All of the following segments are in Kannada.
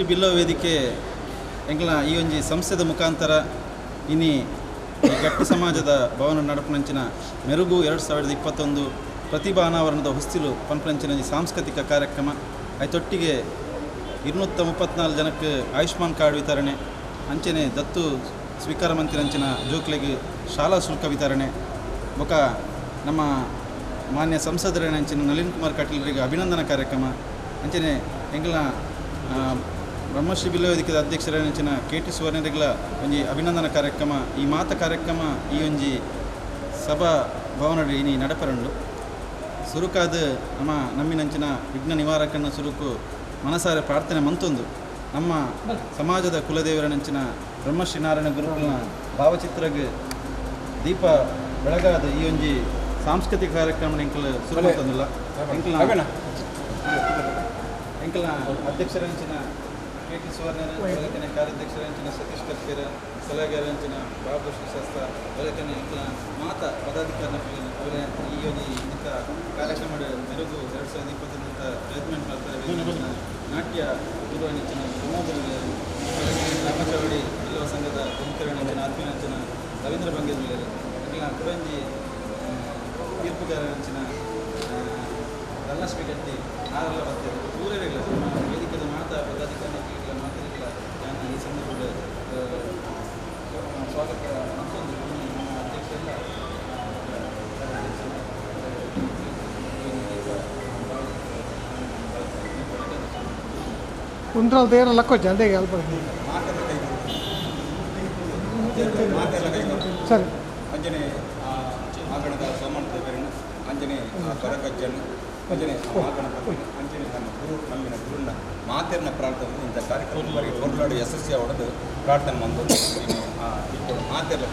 ಬಿಲ್ಲೋ ವೇದಿಕೆ ಎಂಕ್ಲ ಈ ಒಂಜಿ ಸಂಸ್ಥೆದ ಮುಖಾಂತರ ಇನ್ನಿ ಈ ಗಟ್ಟಿ ಸಮಾಜದ ಭವನ ನಡಪುನಂಚಿನ ಮೆರುಗು 2021 ಪ್ರತಿಭಾ ಅನಾವರಣದ ಹೊಸ್ತಿಲು ಪಂಪನಂಚಿನ ಸಾಂಸ್ಕೃತಿಕ ಕಾರ್ಯಕ್ರಮ ಐತೊಟ್ಟಿಗೆ 234 ಜನಕ್ಕೆ ಆಯುಷ್ಮಾನ್ ಕಾರ್ಡ್ ವಿತರಣೆ ಅಂಚನೆ ದತ್ತು ಸ್ವೀಕಾರ ಮಂತ್ರಿನಂಚಿನ ಜೋಕ್ಲೆಗೆ ಶಾಲಾ ಶುಲ್ಕ ವಿತರಣೆ ಬೊಕ ನಮ್ಮ ಮಾನ್ಯ ಸಂಸದರಂಚಿನ ನಳಿನ್ ಕುಮಾರ್ ಕಟೀಲ್ರಿಗೆ ಅಭಿನಂದನಾ ಕಾರ್ಯಕ್ರಮ ಅಂಚನೆ ಎಂಗ್ಲ ಬ್ರಹ್ಮಶ್ರೀ ಬಿಲ್ಲೋ ವೇದಿಕೆದ ಅಧ್ಯಕ್ಷರಂಚಿನ KT ಸುವರ್ಣರೆಗ್ಲ ಒಂಜಿ ಅಭಿನಂದನಾ ಕಾರ್ಯಕ್ರಮ ಈ ಮಾತ ಕಾರ್ಯಕ್ರಮ ಈ ಒಂಜಿ ಸಭಾ ಭವನಡಿ ಇನಿ ನಡಪರಂಡು ಸುರುಕಾದ ನಮ್ಮಿನಂಚಿನ ವಿಘ್ನ ನಿವಾರಕನ ಸುರುಕು ಮನಸಾರೆ ಪ್ರಾರ್ಥನೆ ಮಂತೊಂದು ನಮ್ಮ ಸಮಾಜದ ಕುಲದೇವರನಂಚಿನ ಬ್ರಹ್ಮಶ್ರೀ ನಾರಾಯಣ ಗುರುಕುಲನ ಭಾವಚಿತ್ರಗೆ ದೀಪ ಬೆಳಗಾದ ಈ ಒಂಜಿ ಸಾಂಸ್ಕೃತಿಕ ಕಾರ್ಯಕ್ರಮ ಎಂಕಲ್ ಶುರು ತಂದಿಲ್ಲ ಎಂಕಲ್ನ ಅಧ್ಯಕ್ಷರಂಚಿನ KT ಸುವರ್ಣರ ಬೆಳಕನೆ ಕಾರ್ಯಾಧ್ಯಕ್ಷರಂಚಿನ ಸತೀಶ್ ಕರ್ಕೇರ ಸಲಹೆಗಾರಂಚಿನ ಬಾಬು ಶಾಸ್ತ್ರ ಬೆಳಕನೆ ಎಂಕಲ್ನ ಮಾತ ಪದಾಧಿಕಾರಿನ ಅವರ ಈ ಒಂದು ಇಂಥ ಕಾರ್ಯಕ್ರಮ ಮೆರುಗು 2021 ಜಜ್ಮೆಂಟ್ ಮಾಡ್ತಾರೆ ನಾಟ್ಯ ಗುರುವಣಿಂಚಿನ ಪ್ರಮೋದರಿಗೆ ರಾಮಚವಡಿ ಬಿಲ್ಲವ ಸಂಘದ ಪ್ರಮುಖರಂಚಿನ ಆತ್ಮೀಯಂಚಿನ ರವೀಂದ್ರ ಬಂಗೇರು ಎಂಕಲ್ನ ಕುರಂಜಿ ತೀರ್ಪುಗಾರಂಚಿನ ಧನಲಕ್ಷ್ಮಿ ಗಟ್ಟಿ ಆರೆಲ್ಲ ಬರ್ತಾರೆ ದೂರವಿಲ್ಲ ನಮ್ಮ ವೇದಿಕೆದ ಮಾತಾ ಪದಾಧಿಕಾರಿಗಳ ಮಾತರಿಗಳ ನಾನು ಈ ಸಂದರ್ಭದಲ್ಲಿ ಸ್ವಾಗತ ಮತ್ತೊಂದು ನಮ್ಮ ಅಧ್ಯಕ್ಷರೆಲ್ಲ ಕುಂದ್ರಲ್ಲಿ ದೇವರ ಲಕ್ಕೋ ಜಲ್ದಿಗೆ ಹೇಳ್ಬೋದು ಸರಿ ಅಂಜನೆ ಆಗಣದ ಸೋಮಣ್ಣ ದೇವರನ್ನು ಅಂಜನೆ ಕರಗಜ್ಜನ್ನು ಅಂಜನೆ ಆಗಣಪತಿ ಅಂಜನೆ ನಮ್ಮ ನಮ್ಮಿನ ಗುರುನ ಮಾತೆರ್ನ ಪ್ರಾರ್ಥನೆ ಇಂಥ ಕಾರ್ಯಕ್ರಮಗಳಿಗೆ ಕೊರಲಾಡು ಯಶಸ್ವಿ ಹೊಡೆದು ಪ್ರಾರ್ಥನೆ ಬಂದು ಮಾತೆರ್ಲ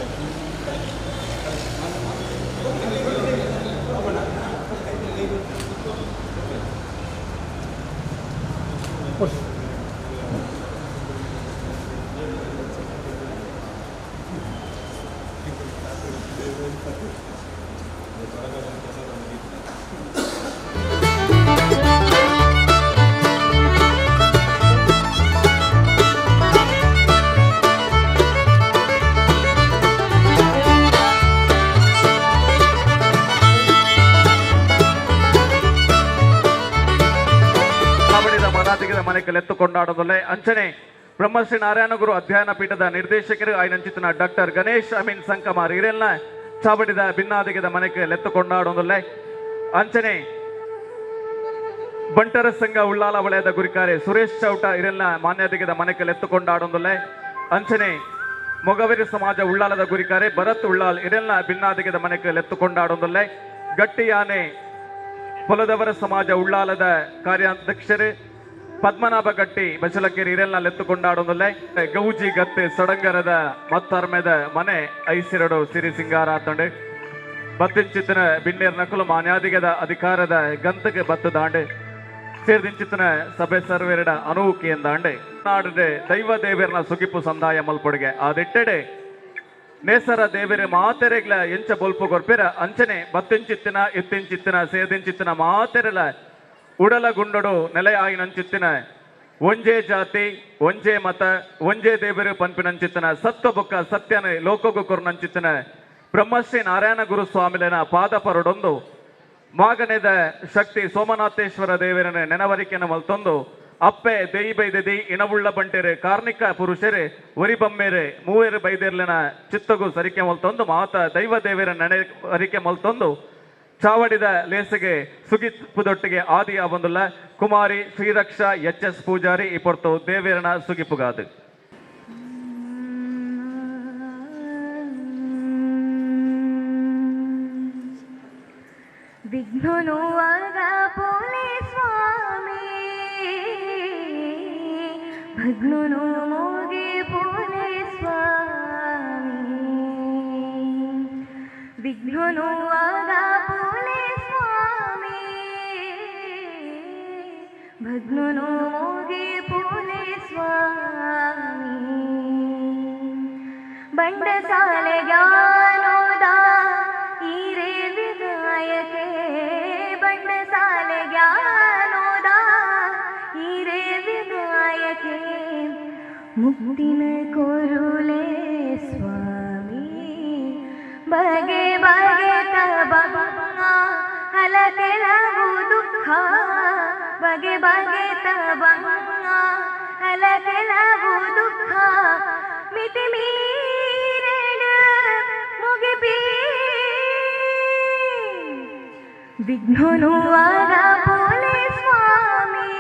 ಎತ್ತುಕೊಂಡಾಡದಲ್ಲೇ ಅಂಚನೆ ಬ್ರಹ್ಮಶ್ರೀ ನಾರಾಯಣ ಗುರು ಅಧ್ಯಯನ ಪೀಠದ ನಿರ್ದೇಶಕರು ಐನಂಚಿತನ ಡಾಕ್ಟರ್ ಗಣೇಶ್ ಅಮೀನ್ ಸಂಕಮಾರ್ ಇರೆಲ್ಲ ಚಾವಡಿದ ಭಿನ್ನಾದಿಗೆದ ಮನೆಗೆ ಲೆತ್ತುಕೊಂಡಾಡೋದಲ್ಲೇ ಅಂಚನೆ ಬಂಟರ ಸಂಘ ಉಳ್ಳಾಲ ವಲಯದ ಗುರಿಕಾರೆ ಸುರೇಶ್ ಚೌಟ ಇರೆಲ್ಲ ಮಾನ್ಯದಿಗೆದ ಮನೆಗೆ ಲೆತ್ತುಕೊಂಡಾಡೋದಲ್ಲೇ ಅಂಚನೆ ಮೊಗವೇರಿ ಸಮಾಜ ಉಳ್ಳಾಲದ ಗುರಿಕಾರೆ ಭರತ್ ಉಳ್ಳಾಲ್ ಇರೆಲ್ಲ ಭಿನ್ನಾದಿಗೆದ ಮನೆಗೆ ಲೆತ್ತುಕೊಂಡಾಡೋದಲ್ಲೇ ಗಟ್ಟಿ ಆನೆ ಹೊಲದವರ ಸಮಾಜ ಉಳ್ಳಾಲದ ಕಾರ್ಯಾಧ್ಯಕ್ಷರು ಪದ್ಮನಾಭ ಗಟ್ಟಿ ಬಸಲಕೆರೆ ಇರೆಲ್ಲ ಲೆತ್ತುಕೊಂಡಾಡೋದಲ್ಲೇ ಗೌಜಿ ಗತ್ತೆ ಸಡಂಗರದ ಮತ್ತರ್ಮೆದ ಮನೆ ಐಸಿರಡು ಸಿರಿ ಸಿಂಗಾರ ತಂಡೆ ಬತ್ತಿಂಚಿತ್ತನ ಬಿಣ್ಣೇರ್ ನಕಲು ಮಾನ್ಯಾದಿಗದ ಅಧಿಕಾರದ ಗಂತಗೆ ಬತ್ತು ದಾಂಡೆ ಸೇರ್ದಿಂಚಿತ್ತನ ಸಭೆ ಸರ್ವೆರಡ ಅನುವುಕಿ ಎಂದಾಂಡೆ ನಾಡದೆ ದೈವ ದೇವರನ ಸುಗಿಪು ಸಂದಾಯ ಮಲ್ಪೊಡೆಗೆ ಆದಿಟ್ಟೆಡೆ ನೇಸರ ದೇವರ ಮಾತೆರೆಗ್ಲ ಎಂಚ ಬೊಲ್ಪು ಗೊರ್ಪೆರ ಅಂಚನೆ ಬತ್ತಿಂಚಿತ್ತಿನ ಎತ್ತಿಂಚಿತ್ತಿನ ಸೇದಿಂಚಿತ್ತಿನ ಮಾತೆರೆಲ ಉಡಲ ಗುಂಡಡು ನೆಲೆ ಆಯಿನಂಚಿತ್ತಿನ ಒಂಜೇ ಜಾತಿ ಒಂಜೇ ಮತ ಒಂಜೇ ದೇವರು ಪಂಪಿನಂಚಿತ್ತಿನ ಸತ್ವ ಬೊಕ್ಕ ಸತ್ಯನ ಲೋಕಗು ಕೊರ್ನಂಚಿತ್ತಿನ ಬ್ರಹ್ಮಶ್ರೀ ನಾರಾಯಣ ಗುರು ಸ್ವಾಮಿಲನ ಪಾದ ಪರಡೊಂದು ಮಾಗನೆದ ಶಕ್ತಿ ಸೋಮನಾಥೇಶ್ವರ ದೇವರನ ನೆನವರಿಕೆನ ಮಲ್ತೊಂದು ಅಪ್ಪೆ ದೇಯಿ ಬೈದೆದಿ ಇನವುಳ್ಳ ಬಂಟೆರೆ ಕಾರ್ಣಿಕ ಪುರುಷರೇ ಒರಿಬಮ್ಮೇರೆ ಮೂವೇರು ಬೈದೇರ್ಲಿನ ಚಿತ್ತಗು ಸರಿಕೆ ಮಲ್ತೊಂದು ಮಾತ ದೈವ ದೇವರ ನೆನವರಿಕೆ ಮಲ್ತೊಂದು ಚಾವಡಿದ ಲೇಸಿಗೆ ಸುಗಿಪುದೊಟ್ಟಿಗೆ ಆದಿಯ ಬಂದುಲ್ಲ ಕುಮಾರಿ ಶ್ರೀರಕ್ಷ HS ಪೂಜಾರಿ ಈ ಪೊರ್ತು ದೇವೇರನ ಸುಗಿಪುಗಾದು ವಿಘ್ನನುವಾಗ ಪೋಲೆ ಸ್ವಾಮಿ ಭಗ್ನನು ಮೋಗೆ ಪೋಲೆ ಸ್ವಾಮಿ ವಿಘ್ನನುವಾಗ ಪೋಲೆ ಸ್ವಾಮಿ ಭಗ್ನನು ಮೋಗೆ ಪೋಲೆ ಸ್ವಾಮಿ ಬಂಡಸಾಲೆ ಜ್ಞಾನೋದ ಈರೇ ವಿನಾಯಕೆ ಬಂಡಸಾಲೆ ಜ್ಞಾನೋದ ಈರೇ ವಿನಾಯಕೆ ಮುಕ್ತಿನ ಕೊರುಳೆ ಸ್ವಾಮಿ ಬಗೆ ಬಗೆ ತಬಂಗ ಹಲಕೆಲವು ದುಃಖ ಬಗೆ ಬಗೆ ತಬಂಗ ಹಲಕೆಲವು ದುಃಖ ಮಿತಿ ಮೀರಣ ಮುಗಿಬಿ ವಿಘ್ನನು ಆಗ ಪೋಲೆ ಸ್ವಾಮಿ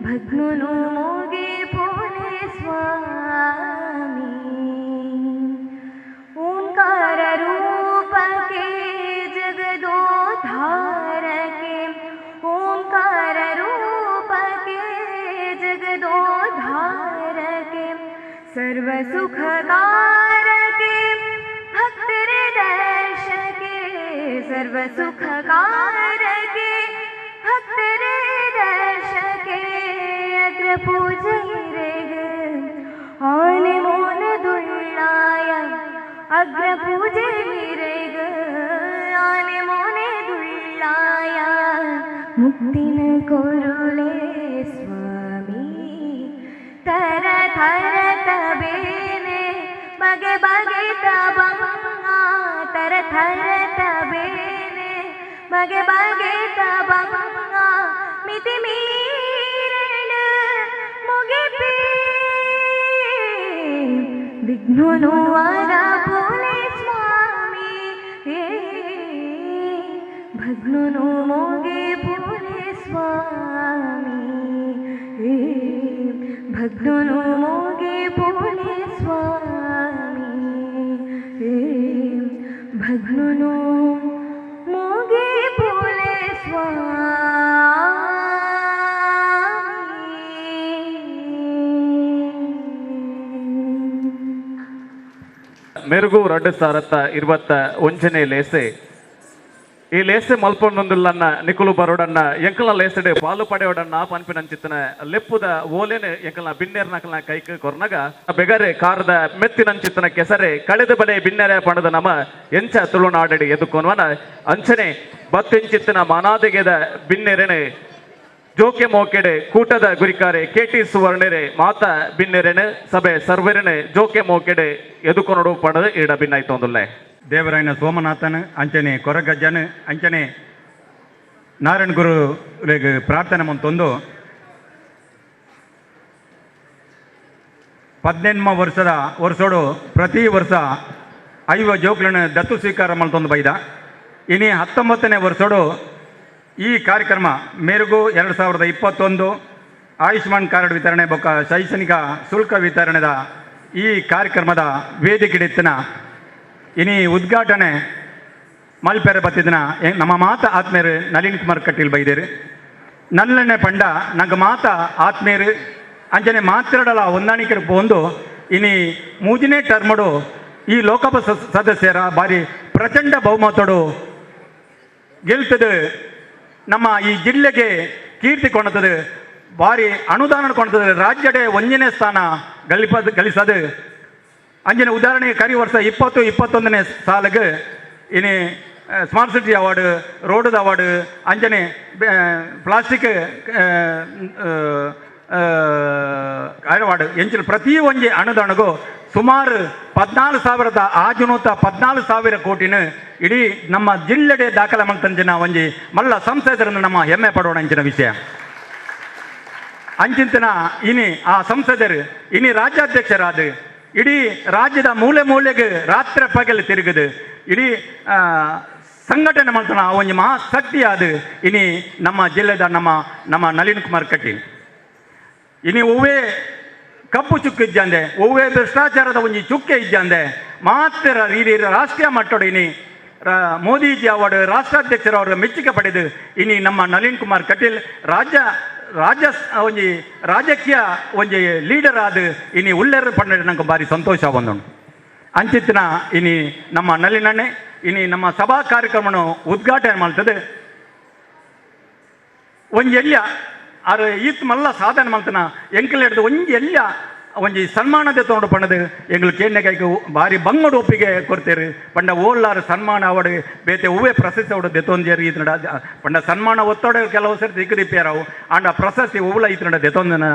ಭಗ್ನನು ಮೋಗೆ ಪೋಲೆ ಸ್ವಾಮಿ ಓಂಕಾರ ರೂಪಕ್ಕೆ ಜಗದೋದ್ಧಾರಕ್ಕೆ ಓಂಕಾರ ರೂಪಕ್ಕೆ ಜಗದೋದ್ಧಾರಕ್ಕೆ ಸರ್ವ ಸುಖಕಾರಕ್ಕೆ ಭಕ್ತರ ದರ್ಶಕ್ಕೆ ಸರ್ವ ಸುಖಕಾರಕ್ಕೆ ಭಕ್ತರ ದರ್ಶಕ್ಕೆ ಅಗ್ರ ಪೂಜೆರೆಗ ಆನೆ ಮೋನದುಳ್ಳಾಯ ಅಗ್ರ ಪೂಜೆರೆಗ ಆನೆ ಮೋನೆದುಳ್ಳಾಯ ಮುಕ್ತಿನ ಕೊರುಳೆ ಸ್ವಾಮಿ ತರ ಥರ ತಬೇನೆ ಬಗೆ ಬಗೆ ತಬಂಗ ತರ ಥರ ತಬೇನೆ ಬಗೆ ಬಗೆ ತಬಂಗ ಮಿತಿ ಮೀರಣ ಮುಗಿಬಿ ವಿಘ್ನನು ಆಗ ಪೋಲೆ ಸ್ವಾಮಿ ಭಗ್ನನು ಮೋಗೆ ಪೋಲೆ ಸ್ವಾಮಿ ಭಗ್ನನು ಮೋಗೆ ಪೋಲೆ ಸ್ವಾಮಿ ಭಗ್ನನು ಮೋಗೆ ಪೋಲೆ ಮೆರುಗು 2021 ಲೇಸೆ ಈ ಲೇಸೆ ಮಲ್ಪೊಂದೊಂದುಲ್ಲನ್ನ ನಿಕುಲು ಬರೋಡನ್ನ ಎಂಕಲ್ನ ಲೇಸಡೆ ಪಾಲು ಪಡೆಯೋಡನ್ನ ಪನ್ಪಿನಂಚಿತ್ತನ ಲೆಪ್ಪುದ ಓಲೆನೆ ಎಂಕಲ್ನ ಬಿನ್ನೇರ್ ನಕಲ್ನ ಕೈಕ ಕೊರ್ನಗ ಬೆಗರೆ ಕಾರದ ಮೆತ್ತಿನಂಚಿತ್ತನ ಕೆಸರೆ ಕಳೆದ ಬಡೆ ಬಿನ್ನೆರೆ ಪಣದ ನಮ ಎಂಚ ತುಳುನಾಡಡಿ ಎದುಕೊನ್ವನ ಅಂಚನೆ ಬತ್ತೆಂಚಿತ್ತನ ಮನಾದೆಗೆದ ಬಿನ್ನೆರೆನೆ ಜೋಕೆ ಮೋಕೆಡೆ ಕೂಟದ ಗುರಿಕಾರೆ KT ಸುವರ್ಣರೆ ಮಾತ ಬಿನ್ನೆರೆನೆ ಸಭೆ ಸರ್ವರನೆ ಜೋಕೆ ಮೋಕೆಡೆ ಎದುಕೊನಡು ಪಣದ ಇಡ ಭಿನ್ನಾಯ್ತೊಂದುಲ್ಲೆ ದೇವರಾಯನ ಸೋಮನಾಥನ್ ಅಂಚನೆ ಕೊರಗಜ್ಜನ್ ಅಂಚನೆ ನಾರಾಯಣ ಗುರು ಪ್ರಾರ್ಥನೆ ಮಂತೊಂದು 18ಮ ವರ್ಷೋಡು ಪ್ರತಿ ವರ್ಷ 5 ಜೋಕ್ಲನ್ನು ದತ್ತು ಸ್ವೀಕಾರ ಮಲ್ತೊಂದು ಬೈದ ಇನಿ 19ನೇ ವರ್ಷೋಡು ಈ ಕಾರ್ಯಕ್ರಮ ಮೆರುಗು 2021 ಆಯುಷ್ಮಾನ್ ಕಾರ್ಡ್ ವಿತರಣೆ ಬೊಕ್ಕ ಶೈಕ್ಷಣಿಕ ಶುಲ್ಕ ವಿತರಣೆದ ಈ ಕಾರ್ಯಕ್ರಮದ ವೇದಿಕೆಡಿತ್ತಿನ ಇನಿ ಉದ್ಘಾಟನೆ ಮಲ್ಪೆರೆ ಬತ್ತಿದಿನ ನಮ್ಮ ಮಾತ ಆತ್ಮೀಯರು ನಳಿನ್ ಕುಮಾರ್ ಕಟೀಲ್ ಬೈದೇರು ನಲ್ಲನೆ ಪಂಡ ನಂಗೆ ಮಾತ ಆತ್ಮೀಯರು ಅಂಜನೆ ಮಾತಿರಡಲ ಹೊಂದಾಣಿಕೆ ಪೋಂದು ಇನಿ 3ನೇ ಟರ್ಮಡು ಈ ಲೋಕಸಭಾ ಸದಸ್ಯರ ಬಾರಿ ಪ್ರಚಂಡ ಬಹುಮತಡು ಗೆಲ್ತದೆ ನಮ್ಮ ಈ ಜಿಲ್ಲೆಗೆ ಕೀರ್ತಿ ಕೊಂಡತದು ಭಾರಿ ಅನುದಾನ ಕೊಂಡತದು ರಾಜ್ಯಡೆ 1ನೇ ಸ್ಥಾನ ಗಳಿಸದು ಅಂಜನೆ ಉದಾಹರಣೆಗೆ ಕರಿ ವರ್ಷ 2021ನೇ ಸಾಲಿಗೆ ಇನಿ smart city award road award ಅಂಜನೆ ಪ್ಲಾಸ್ಟಿಕ್ ಅವಾರ್ಡ್ ಎಂಚಿನ ಪ್ರತಿ ಒಂಜಿ ಅನುದಾನಗೂ ಸುಮಾರು 14,000 ಆಜುನೂತ 14,000 ಕೋಟಿನ ಇಡೀ ನಮ್ಮ ಜಿಲ್ಲೆಡೆ ದಾಖಲೆ ಮಾಡ್ತಂಚಿನ ಒಂಜಿ ಮಲ್ಲ ಸಂಸದರನ್ನು ನಮ್ಮ ಹೆಮ್ಮೆ ಪಡೋಣ ಅಂಚಿನ ವಿಷಯ ಅಂಚಿಂತಿನ ಇನಿ ಆ ಸಂಸದರು ಇನಿ ರಾಜ್ಯಾಧ್ಯಕ್ಷರಾದ ಇಡೀ ರಾಜ್ಯದ ಮೂಲೆ ಮೂಲೆಗೆ ರಾತ್ರಿ ಪಗಲು ತಿರುಗದು ಇಡೀ ಸಂಘಟನೆ ಮಾಡ್ತಾನ ಒಂಜಿ ಮಹಾಶಕ್ತಿ ಆದ ಇನಿ ನಮ್ಮ ಜಿಲ್ಲೆದ ನಮ್ಮ ನಳಿನ್ ಕುಮಾರ್ ಕಟೀಲ್ ಇನಿ ಒವ್ವೇ ಕಪ್ಪು ಚುಕ್ಕು ಇಜ್ಜಂದೆ ಒವ್ವೇ ಭ್ರಷ್ಟಾಚಾರದ ಒಂಜಿ ಚುಕ್ಕೆ ಇಜ್ಜಂದೆ ಮಾತ್ರ ರೀತಿ ರಾಷ್ಟ್ರೀಯ ಮಟ್ಟದ ಇನಿ ಮೋದಿಜಿ ಅವಾರ್ಡ್ ರಾಷ್ಟ್ರಾಧ್ಯಕ್ಷರವರು ಮೆಚ್ಚುಗೆ ಪಡೆದು ಇನಿ ನಮ್ಮ ನಳಿನ್ ಕುಮಾರ್ ಕಟೀಲ್ ಒಂಜಿ ರಾಜಕೀಯ ಒಂಜಿ ಲೀಡರ್ ಆದ ಇನಿ ಉಲ್ಲೇರ ಪಂಡ ನಂಗೆ ಭಾರಿ ಸಂತೋಷ ಬಂದುಂಟು ಅಂಚಿತ್ತಿನ ಇನಿ ನಮ್ಮ ನಳಿನಣ್ಣೆ ಇನಿ ನಮ್ಮ ಸಭಾ ಕಾರ್ಯಕ್ರಮವನ್ನು ಉದ್ಘಾಟನೆ ಮಾಡ್ತದೆ ಒಂಜಿ ಎಲ್ಯ ಆರು ಈತ್ ಮಲ್ಲ ಸಾಧನೆ ಮಾಡ್ತಾನ ಎಂಕಲ್ ಹಿಡಿದು ಒಂಜಿ ಎಲ್ಯ ಒಂಜಿ ಸನ್ಮಾನದ ತೊಗೊಂಡು ಪಂಡದು ಎಂಗ್ಲು ಕೇನ್ನೆಗಾಯ್ಕು ಭಾರಿ ಬಂಗಡು ಒಪ್ಪಿಗೆ ಕೊಡ್ತೇರು ಪಂಡ ಓಲ್ಲಾರು ಸನ್ಮಾನ ಅವಾರ್ಡ್ ಬೇತೆ ಹೂವೇ ಪ್ರಶಸ್ತಿ ಅವಡು ದೆತ್ತೊಂದೇರು ಈತನಡ ಪಂಡ ಸನ್ಮಾನ ಒತ್ತಡ ಕೆಲವು ಸರ್ತಿ ದಿಕ್ಕು ದಿಪ್ಪ್ಯಾರವು ಆಂಡ ಪ್ರಶಸ್ತಿ ಹೂವುಲ ಈತನಡ ದೆತ್ತೊಂದನ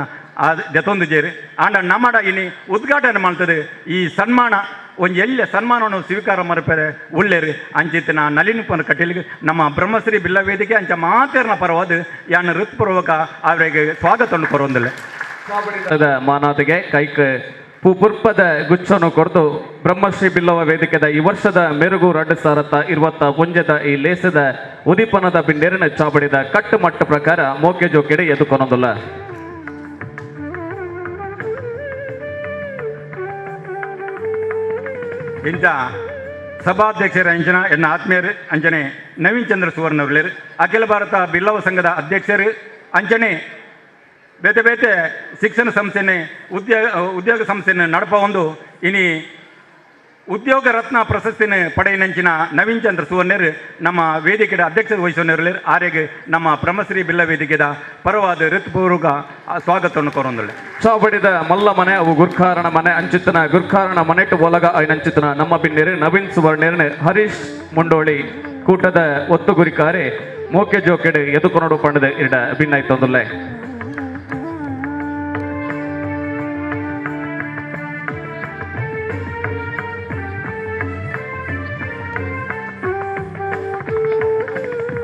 ದೆತೊಂದು ಜೇರು ಆಂಡ ನಮ್ಮಡ ಇನಿ ಉದ್ಘಾಟನೆ ಮಾಡ್ತದೆ ಈ ಸನ್ಮಾನ ಒಂದು ಎಲ್ಲ ಸನ್ಮಾನವನ್ನು ಸ್ವೀಕಾರ ಮರಪರೆ ಉಳ್ಳೇರು ಅಂಚಿತ್ತಿನ ನಲಿನಿಪನ ಕಟೀಲಿಗೆ ನಮ್ಮ ಬ್ರಹ್ಮಶ್ರೀ ಬಿಲ್ಲ ವೇದಿಕೆ ಅಂಚ ಮಾತೇರ್ನ ಪರವಾದ ಯಾನ ಹೃತ್ಪೂರ್ವಕ ಅವರಿಗೆ ಸ್ವಾಗತವನ್ನು ಕೊರೊಂದಿಲ್ಲ ಮಾನಾತಿಗೆ ಕೈಕ್ ಪುರ್ಪದ ಗುಚ್ಚನ್ನು ಕೊರೆದು ಬ್ರಹ್ಮಶ್ರೀ ಬಿಲ್ಲವ ವೇದಿಕೆದ ಈ ವರ್ಷದ ಮೆರುಗು 2020 ಪುಂಜದ ಈ ಲೇಸದ ಉದೀಪನದ ಬಿಂಡೇರಿನ ಚಾಬಡಿದ ಕಟ್ಟುಮಟ್ಟ ಪ್ರಕಾರ ಮೋಕೆ ಜೋಕೆಡೆ ಎದುಕೊನೊಂದಿಲ್ಲ ಇಂಚ ಸಭಾಧ್ಯಕ್ಷರ ಅಂಚನ ಎನ್ನ ಆತ್ಮೀಯರು ಅಂಚನೆ ನವೀನ್ ಚಂದ್ರ ಸುವರ್ಣ ಅವರ್ಲೇರು ಅಖಿಲ ಭಾರತ ಬಿಲ್ಲವ ಸಂಘದ ಅಧ್ಯಕ್ಷರು ಅಂಚನೆ ಬೇತೆ ಬೇತೆ ಶಿಕ್ಷಣ ಸಂಸ್ಥೆನೆ ಉದ್ಯೋಗ ಸಂಸ್ಥೆಯನ್ನು ನಡಪ ಒಂದು ಇನಿ ಉದ್ಯೋಗ ರತ್ನ ಪ್ರಶಸ್ತಿನ ಪಡೆಯನಂಚಿನ ನವೀನ್ ಚಂದ್ರ ಸುವರ್ಣರು ನಮ್ಮ ವೇದಿಕೆಯ ಅಧ್ಯಕ್ಷರು ವಹಿಸುವವರು ಆರೆಗೆ ನಮ್ಮ ಬ್ರಹ್ಮಶ್ರೀ ಬಿಲ್ಲ ವೇದಿಕೆದ ಪರವಾದ ಹೃತ್ಪೂರ್ವಕ ಸ್ವಾಗತವನ್ನು ಕೋರೊಂದಿಲ್ಲ ಚಾಬಡಿದ ಮಲ್ಲ ಮನೆ ಅವು ಗುರ್ಖಾರಣ ಮನೆ ಅಂಚಿತನ ಗುರ್ಖಾರಣ ಮನೆಟ್ಟು ಒಲಗ ಅಂಚಿತನ ನಮ್ಮ ಬಿನ್ನೇರು ನವೀನ್ ಸುವರ್ಣೇರ್ನ ಹರೀಶ್ ಮುಂಡೋಳಿ ಕೂಟದ ಒತ್ತು ಗುರಿಕಾರೆ ಮೋಕೆ ಜೋಕೆಡ್ ಎದುಕೊನೋಡು ಪಂಡದ ಇಡ ಭಿನ್ನಾಯ್ತೊಂದಿಲ್ಲ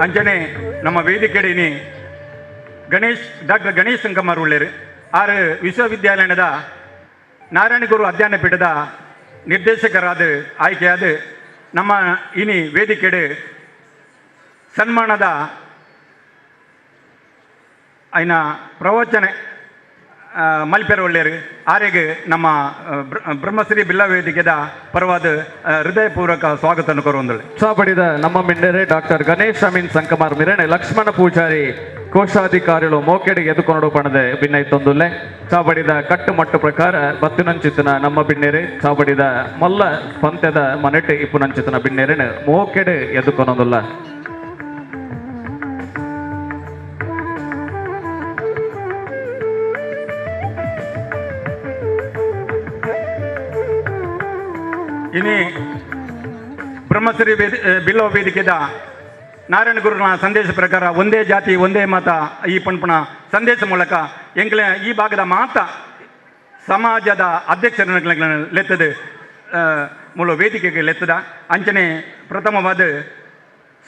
ಅಂಚನೆ ನಮ್ಮ ವೇದಿಕೆಡಿನಿ ಡಾಕ್ಟರ್ ಗಣೇಶ್ ಸಂಕಮಾರ್ ಉಳ್ಳೇರು ಆರು ವಿಶ್ವವಿದ್ಯಾಲಯದ ನಾರಾಯಣಗುರು ಅಧ್ಯಯನ ಪೀಠದ ನಿರ್ದೇಶಕರಾದ ಆಯ್ಕೆಯಾದ ನಮ್ಮ ಇನಿ ವೇದಿಕೆಡೆ ಸನ್ಮಾನದ ಐನ ಪ್ರವಚನ ಮಲ್ಪೆರ ಒಳ್ಳೆಯರು ಆರೆಗೆ ನಮ್ಮ ಬ್ರಹ್ಮಶ್ರೀ ಬಿಲ್ಲ ವೇದಿಕೆದ ಪರವಾದ ಹೃದಯಪೂರ್ವಕ ಸ್ವಾಗತವನ್ನು ಕೋರುವಂದಳು ಚಾಬಡಿದ ನಮ್ಮ ಮಿಂಡರೆ ಡಾಕ್ಟರ್ ಗಣೇಶ್ ಅಮೀನ್ ಸಂಕಮಾರ್ ಮಿರಣೆ ಲಕ್ಷ್ಮಣ ಪೂಜಾರಿ ಕೋಶಾಧಿಕಾರಿಗಳು ಮೋಕೆಡೆ ಎದುಕೊಂಡು ಪಣದೆ ಭಿನ್ನೈತೊಂದುಲ್ಲೆ ಚಾಬಡಿದ ಕಟ್ಟುಮಟ್ಟು ಪ್ರಕಾರ ಬತ್ತಿನಂಚಿತನ ನಮ್ಮ ಬಿಣ್ಣೆರೆ ಚಾಬಡಿದ ಮಲ್ಲ ಪಂತ್ಯದ ಮನೆಟ್ಟು ಇಪ್ಪುನಂಚಿತನ ಬಿಣ್ಣೆರೆನ ಮೋಕೆಡೆ ಎದುಕೊನೊಂದುಲ್ಲ ಇನಿ ಬ್ರಹ್ಮಶ್ರೀ ಬಿಲ್ಲವ ವೇದಿಕೆದ ನಾರಾಯಣ ಗುರುಗಳ ಸಂದೇಶ ಪ್ರಕಾರ ಒಂದೇ ಜಾತಿ ಒಂದೇ ಮತ ಈ ಪಣಪಣ ಸಂದೇಶ ಮೂಲಕ ಎಂಗ್ಲ ಈ ಭಾಗದ ಮಾತ ಸಮಾಜದ ಅಧ್ಯಕ್ಷರ ಲೆತ್ತದ ಮೂಲ ವೇದಿಕೆಗೆ ಲೆತ್ತದ ಅಂಚನೆ ಪ್ರಥಮವಾದ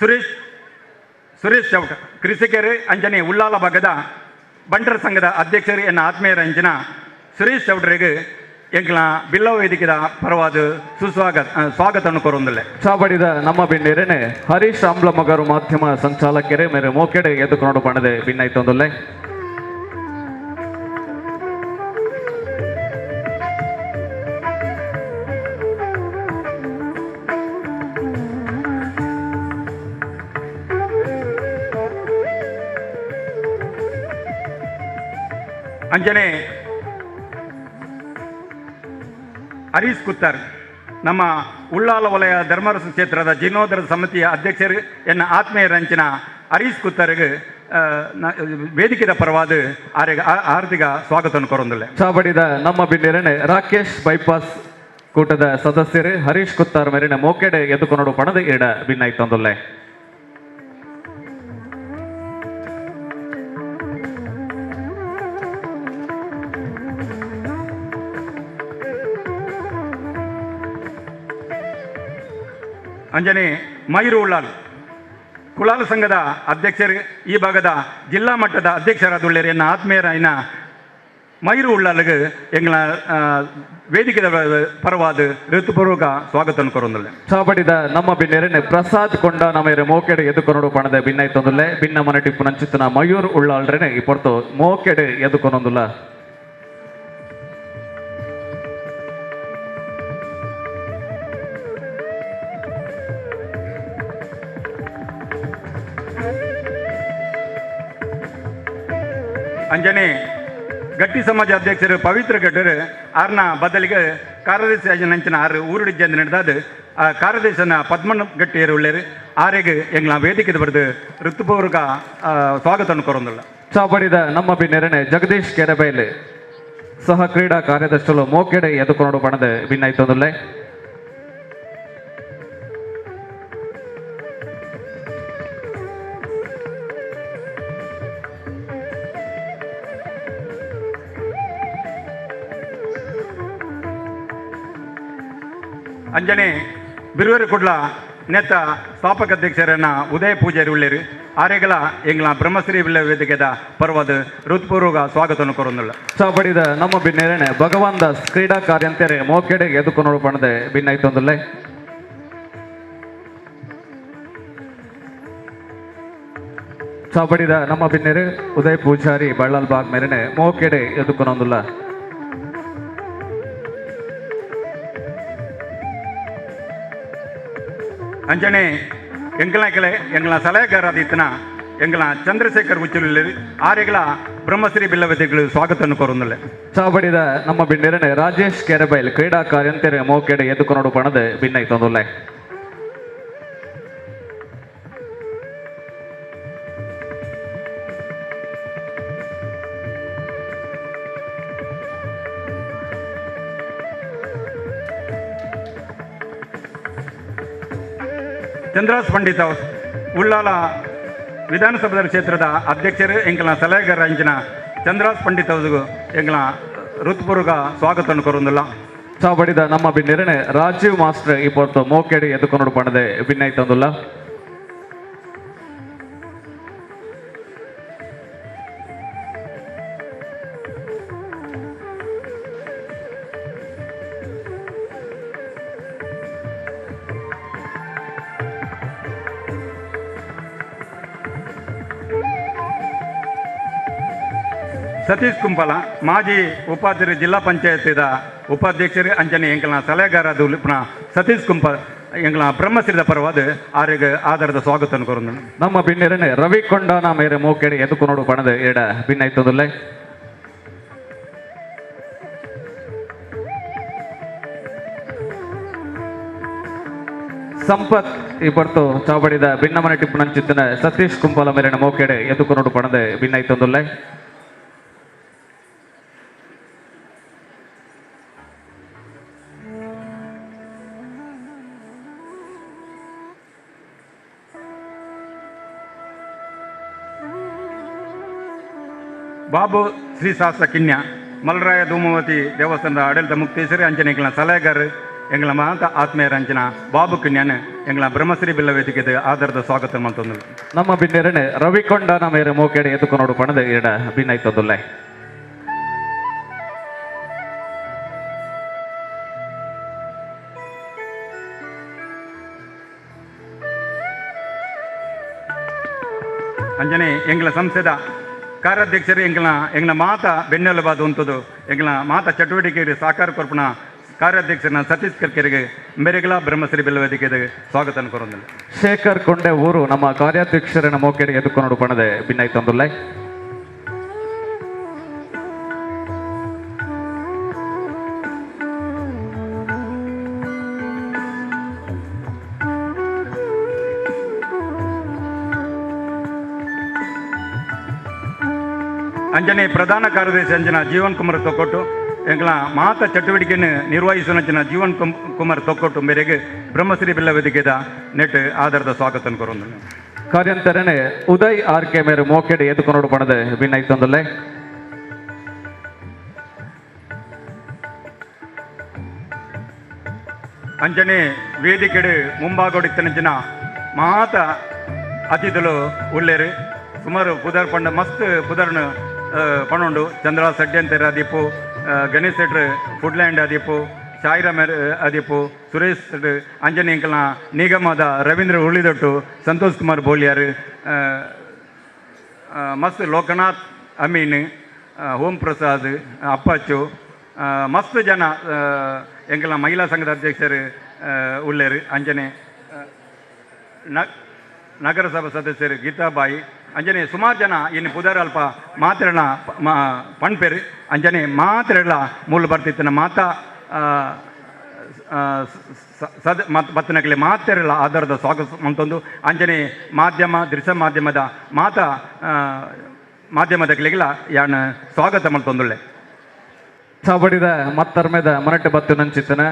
ಸುರೇಶ್ ಚೌಟ ಕೃಷಿಕರು ಅಂಚನೆ ಉಳ್ಳಾಲ ಭಾಗದ ಬಂಟರ ಸಂಘದ ಅಧ್ಯಕ್ಷರು ಎನ್ನ ಆತ್ಮೀಯರ ಅಂಚನ ಸುರೇಶ್ ಚೌಟರಿಗೆ ಎಂಕ್ಲ ಬಿಲ್ಲವ ವೇದಿಕೆದ ಪರವಾದ ಸ್ವಾಗತವನ್ನು ಕೋರೊಂದಿಲ್ಲ ಚಾಬಡಿದ ನಮ್ಮ ಬಿಣ್ಣೇರೇನೆ ಹರೀಶ್ ಆಮ್ಲಮಗರು ಮಾಧ್ಯಮ ಸಂಚಾಲಕರೇ ಮೇರೆ ಮೋಕೆಡೆ ಎದುಕೊಂಡು ಪಣದೆ ಭಿನ್ನಾಯ್ತೊಂದಿಲ್ಲ ಅಂಜನೆ ಹರೀಶ್ ಕುತ್ತರ್ ನಮ್ಮ ಉಳ್ಳಾಲ ವಲಯ ಧರ್ಮರಸ ಕ್ಷೇತ್ರದ ಜೀರ್ಣೋದ್ಧಾರ ಸಮಿತಿಯ ಅಧ್ಯಕ್ಷರು ಎನ್ನ ಆತ್ಮೀಯರ ಅಂಚಿನ ಹರೀಶ್ ಕುತ್ತರ್ಗೆ ವೇದಿಕೆದ ಪರವಾದ ಆರ್ಥಿಕ ಸ್ವಾಗತವನ್ನು ಕೋರೊಂದಿಲ್ಲ ಚಾಬಡಿದ ನಮ್ಮ ಬಿಣ್ಣೆರೆನೆ ರಾಕೇಶ್ ಬೈಪಾಸ್ ಕೂಟದ ಸದಸ್ಯರು ಹರೀಶ್ ಕುತ್ತಾರ್ ಮೇರಿನ ಮೋಕೆಡೆ ಎದುಕೊಂಡು ಪಣದ ಇಡ ಭಿನ್ನಾಯ್ತೊಂದಿಲ್ಲ ಅಂಜನೆ ಮಯೂರು ಉಳ್ಳಾಲ್ ಕುಳಾಲ ಸಂಘದ ಅಧ್ಯಕ್ಷರು ಈ ಭಾಗದ ಜಿಲ್ಲಾ ಮಟ್ಟದ ಅಧ್ಯಕ್ಷರಾದುಳ್ಳೇರು ಎನ್ನ ಆತ್ಮೀಯರ ಇನ್ನ ಮಯೂರು ಉಳ್ಳಾಲ್ಗೆ ಎಂಗ್ಲ ವೇದಿಕೆದ ಪರವಾದ ಋತುಪೂರ್ವಕ ಸ್ವಾಗತವನ್ನು ಕೋರೊಂದಿಲ್ಲ ಚಾಬಡಿದ ನಮ್ಮ ಬಿಣ್ಣೆರೆನೆ ಪ್ರಸಾದ್ ಕೊಂಡ ನಮೇರೆ ಮೋಕೆಡೆ ಎದುಕೊನೋಡು ಪಣದೆ ಭಿನ್ನಾಯ್ತೊಂದಿಲ್ಲ ಭಿನ್ನ ಮನೆ ಟಿಪ್ಪು ನಂಚಿತ್ತಿನ ಮಯೂರು ಉಳ್ಳಾಲ್ರೇನೆ ಈ ಪೊರ್ತು ಮೋಕೆಡೆ ಎದುಕೊನೊಂದಿಲ್ಲ ಅಂಜನೆ ಗಟ್ಟಿ ಸಮಾಜ ಅಧ್ಯಕ್ಷರು ಪವಿತ್ರ ಗಟ್ಟರು ಆರ್ನ ಬದಲಿಗೆ ಕಾರ್ಯದರ್ಶಿ ನಂಚಿನ ಆರು ಊರುಡಿಜ್ಜಂದು ನಡೆದಾದ ಆ ಕಾರ್ಯದರ್ಶನ ಪದ್ಮಣ್ಣ ಗಟ್ಟಿಯರು ಉಳ್ಳೇರು ಆರೆಗೆ ಎಂಗ್ಲ ವೇದಿಕೆ ಬರೆದು ಋತುಪೂರ್ವಕ ಸ್ವಾಗತವನ್ನು ಕೋರೊಂದಿಲ್ಲ ಚಾಬಡಿದ ನಮ್ಮ ಬಿನ್ನೆರೆನೆ ಜಗದೀಶ್ ಕೆರೆಬೈಲು ಸಹ ಕ್ರೀಡಾ ಕಾರ್ಯದರ್ಶಿಗಳು ಮೋಕೆಡೆ ಎದುಕೊಂಡು ಪಣದ ಭಿನ್ನಾಯ್ತೊಂದಿಲ್ಲ ಅಂಜನೆ ಬಿರುವೇರು ಕುಡ್ಲ ನೇತ ಸ್ಥಾಪಕ ಅಧ್ಯಕ್ಷರನ್ನ ಉದಯ ಪೂಜಾರಿ ಉಳ್ಳೇರು ಆರೆಗಳ ಎಂಗ್ಲ ಬ್ರಹ್ಮಶ್ರೀ ವಿಲ್ಲ ವೇದಿಕೆದ ಪರ್ವದ ಹೃತ್ಪೂರ್ವಕ ಸ್ವಾಗತವನ್ನು ಕೊರೊಂದುಳ್ಳ ಚಾಪಡಿದ ನಮ್ಮ ಬಿನ್ನೇರನೆ ಭಗವಾನ್ ದಾಸ್ ಕ್ರೀಡಾ ಕಾರ್ಯಂತೆರೆ ಮೋಕೆಡೆ ಎದುಕೊಂಡು ಪಣದೆ ಭಿನ್ನಾಯ್ತೊಂದುಲ್ಲೆ ಚಾಪಡಿದ ನಮ್ಮ ಬಿನ್ನೇರು ಉದಯ ಪೂಜಾರಿ ಬಳ್ಳಾಲ್ ಬಾಗ್ ಮೇರೆನೆ ಮೋಕೆಡೆ ಎದುಕೊನೊಂದುಲ್ಲ ಅಂಜನೆ ಎಂಗ್ಲ ಸಲಹೆಗಾರಾದಿತ್ತನ ಎಂಗ್ಲ ಚಂದ್ರಶೇಖರ್ ಉಚ್ಚುಲು ಆರೆಗಳ ಬ್ರಹ್ಮಶ್ರೀ ಬಿಲ್ಲ ವೇದಿಕೆಗಳು ಸ್ವಾಗತವನ್ನು ಕೋರುಂದುಳ್ಳೆ ಚಾಪಡಿದ ನಮ್ಮ ಬಿನ್ನೇರನೆ ರಾಜೇಶ್ ಕೆರೆಬೈಲ್ ಕ್ರೀಡಾ ಕಾರ್ಯಂತೆರೆ ಮೋಕೆಡೆ ಎದುಕೊಂಡು ಪಣದೆ ಭಿನ್ನಾಯ್ತೊಂದುಲ್ಲೆ ಚಂದ್ರಾಸ್ ಪಂಡಿತ ಉಳ್ಳಾಲ ವಿಧಾನಸಭಾ ಕ್ಷೇತ್ರದ ಅಧ್ಯಕ್ಷರು ಎಂಕಲ ಸಲಹೆಗಾರ ಇಂಚಿನ ಚಂದ್ರಾಸ್ ಪಂಡಿತ್ ಅವರಿಗೂ ಎಂಕಲ ಹೃತ್ಪೂರ್ವಕ ಸ್ವಾಗತವನ್ನು ಕೋರುವುದಿಲ್ಲ ಚಾಪಡಿದ ನಮ್ಮ ಬಿನ್ನೇರನೆ ರಾಜೀವ್ ಮಾಸ್ಟರ್ ಈ ಪೊರ್ತು ಮೋಕೆಡೆ ಎದುಕೊಂಡು ಪಣದೆ ಭಿನ್ನಾಯ್ತೊಂದುಲ್ಲ ಸತೀಶ್ ಕುಂಪಲ ಮಾಜಿ ಉಪಾಧ್ಯಕ್ಷರು ಜಿಲ್ಲಾ ಪಂಚಾಯತಿದ ಉಪಾಧ್ಯಕ್ಷರು ಅಂಜನೆ ಎಂಕಲ್ನ ಸಲಹೆಗಾರದ ಉಲ್ಪನ ಸತೀಶ್ ಕುಂಪಲ್ ಎಂಕಲ್ನ ಬ್ರಹ್ಮಶ್ರೀದ ಪರವಾದ ಆರಿಗೆ ಆಧಾರದ ಸ್ವಾಗತವನ್ನು ಕೋರುಂದು ನಮ್ಮ ಬಿನ್ನೇರನೆ ರವಿ ಕೊಂಡಾನ ಮೇರೆ ಮೋಕೆಡೆ ಎದುಕೊಂಡು ಪಣದೆ ಎಡ ಭಿನ್ನಾಯ್ತೊಂದುಲ್ಲೆ ಸಂಪತ್ ಈ ಪರ್ತು ಚಾವಡಿದ ಭಿನ್ನಮನೆ ಟಿಪ್ಪುನಂಚಿತ್ತಿನ ಸತೀಶ್ ಕುಂಪಲ ಮೇರಿನ ಮೋಕೆಡೆ ಎದುಕೊಂಡು ಪಣದೆ ಭಿನ್ನಾಯ್ತೊಂದುಲ್ಲೆ ಬಾಬು ಶ್ರೀಶಾಸ್ತ್ರ ಕಿನ್ಯ ಮಲ್ರಾಯ ಧೂಮವತಿ ದೇವಸ್ಥಾನದ ಆಡಳಿತ ಮುಕ್ತೇಶ್ವರಿ ಅಂಚನೆ ಎಂಗ್ಲ ಸಲಹೆಗಾರ ಎಂಗ್ಲ ಮಹಾಂತ ಆತ್ಮೀಯರ ಅಂಚನ ಬಾಬು ಕಿನ್ಯನ್ ಎಂಗ್ಲ ಬ್ರಹ್ಮಶ್ರೀ ಬಿಲ್ಲ ವೇದಿಕೆದ ಆಧಾರದ ಸ್ವಾಗತ ಮಂತೊಂದು ನಮ್ಮ ಬಿನ್ನೇರನೆ ರವಿ ಕೊಂಡಾನ ಮೇರೆ ಮೋಕೆಡೆ ಎದುಕೊಂಡು ಪಣದೆ ಎಡ ಭಿನ್ನಾಯ್ತೊಂದುಲ್ಲೆ ಅಂಜನೆ ಎಂಗ್ಲ ಸಂಸ್ಥೆದ ಕಾರ್ಯಾಧ್ಯಕ್ಷರು ಎಂಗ್ಲ ಮಾತ ಬೆನ್ನೆಲುಬಾದ ಉಂಟದು ಎಂಗ್ಲ ಮಾತ ಚಟುವಟಿಕೆಗೆ ಸಹಕಾರ ಕೊರ್ಪಣ ಕಾರ್ಯಾಧ್ಯಕ್ಷರನ್ನ ಸತೀಶ್ ಕರ್ಕೆರೆಗೆ ಮೇರೆಗಳ ಬ್ರಹ್ಮಶ್ರೀ ಬಿಲ್ಲ ವೇದಿಕೆದ ಸ್ವಾಗತ ಕೋರುವುದಿಲ್ಲ ಶೇಖರ್ ಕೊಂಡೆ ಊರು ನಮ್ಮ ಕಾರ್ಯಾಧ್ಯಕ್ಷರನ್ನ ಮೋಕೆಡೆ ಎದುಕೊಂಡು ಪಣದೆ ಭಿನ್ನಾಯ್ತೊಂದುಲ್ಲೆ ಅಂಜನೆ ಪ್ರಧಾನ ಕಾರ್ಯದರ್ಶಿ ಅಂಜನ ಜೀವನ್ ಕುಮಾರ್ ತೊಕ್ಕೊಟ್ಟು ಎಂಗ್ಲ ಮಾತ ಚಟುವಟಿಕೆಯನ್ನು ನಿರ್ವಹಿಸುವಂಚಿನ ಜೀವನ್ ಕುಮಾರ್ ತೊಕ್ಕೊಟ್ಟು ಮೇರೆಗೆ ಬ್ರಹ್ಮಶ್ರೀ ಬಿಲ್ಲ ವೇದಿಕೆದ ನೆಟ್ ಆಧಾರದ ಸ್ವಾಗತ ಕೋರುವುದು ಕಾರ್ಯಂತರನೆ ಉದಯ್ ಆರ್ ಕೆ ಮೇರೆ ಮೋಕೆಡೆ ಎದುಕೊಂಡು ಪಣದೆ ಭಿನ್ನಾಯ್ತೊಂದುಲ್ಲೆ ಅಂಜನೆ ವೇದಿಕೆಡು ಮುಂಭಾಗೋಡಿತ್ತನಂಚಿನ ಮಾತ ಅತಿಥುಲು ಉಳ್ಳೇರು ಸುಮಾರು ಪುದರ್ ಪಂಡ ಮಸ್ತ್ ಪುದರ್ನ ಪಣುಂಡು ಚಂದ್ರ ಸಡ್ಯಂತರ ಅದೀಪು ಗಣೇಶ್ ಸೆಟ್ರ್ ಫುಡ್ಲ್ಯಾಂಡ್ ಅದೀಪು ಸಾಯಿರಾಮ್ ಅದೀಪು ಸುರೇಶ್ ಅಂಜನೆ ಎಂಕಲ್ನ ನಿಗಮದ ರವೀಂದ್ರ ಉಳಿದೊಟ್ಟು ಸಂತೋಷ್ ಕುಮಾರ್ ಬೋಲಿಯಾರ್ ಮಸ್ತ್ ಲೋಕನಾಥ್ ಅಮೀನ್ ಓಂ ಪ್ರಸಾದ್ ಅಪ್ಪಾಚು ಮಸ್ತ್ ಜನ ಎಂಕಲ್ನ ಮಹಿಳಾ ಸಂಘದ ಅಧ್ಯಕ್ಷರು ಉಳ್ಳೇರು ಅಂಜನೆ ನಗರಸಭಾ ಸದಸ್ಯರು ಗೀತಾಬಾಯಿ ಅಂಜನೆ ಸುಮಾರು ಜನ ಇನ್ನು ಪುದರ್ ಅಲ್ಪ ಮಾತ್ರೆನ ಪಣ್ಪೇರು ಅಂಜನೆ ಮಾತ್ರೆಲ್ಲ ಮೂಲ ಬರ್ತಿತ್ತಿನ ಮಾತಾ ಬತ್ತನಗಲಿ ಮಾತೆರೆಲ್ಲ ಆಧಾರದ ಸ್ವಾಗತ ಮಂತೊಂದು ಅಂಜನೆ ಮಾಧ್ಯಮ ದೃಶ್ಯ ಮಾಧ್ಯಮದ ಮಾಧ್ಯಮದಗಳಿಗೆಲ್ಲ ಯಾನ ಸ್ವಾಗತ ಮಂತೊಂದುಳ್ಳೆ ಚಾಬಡಿದ ಮತ್ತರ್ಮೆದ ಮರಟೆ ಬತ್ತು ನಂಚಿತನ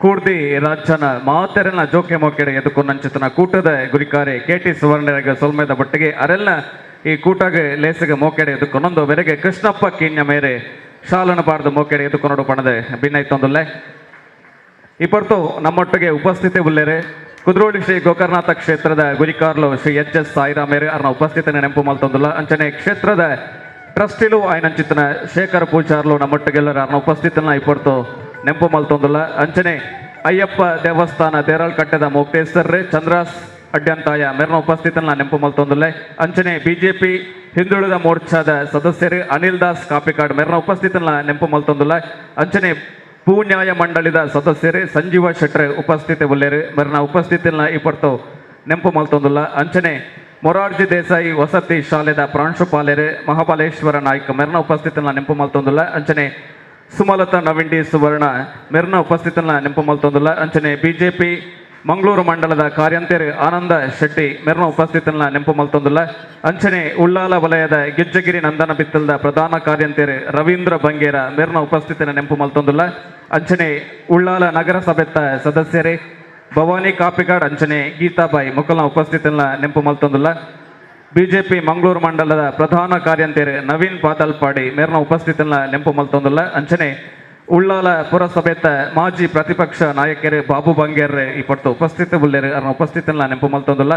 ಕೂಡ್ದಿ ರಾಜ್ಯನ ಮಾತೆರೆಲ್ಲ ಜೋಕೆ ಮೋಕೆಡೆ ಎದುಕು ನಂಚಿತನ ಕೂಟದ ಗುರಿಕಾರೆ KT ಸುವರ್ಣರಿಗೆ ಸೊಲ್ಮೆದ ಬಟ್ಟಿಗೆ ಅರೆಲ್ಲ ಈ ಕೂಟಾಗ ಲೇಸಿಗೆ ಮೋಕೆಡೆ ಎದುಕೊಂಡೊಂದು ಬೆರೆಗೆ ಕೃಷ್ಣಪ್ಪ ಕಿನ್ಯ ಮೇರೆ ಶಾಲನ ಬಾರ್ದು ಮೋಕೆಡೆ ಎದುಕೊಂಡು ಪಣದೆ ಭಿನ್ನೈತೊಂದುಲ್ಲೆ ಇಪ್ಪತ್ತು ನಮ್ಮೊಟ್ಟಿಗೆ ಉಪಸ್ಥಿತಿ ಉಳ್ಳೇರೆ ಕುದ್ರೋಳಿ ಶ್ರೀ ಗೋಕರ್ಣನಾಥ ಕ್ಷೇತ್ರದ ಗುರಿಕಾರ್ಲು ಶ್ರೀ ಎಚ್.ಎಸ್. ಸಾಯಿರಾಮೇರು ಅವ್ರನ್ನ ಉಪಸ್ಥಿತಿನ ನೆನಪು ಮಲ್ತೊಂದಿಲ್ಲ. ಅಂಚನೆ ಕ್ಷೇತ್ರದ ಟ್ರಸ್ಟಿಲು ಆಯ್ನಂಚಿತ್ತಿನ ಶೇಖರ್ ಪೂಜಾರ್ಲು ನಮ್ಮೊಟ್ಟಿಗೆಲ್ಲರ ಅವ್ರನ್ನ ಉಪಸ್ಥಿತಿನ ಇಪ್ಪತ್ತು ನೆನಪು ಮಲ್ತೊಂದಿಲ್ಲ. ಅಂಚನೆ ಅಯ್ಯಪ್ಪ ದೇವಸ್ಥಾನ ದೇರಾಳ್ ಕಟ್ಟದ ಮುಕ್ತೇಶ್ವರ್ರೆ ಚಂದ್ರಾಸ್ ಅಡ್ಡಂತಾಯ ಮೇರ್ನ ಉಪಸ್ಥಿತಿನ ನೆನಪು ಮಲ್ತೊಂದಿಲ್ಲ. ಅಂಚನೆ ಬಿಜೆಪಿ ಹಿಂದುಳಿದ ಮೋರ್ಚಾದ ಸದಸ್ಯರು ಅನಿಲ್ ದಾಸ್ ಕಾಪಿಕಾಡ್ ಮೇರ್ನ ಉಪಸ್ಥಿತಿನ ನೆನಪು ಮಲ್ತೊಂದಿಲ್ಲ. ಅಂಚನೆ ಭೂನ್ಯಾಯ ಮಂಡಳಿದ ಸದಸ್ಯರು ಸಂಜೀವ ಶೆಟ್ರೆ ಉಪಸ್ಥಿತಿ ಉಳ್ಳೇರು ಮೇರ್ನ ಉಪಸ್ಥಿತಿನ ಇಪ್ಪತ್ತು ನೆನಪು ಮಲ್ತೊಂದಿಲ್ಲ. ಅಂಚನೆ ಮೊರಾರ್ಜಿ ದೇಸಾಯಿ ವಸತಿ ಶಾಲೆದ ಪ್ರಾಂಶುಪಾಲರು ಮಹಾಬಲೇಶ್ವರ ನಾಯ್ಕ ಮೇರ್ನ ಉಪಸ್ಥಿತಿನ ನೆನಪು ಮಲ್ತೊಂದಿಲ್ಲ. ಅಂಚನೆ ಸುಮಲತಾ ನವಿಂಡಿ ಸುವರ್ಣ ಮೇರ್ನ ಉಪಸ್ಥಿತಿನ ನೆನಪು ಮಲ್ತೊಂದಿಲ್ಲ. ಅಂಚನೆ ಬಿಜೆಪಿ ಮಂಗಳೂರು ಮಂಡಲದ ಕಾರ್ಯಂತರು ಆನಂದ ಶೆಟ್ಟಿ ಮೇರ್ನ ಉಪಸ್ಥಿತಿನ ನೆನಪು ಮಲ್ತೊಂದಿಲ್ಲ. ಅಂಚನೆ ಉಳ್ಳಾಲ ವಲಯದ ಗಿಜ್ಜಗಿರಿ ನಂದನ ಬಿತ್ತಲ್ದ ಪ್ರಧಾನ ಕಾರ್ಯಂತರು ರವೀಂದ್ರ ಬಂಗೇರ ಮೇರ್ನ ಉಪಸ್ಥಿತಿನ ನೆನಪು ಮಲ್ತೊಂದಿಲ್ಲ. ಅಂಚನೆ ಉಳ್ಳಾಲ ನಗರಸಭೆತ್ತ ಸದಸ್ಯರೇ ಭವಾನಿ ಕಾಪಿಕಾಡ್ ಅಂಚನೆ ಗೀತಾಬಾಯಿ ಮುಕಲ್ನ ಉಪಸ್ಥಿತಿನ ನೆನಪು ಮಲ್ತೊಂದಿಲ್ಲ. ಬಿಜೆಪಿ ಮಂಗಳೂರು ಮಂಡಲದ ಪ್ರಧಾನ ಕಾರ್ಯಂತರು ನವೀನ್ ಪಾತಲ್ಪಾಡಿ ಮೇರ್ನ ಉಪಸ್ಥಿತಿನ ನೆನಪು ಮಲ್ತೊಂದಿಲ್ಲ. ಅಂಚನೆ ಉಳ್ಳಾಲ ಪುರಸಭೆತ ಮಾಜಿ ಪ್ರತಿಪಕ್ಷ ನಾಯಕರು ಬಾಬು ಬಂಗೇರ್ರೆ ಇಪ್ಪತ್ತು ಉಪಸ್ಥಿತಿ ಉಳ್ಳೇರು ಅವ್ರನ್ನ ಉಪಸ್ಥಿತಿನ ನೆನಪು ಮಲ್ತೊಂದಿಲ್ಲ.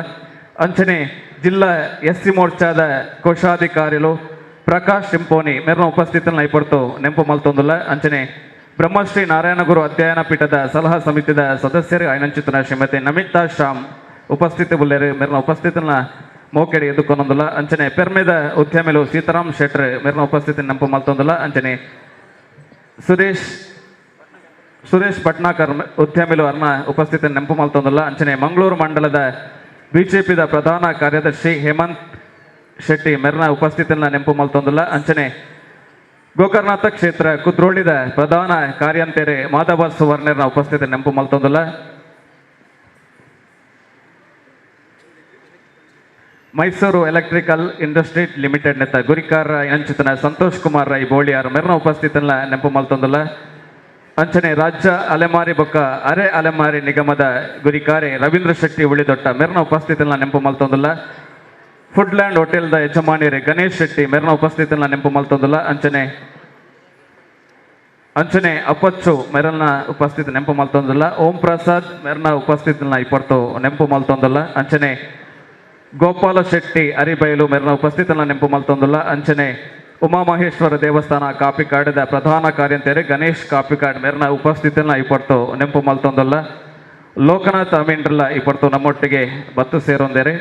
ಅಂಚನೆ ಜಿಲ್ಲಾ ಎಸ್ಸಿ ಮೋರ್ಚಾದ ಕೋಶಾಧಿಕಾರಿಗಳು ಪ್ರಕಾಶ್ ಶಿಂಪೋನಿ ಮೇರ್ನ ಉಪಸ್ಥಿತಿನ ಇಪ್ಪತ್ತು ನೆನಪು ಮಲ್ತೊಂದಿಲ್ಲ. ಅಂಚನೆ ಬ್ರಹ್ಮಶ್ರೀ ನಾರಾಯಣಗುರು ಅಧ್ಯಯನ ಪೀಠದ ಸಲಹಾ ಸಮಿತಿದ ಸದಸ್ಯರು ಆಯ್ನಂಚಿತನ ಶ್ರೀಮತಿ ನಮಿತಾ ಶ್ಯಾಮ್ ಉಪಸ್ಥಿತಿ ಉಳ್ಳೇರು ಮೇರ್ನ ಉಪಸ್ಥಿತಿನ ಮೋಕೆಡೆ ಎದುಕೊಂದೊಂದಿಲ್ಲ. ಅಂಚನೆ ಪೆರ್ಮೆದ ಉದ್ಯಮಿಲು ಸೀತಾರಾಮ್ ಶೆಟ್ರ್ ಮೇರ್ನ ಉಪಸ್ಥಿತಿ ನೆನಪು ಮಲ್ತೊಂದಿಲ್ಲ. ಅಂಚನೆ ಸುರೇಶ್ ಭಟ್ನಾಕರ್ ಉದ್ಯಮಿಲು ಅವ್ರನ್ನ ಉಪಸ್ಥಿತಿ ನೆನಪು ಮಲ್ತೊಂದಿಲ್ಲ. ಅಂಚನೆ ಮಂಗಳೂರು ಮಂಡಲದ ಬಿಜೆಪಿದ ಪ್ರಧಾನ ಕಾರ್ಯದರ್ಶಿ ಹೇಮಂತ್ ಶೆಟ್ಟಿ ಮೇರ್ನ ಉಪಸ್ಥಿತಿನ ನೆನಪು ಮಲ್ತೊಂದಿಲ್ಲ. ಅಂಚನೆ ಗೋಕರ್ಣನಾಥ ಕ್ಷೇತ್ರ ಕುದ್ರೋಳಿದ ಪ್ರಧಾನ ಕಾರ್ಯಂತರು ಮಾಧವ ಸುವರ್ಣರ್ನ ಉಪಸ್ಥಿತಿ ನೆನಪು ಮಲ್ತೊಂದಿಲ್ಲ. ಮೈಸೂರು ಎಲೆಕ್ಟ್ರಿಕಲ್ ಇಂಡಸ್ಟ್ರಿ ಲಿಮಿಟೆಡ್ ನೆತ್ತ ಗುರಿಕಾರ ಅಂಚಿತನ ಸಂತೋಷ್ ಕುಮಾರ್ ರೈ ಬೋಳಿಯಾರ್ ಮೇರ್ನ ಉಪಸ್ಥಿತಿನ ನೆನಪು ಮಲ್ತೊಂದಿಲ್ಲ. ಅಂಚನೆ ರಾಜ್ಯ ಅಲೆಮಾರಿ ಬೊಕ್ಕ ಅರೆ ಅಲೆಮಾರಿ ನಿಗಮದ ಗುರಿಕಾರೆ ರವೀಂದ್ರ ಶೆಟ್ಟಿ ಉಳಿದೊಟ್ಟ ಮೇರ್ನ ಉಪಸ್ಥಿತಿನ ನೆನಪು ಮಲ್ತೊಂದಿಲ್ಲ. ಫುಡ್ಲ್ಯಾಂಡ್ ಹೋಟೆಲ್ದ ಯಜಮಾನಿರೆ ಗಣೇಶ್ ಶೆಟ್ಟಿ ಮೇರ್ನ ಉಪಸ್ಥಿತಿನ ನೆನಪು ಮಲ್ತೊಂದಿಲ್ಲ. ಅಂಚನೆ ಅಪ್ಪಚ್ಚು ಮೇರಲ್ನ ಉಪಸ್ಥಿತಿ ನೆನಪು ಮಲ್ತೊಂದಿಲ್ಲ. ಓಂ ಪ್ರಸಾದ್ ಮೇರ್ನ ಉಪಸ್ಥಿತಿನ ಇಪ್ಪತ್ತು ನೆನಪು ಮಲ್ತೊಂದಿಲ್ಲ. ಅಂಚನೆ ಗೋಪಾಲ ಶೆಟ್ಟಿ ಅರಿಬೈಲು ಮೇರ್ನ ಉಪಸ್ಥಿತಿನ ನೆನಪು ಮಲ್ತೊಂದಿಲ್ಲ. ಅಂಚನೆ ಉಮಾಮಹೇಶ್ವರ ದೇವಸ್ಥಾನ ಕಾಪಿಕಾಡದ ಪ್ರಧಾನ ಕಾರ್ಯಂತರು ಗಣೇಶ್ ಕಾಪಿಕಾಡ್ ಮೇರ್ನ ಉಪಸ್ಥಿತಿನ ಇಪ್ಪತ್ತು ನೆನಪು ಮಲ್ತೊಂದಿಲ್ಲ. ಲೋಕನಾಥ್ ಅಮೀನ್ರಲ್ಲ ಇಪ್ಪತ್ತು ನಮ್ಮೊಟ್ಟಿಗೆ ಬತ್ತು ಸೇರೊಂದೇರೆ.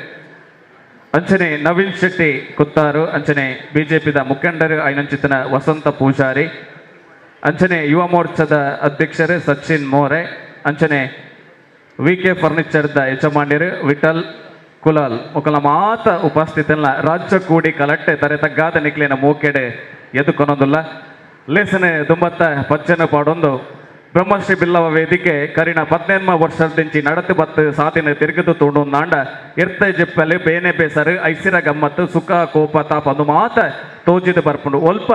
ಅಂಚನೆ ನವೀನ್ ಶೆಟ್ಟಿ ಕುತ್ತಾರು ಅಂಚನೆ ಬಿಜೆಪಿದ ಮುಖಂಡರು ಐನಂಚಿತನ ವಸಂತ ಪೂಜಾರಿ. ಅಂಚನೆ ಯುವ ಮೋರ್ಚಾದ ಅಧ್ಯಕ್ಷರು ಸಚಿನ್ ಮೋರೆ. ಅಂಚನೆ ವಿಕೆ ಫರ್ನಿಚರ್ದ ಯಜಮಾನ್ಯರು ವಿಠಲ್ ಕುಲಾಲ್ ಒಕ್ಕಲ ಮಾತ ಉಪಸ್ಥಿತಿನ ರಾಜ್ಯ ಕೂಡಿ ಕಲೆಕ್ಟೆ ತರೆ ತಗ್ಗಾದ ನಿಕ್ಲಿನ ಮೂಕೆಡೆ ಎದುಕೊನೊಂದಿಲ್ಲ. ಲೇಸನೆ ದುಂಬತ್ತ ಪಚ್ಚನ ಪಾಡೊಂದು ಬ್ರಹ್ಮಶ್ರೀ ಬಿಲ್ಲವ ವೇದಿಕೆ ಕರಿನ 18 ವರ್ಷದಿಂಚಿ ನಡತು ಬತ್ತು ಸಾತಿನ ತಿರುಗಿದು ತೋಂಡು ನಾಂಡ ಇರ್ತ ಜಿಪ್ಪಲ್ಲಿ ಬೇನೆ ಬೇಸರು ಐಸಿರ ಗಮ್ಮತ್ತು ಸುಖ ಕೋಪ ತಾಪ ಅದು ಮಾತ ತೋಜಿದು ಬರ್ಪುಂಡು ಒಲ್ಪ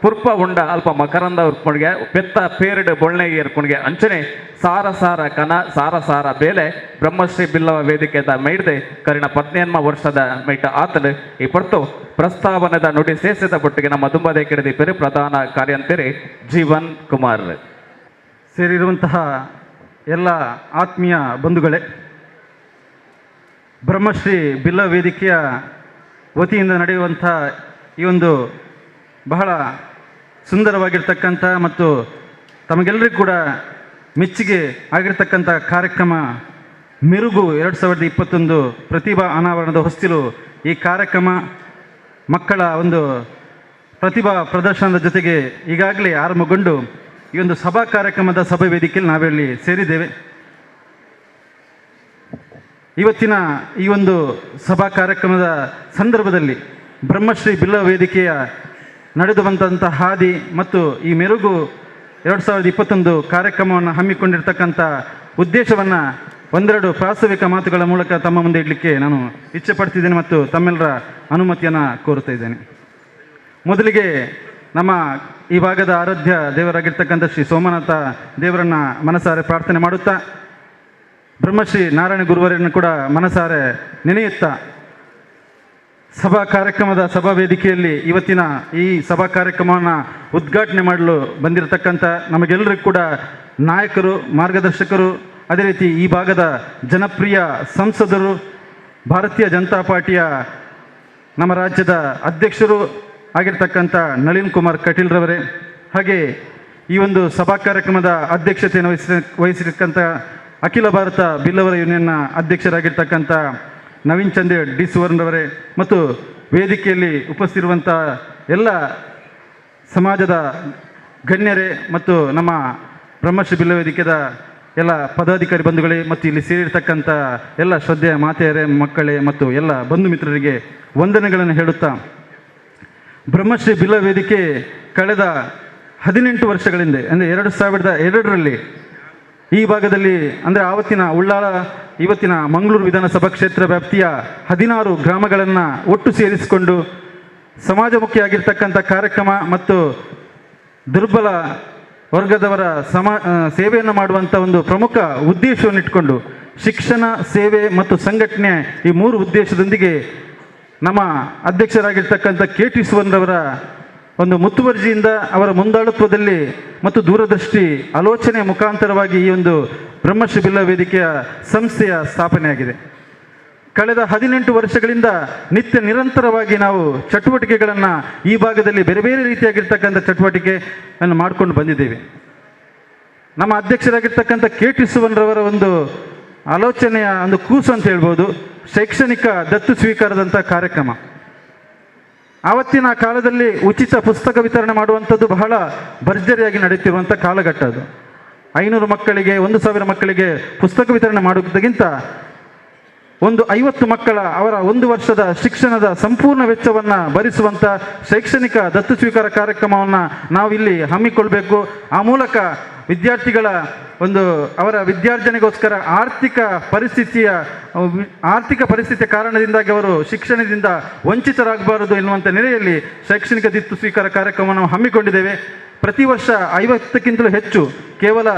ಪುರ್ಪ ಉಂಡ ಅಲ್ಪ ಮಕರಂದ ಉರ್ಪುಣಿಗೆ ಪೆತ್ತ ಪೇರಿಡು ಬೊಳ್ಳೆ ಏರ್ಪುಣಿಗೆ ಅಂಚನೆ ಸಾರ ಸಾರ ಕನ ಸಾರ ಸಾರ ಬೇಲೆ ಬ್ರಹ್ಮಶ್ರೀ ಬಿಲ್ಲವ ವೇದಿಕೆದ ಮೈಡ್ದೆ ಕರಿನ 18 ವರ್ಷದ ಮೈಟ ಆತನು ಈ ಪೊರ್ತು ಪ್ರಸ್ತಾವನದ ನುಡಿ ಸೇಸಿದ ಬೊಟ್ಟಿಗೆ ನಮ್ಮ ದುಂಬದೆ ಕೆಡದಿ ಪೆರು ಪ್ರಧಾನ ಕಾರ್ಯಂತರಿ ಜೀವನ್ ಕುಮಾರ್ ಸೇರಿರುವಂತಹ ಎಲ್ಲ ಆತ್ಮೀಯ ಬಂಧುಗಳೇ, ಬ್ರಹ್ಮಶ್ರೀ ಬಿಲ್ಲ ವೇದಿಕೆಯ ವತಿಯಿಂದ ನಡೆಯುವಂಥ ಈ ಒಂದು ಬಹಳ ಸುಂದರವಾಗಿರ್ತಕ್ಕಂಥ ಮತ್ತು ತಮಗೆಲ್ಲರಿಗೂ ಕೂಡ ಮೆಚ್ಚುಗೆ ಆಗಿರ್ತಕ್ಕಂಥ ಕಾರ್ಯಕ್ರಮ ಮೆರುಗು 2021 ಪ್ರತಿಭಾ ಅನಾವರಣದ ಹೊಸ್ತಿಲು. ಈ ಕಾರ್ಯಕ್ರಮ ಮಕ್ಕಳ ಒಂದು ಪ್ರತಿಭಾ ಪ್ರದರ್ಶನದ ಜೊತೆಗೆ ಈಗಾಗಲೇ ಆರಂಭಗೊಂಡು ಈ ಒಂದು ಸಭಾ ಕಾರ್ಯಕ್ರಮದ ಸಭಾ ವೇದಿಕೆಯಲ್ಲಿ ನಾವಿಲ್ಲಿ ಸೇರಿದ್ದೇವೆ. ಇವತ್ತಿನ ಈ ಒಂದು ಸಭಾ ಕಾರ್ಯಕ್ರಮದ ಸಂದರ್ಭದಲ್ಲಿ ಬ್ರಹ್ಮಶ್ರೀ ಬಿಲ್ಲ ವೇದಿಕೆಯ ನಡೆದು ಬಂದಂಥ ಹಾದಿ ಮತ್ತು ಈ ಮೆರುಗು 2021 ಕಾರ್ಯಕ್ರಮವನ್ನು ಹಮ್ಮಿಕೊಂಡಿರ್ತಕ್ಕಂಥ ಉದ್ದೇಶವನ್ನು ಒಂದೆರಡು ಪ್ರಾಸ್ತಾವಿಕ ಮಾತುಗಳ ಮೂಲಕ ತಮ್ಮ ಮುಂದೆ ಇಡಲಿಕ್ಕೆ ನಾನು ಇಚ್ಛೆ ಪಡ್ತಿದ್ದೇನೆ ಮತ್ತು ತಮ್ಮೆಲ್ಲರ ಅನುಮತಿಯನ್ನು ಕೋರುತ್ತಾ ಇದ್ದೇನೆ. ಮೊದಲಿಗೆ ನಮ್ಮ ಈ ಭಾಗದ ಆರಾಧ್ಯ ದೇವರಾಗಿರ್ತಕ್ಕಂಥ ಶ್ರೀ ಸೋಮನಾಥ ದೇವರನ್ನು ಮನಸಾರೆ ಪ್ರಾರ್ಥನೆ ಮಾಡುತ್ತಾ, ಬ್ರಹ್ಮಶ್ರೀ ನಾರಾಯಣ ಗುರುವರನ್ನು ಕೂಡ ಮನಸಾರೆ ನೆನೆಯುತ್ತಾ, ಸಭಾ ಕಾರ್ಯಕ್ರಮದ ಸಭಾ ವೇದಿಕೆಯಲ್ಲಿ ಇವತ್ತಿನ ಈ ಸಭಾ ಕಾರ್ಯಕ್ರಮವನ್ನು ಉದ್ಘಾಟನೆ ಮಾಡಲು ಬಂದಿರತಕ್ಕಂಥ ನಮಗೆಲ್ಲರಿಗೂ ಕೂಡ ನಾಯಕರು, ಮಾರ್ಗದರ್ಶಕರು, ಅದೇ ರೀತಿ ಈ ಭಾಗದ ಜನಪ್ರಿಯ ಸಂಸದರು, ಭಾರತೀಯ ಜನತಾ ಪಾರ್ಟಿಯ ನಮ್ಮ ರಾಜ್ಯದ ಅಧ್ಯಕ್ಷರು ಆಗಿರ್ತಕ್ಕಂಥ ನಳಿನ್ ಕುಮಾರ್ ಕಟೀಲ್ರವರೇ, ಹಾಗೆ ಈ ಒಂದು ಸಭಾ ಕಾರ್ಯಕ್ರಮದ ಅಧ್ಯಕ್ಷತೆಯನ್ನು ವಹಿಸಿರ್ತಕ್ಕಂಥ ಅಖಿಲ ಭಾರತ ಬಿಲ್ಲವರ ಯೂನಿಯನ್ನ ಅಧ್ಯಕ್ಷರಾಗಿರ್ತಕ್ಕಂಥ ನವೀನ್ ಚಂದ್ರ ಡಿ ಸುವರ್ಣರವರೇ, ಮತ್ತು ವೇದಿಕೆಯಲ್ಲಿ ಉಪಸ್ಥಿತಿರುವಂಥ ಎಲ್ಲ ಸಮಾಜದ ಗಣ್ಯರೇ ಮತ್ತು ನಮ್ಮ ಬ್ರಹ್ಮಶ್ರೀ ಬಿಲ್ಲ ವೇದಿಕೆಯ ಎಲ್ಲ ಪದಾಧಿಕಾರಿ ಬಂಧುಗಳೇ ಮತ್ತು ಇಲ್ಲಿ ಸೇರಿರ್ತಕ್ಕಂಥ ಎಲ್ಲ ಶ್ರದ್ಧೆಯ ಮಾತೆಯರೇ, ಮಕ್ಕಳೇ ಮತ್ತು ಎಲ್ಲ ಬಂಧು ಮಿತ್ರರಿಗೆ ವಂದನೆಗಳನ್ನು ಹೇಳುತ್ತಾ, ಬ್ರಹ್ಮಶ್ರೀ ಬಿಲ್ಲ ವೇದಿಕೆ ಕಳೆದ 18 ವರ್ಷಗಳಿಂದ ಅಂದರೆ 2002ರಲ್ಲಿ ಈ ಭಾಗದಲ್ಲಿ ಅಂದರೆ ಆವತ್ತಿನ ಉಳ್ಳಾಲ ಇವತ್ತಿನ ಮಂಗಳೂರು ವಿಧಾನಸಭಾ ಕ್ಷೇತ್ರ ವ್ಯಾಪ್ತಿಯ 16 ಗ್ರಾಮಗಳನ್ನು ಒಟ್ಟು ಸೇರಿಸಿಕೊಂಡು ಸಮಾಜಮುಖಿಯಾಗಿರ್ತಕ್ಕಂಥ ಕಾರ್ಯಕ್ರಮ ಮತ್ತು ದುರ್ಬಲ ವರ್ಗದವರ ಸೇವೆಯನ್ನು ಮಾಡುವಂಥ ಒಂದು ಪ್ರಮುಖ ಉದ್ದೇಶವನ್ನು ಇಟ್ಕೊಂಡು ಶಿಕ್ಷಣ, ಸೇವೆ ಮತ್ತು ಸಂಘಟನೆ ಈ 3 ಉದ್ದೇಶದೊಂದಿಗೆ ನಮ್ಮ ಅಧ್ಯಕ್ಷರಾಗಿರ್ತಕ್ಕಂಥ KT ಸುವರ್ಣರವರ ಒಂದು ಮುತುವರ್ಜಿಯಿಂದ ಅವರ ಮುಂದಾಳತ್ವದಲ್ಲಿ ಮತ್ತು ದೂರದೃಷ್ಟಿ ಆಲೋಚನೆ ಮುಖಾಂತರವಾಗಿ ಈ ಒಂದು ಬ್ರಹ್ಮಶ್ರೀ ಬಿಲ್ಲ ವೇದಿಕೆಯ ಸಂಸ್ಥೆಯ ಸ್ಥಾಪನೆಯಾಗಿದೆ. ಕಳೆದ 18 ವರ್ಷಗಳಿಂದ ನಿತ್ಯ ನಿರಂತರವಾಗಿ ನಾವು ಚಟುವಟಿಕೆಗಳನ್ನು ಈ ಭಾಗದಲ್ಲಿ ಬೇರೆ ಬೇರೆ ರೀತಿಯಾಗಿರ್ತಕ್ಕಂಥ ಚಟುವಟಿಕೆಯನ್ನು ಮಾಡಿಕೊಂಡು ಬಂದಿದ್ದೇವೆ. ನಮ್ಮ ಅಧ್ಯಕ್ಷರಾಗಿರ್ತಕ್ಕಂಥ KT ಸುವರ್ಣರವರ ಒಂದು ಆಲೋಚನೆಯ ಒಂದು ಕೂಸು ಅಂತ ಹೇಳ್ಬೋದು ಶೈಕ್ಷಣಿಕ ದತ್ತು ಸ್ವೀಕಾರದಂಥ ಕಾರ್ಯಕ್ರಮ. ಆವತ್ತಿನ ಕಾಲದಲ್ಲಿ ಉಚಿತ ಪುಸ್ತಕ ವಿತರಣೆ ಮಾಡುವಂಥದ್ದು ಬಹಳ ಭರ್ಜರಿಯಾಗಿ ನಡೆಯುತ್ತಿರುವಂಥ ಕಾಲಘಟ್ಟ ಅದು. 500 ಮಕ್ಕಳಿಗೆ 1000 ಮಕ್ಕಳಿಗೆ ಪುಸ್ತಕ ವಿತರಣೆ ಮಾಡುವುದಕ್ಕಿಂತ ಒಂದು 50 ಮಕ್ಕಳ ಅವರ 1 ವರ್ಷದ ಶಿಕ್ಷಣದ ಸಂಪೂರ್ಣ ವೆಚ್ಚವನ್ನು ಭರಿಸುವಂಥ ಶೈಕ್ಷಣಿಕ ದತ್ತು ಸ್ವೀಕಾರ ಕಾರ್ಯಕ್ರಮವನ್ನು ನಾವು ಇಲ್ಲಿ ಹಮ್ಮಿಕೊಳ್ಬೇಕು. ಆ ಮೂಲಕ ವಿದ್ಯಾರ್ಥಿಗಳ ಒಂದು ಅವರ ವಿದ್ಯಾರ್ಜನೆಗೋಸ್ಕರ ಆರ್ಥಿಕ ಪರಿಸ್ಥಿತಿಯ ಕಾರಣದಿಂದಾಗಿ ಅವರು ಶಿಕ್ಷಣದಿಂದ ವಂಚಿತರಾಗಬಾರದು ಎನ್ನುವಂಥ ನೆಲೆಯಲ್ಲಿ ಶೈಕ್ಷಣಿಕ ದತ್ತು ಸ್ವೀಕಾರ ಕಾರ್ಯಕ್ರಮವನ್ನು ನಾವು ಹಮ್ಮಿಕೊಂಡಿದ್ದೇವೆ. ಪ್ರತಿ ವರ್ಷ 50ಕ್ಕಿಂತಲೂ ಹೆಚ್ಚು ಕೇವಲ